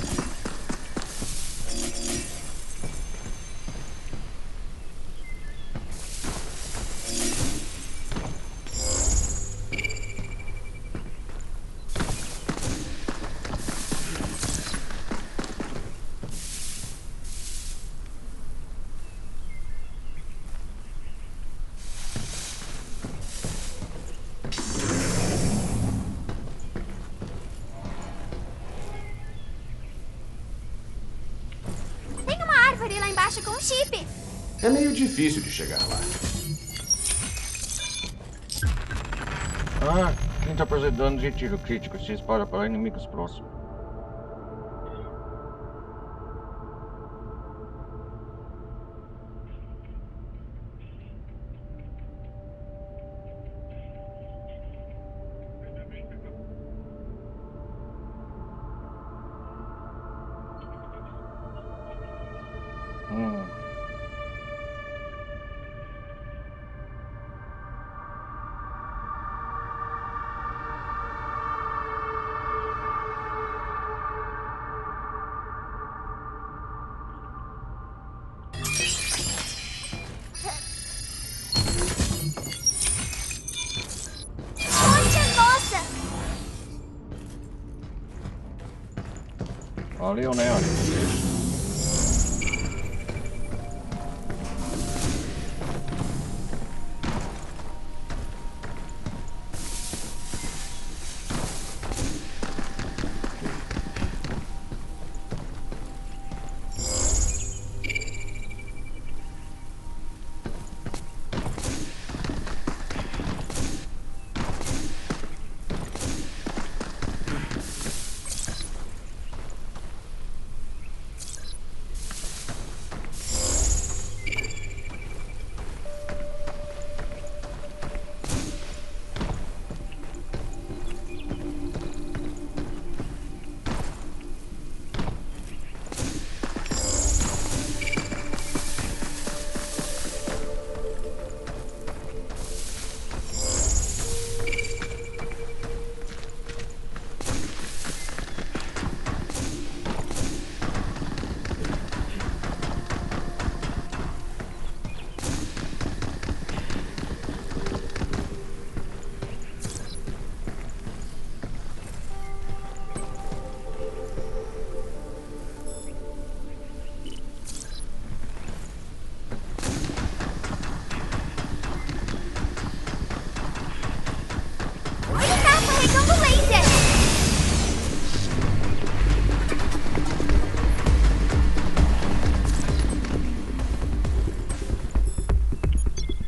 Tem uma árvore lá embaixo com um chip. É meio difícil de chegar lá. Ah, 30% de dano de tiro crítico se dispara para inimigos próximos. Onde é nossa? Valeu, né? Olha.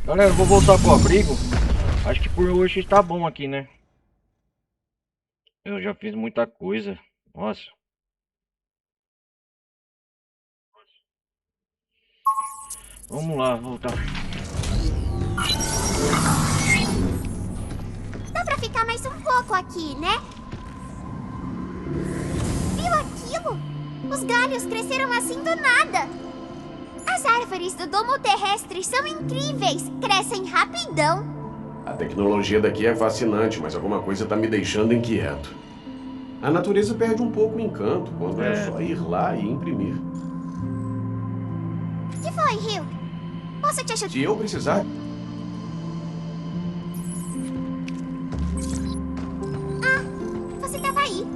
Galera, eu vou voltar pro abrigo. Acho que por hoje tá bom aqui, né? Eu já fiz muita coisa. Nossa. Vamos lá, voltar. Dá pra ficar mais um pouco aqui, né? Viu aquilo? Os galhos cresceram assim do nada. As árvores do domo terrestre são incríveis. Crescem rapidão. A tecnologia daqui é fascinante, mas alguma coisa tá me deixando inquieto. A natureza perde um pouco o encanto quando é só ir lá e imprimir. O que foi, Hugh? Posso te ajudar? Se eu precisar... Ah, você tava aí.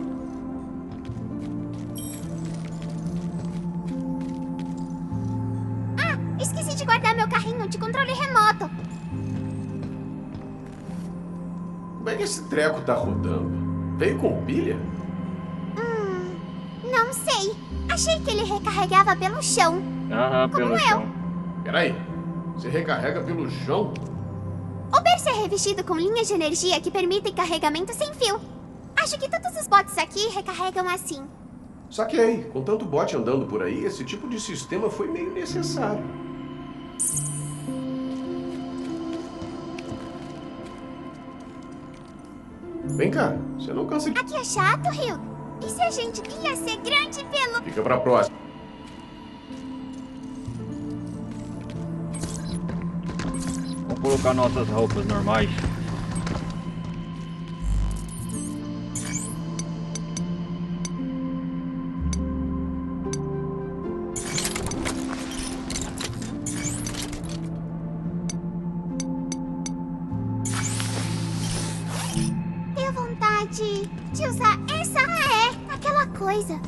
Ah, esqueci de guardar meu carrinho de controle remoto. Como é que esse treco tá rodando? Veio com pilha? Não sei. Achei que ele recarregava pelo chão. Ah, pelo chão. Peraí, você recarrega pelo chão? O berço é revestido com linhas de energia que permitem carregamento sem fio. Acho que todos os bots aqui recarregam assim. Saquei. Com tanto bot andando por aí, esse tipo de sistema foi meio necessário. Vem cá, você não cansa de... Aqui é chato, Hugh. E se a gente ia ser grande pelo... Fica pra próxima. Vamos colocar nossas roupas normais. Tenho vontade de usar essa... aquela coisa.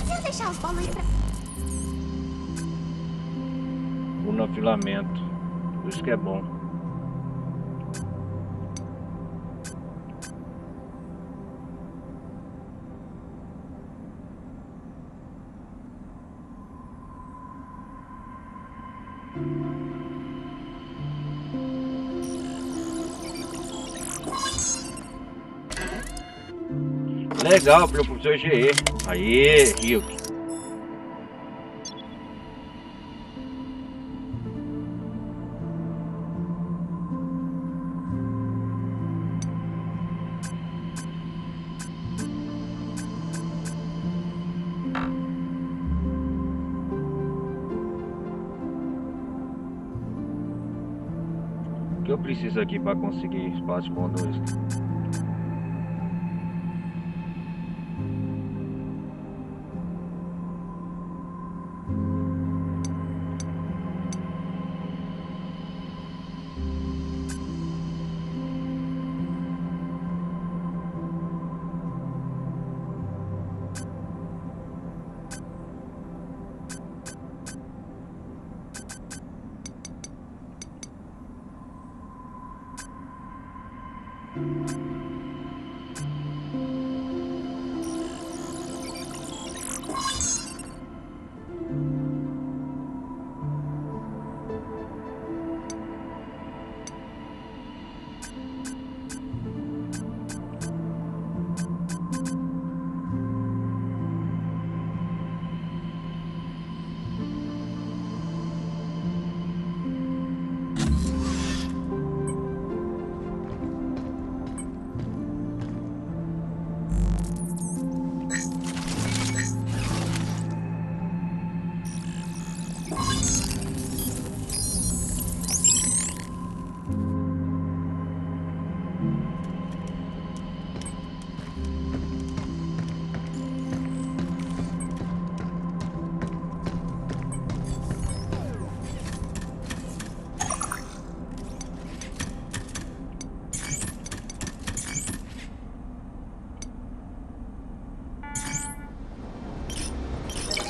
Se eu deixar os balões pra... No filamento. Isso que é bom. Legal, propulsor GE. Aê, Rio. O que eu preciso aqui para conseguir espaço bom no extra?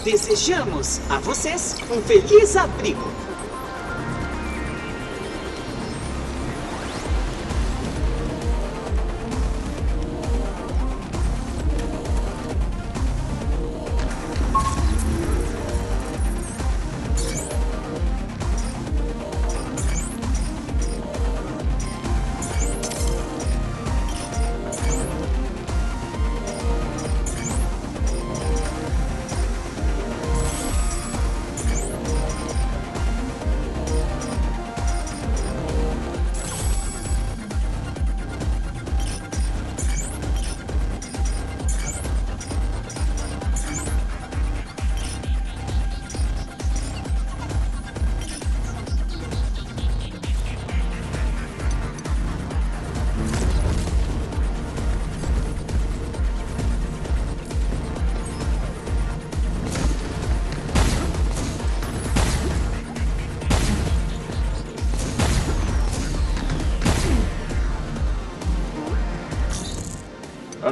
Desejamos a vocês um feliz abrigo.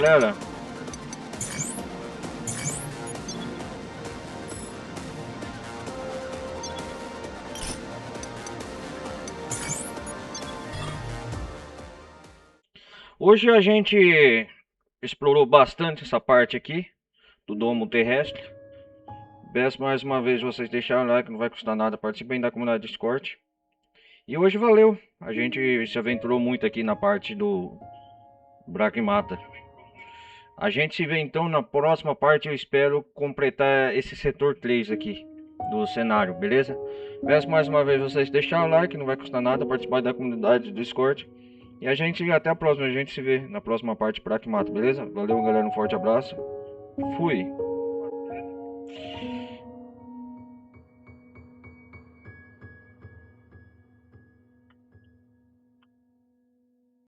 galera. Hoje a gente explorou bastante essa parte aqui do domo terrestre. Peço mais uma vez vocês deixarem o like, não vai custar nada. Participem da comunidade Discord. E hoje valeu. A gente se aventurou muito aqui na parte do Brachimata. A gente se vê então na próxima parte. Eu espero completar esse setor 3 aqui do cenário, beleza? Peço mais uma vez vocês deixarem o like, não vai custar nada. Participar da comunidade do Discord. E a gente, até a próxima, a gente se vê na próxima parte Brachimata, beleza? Valeu, galera, um forte abraço. Fui.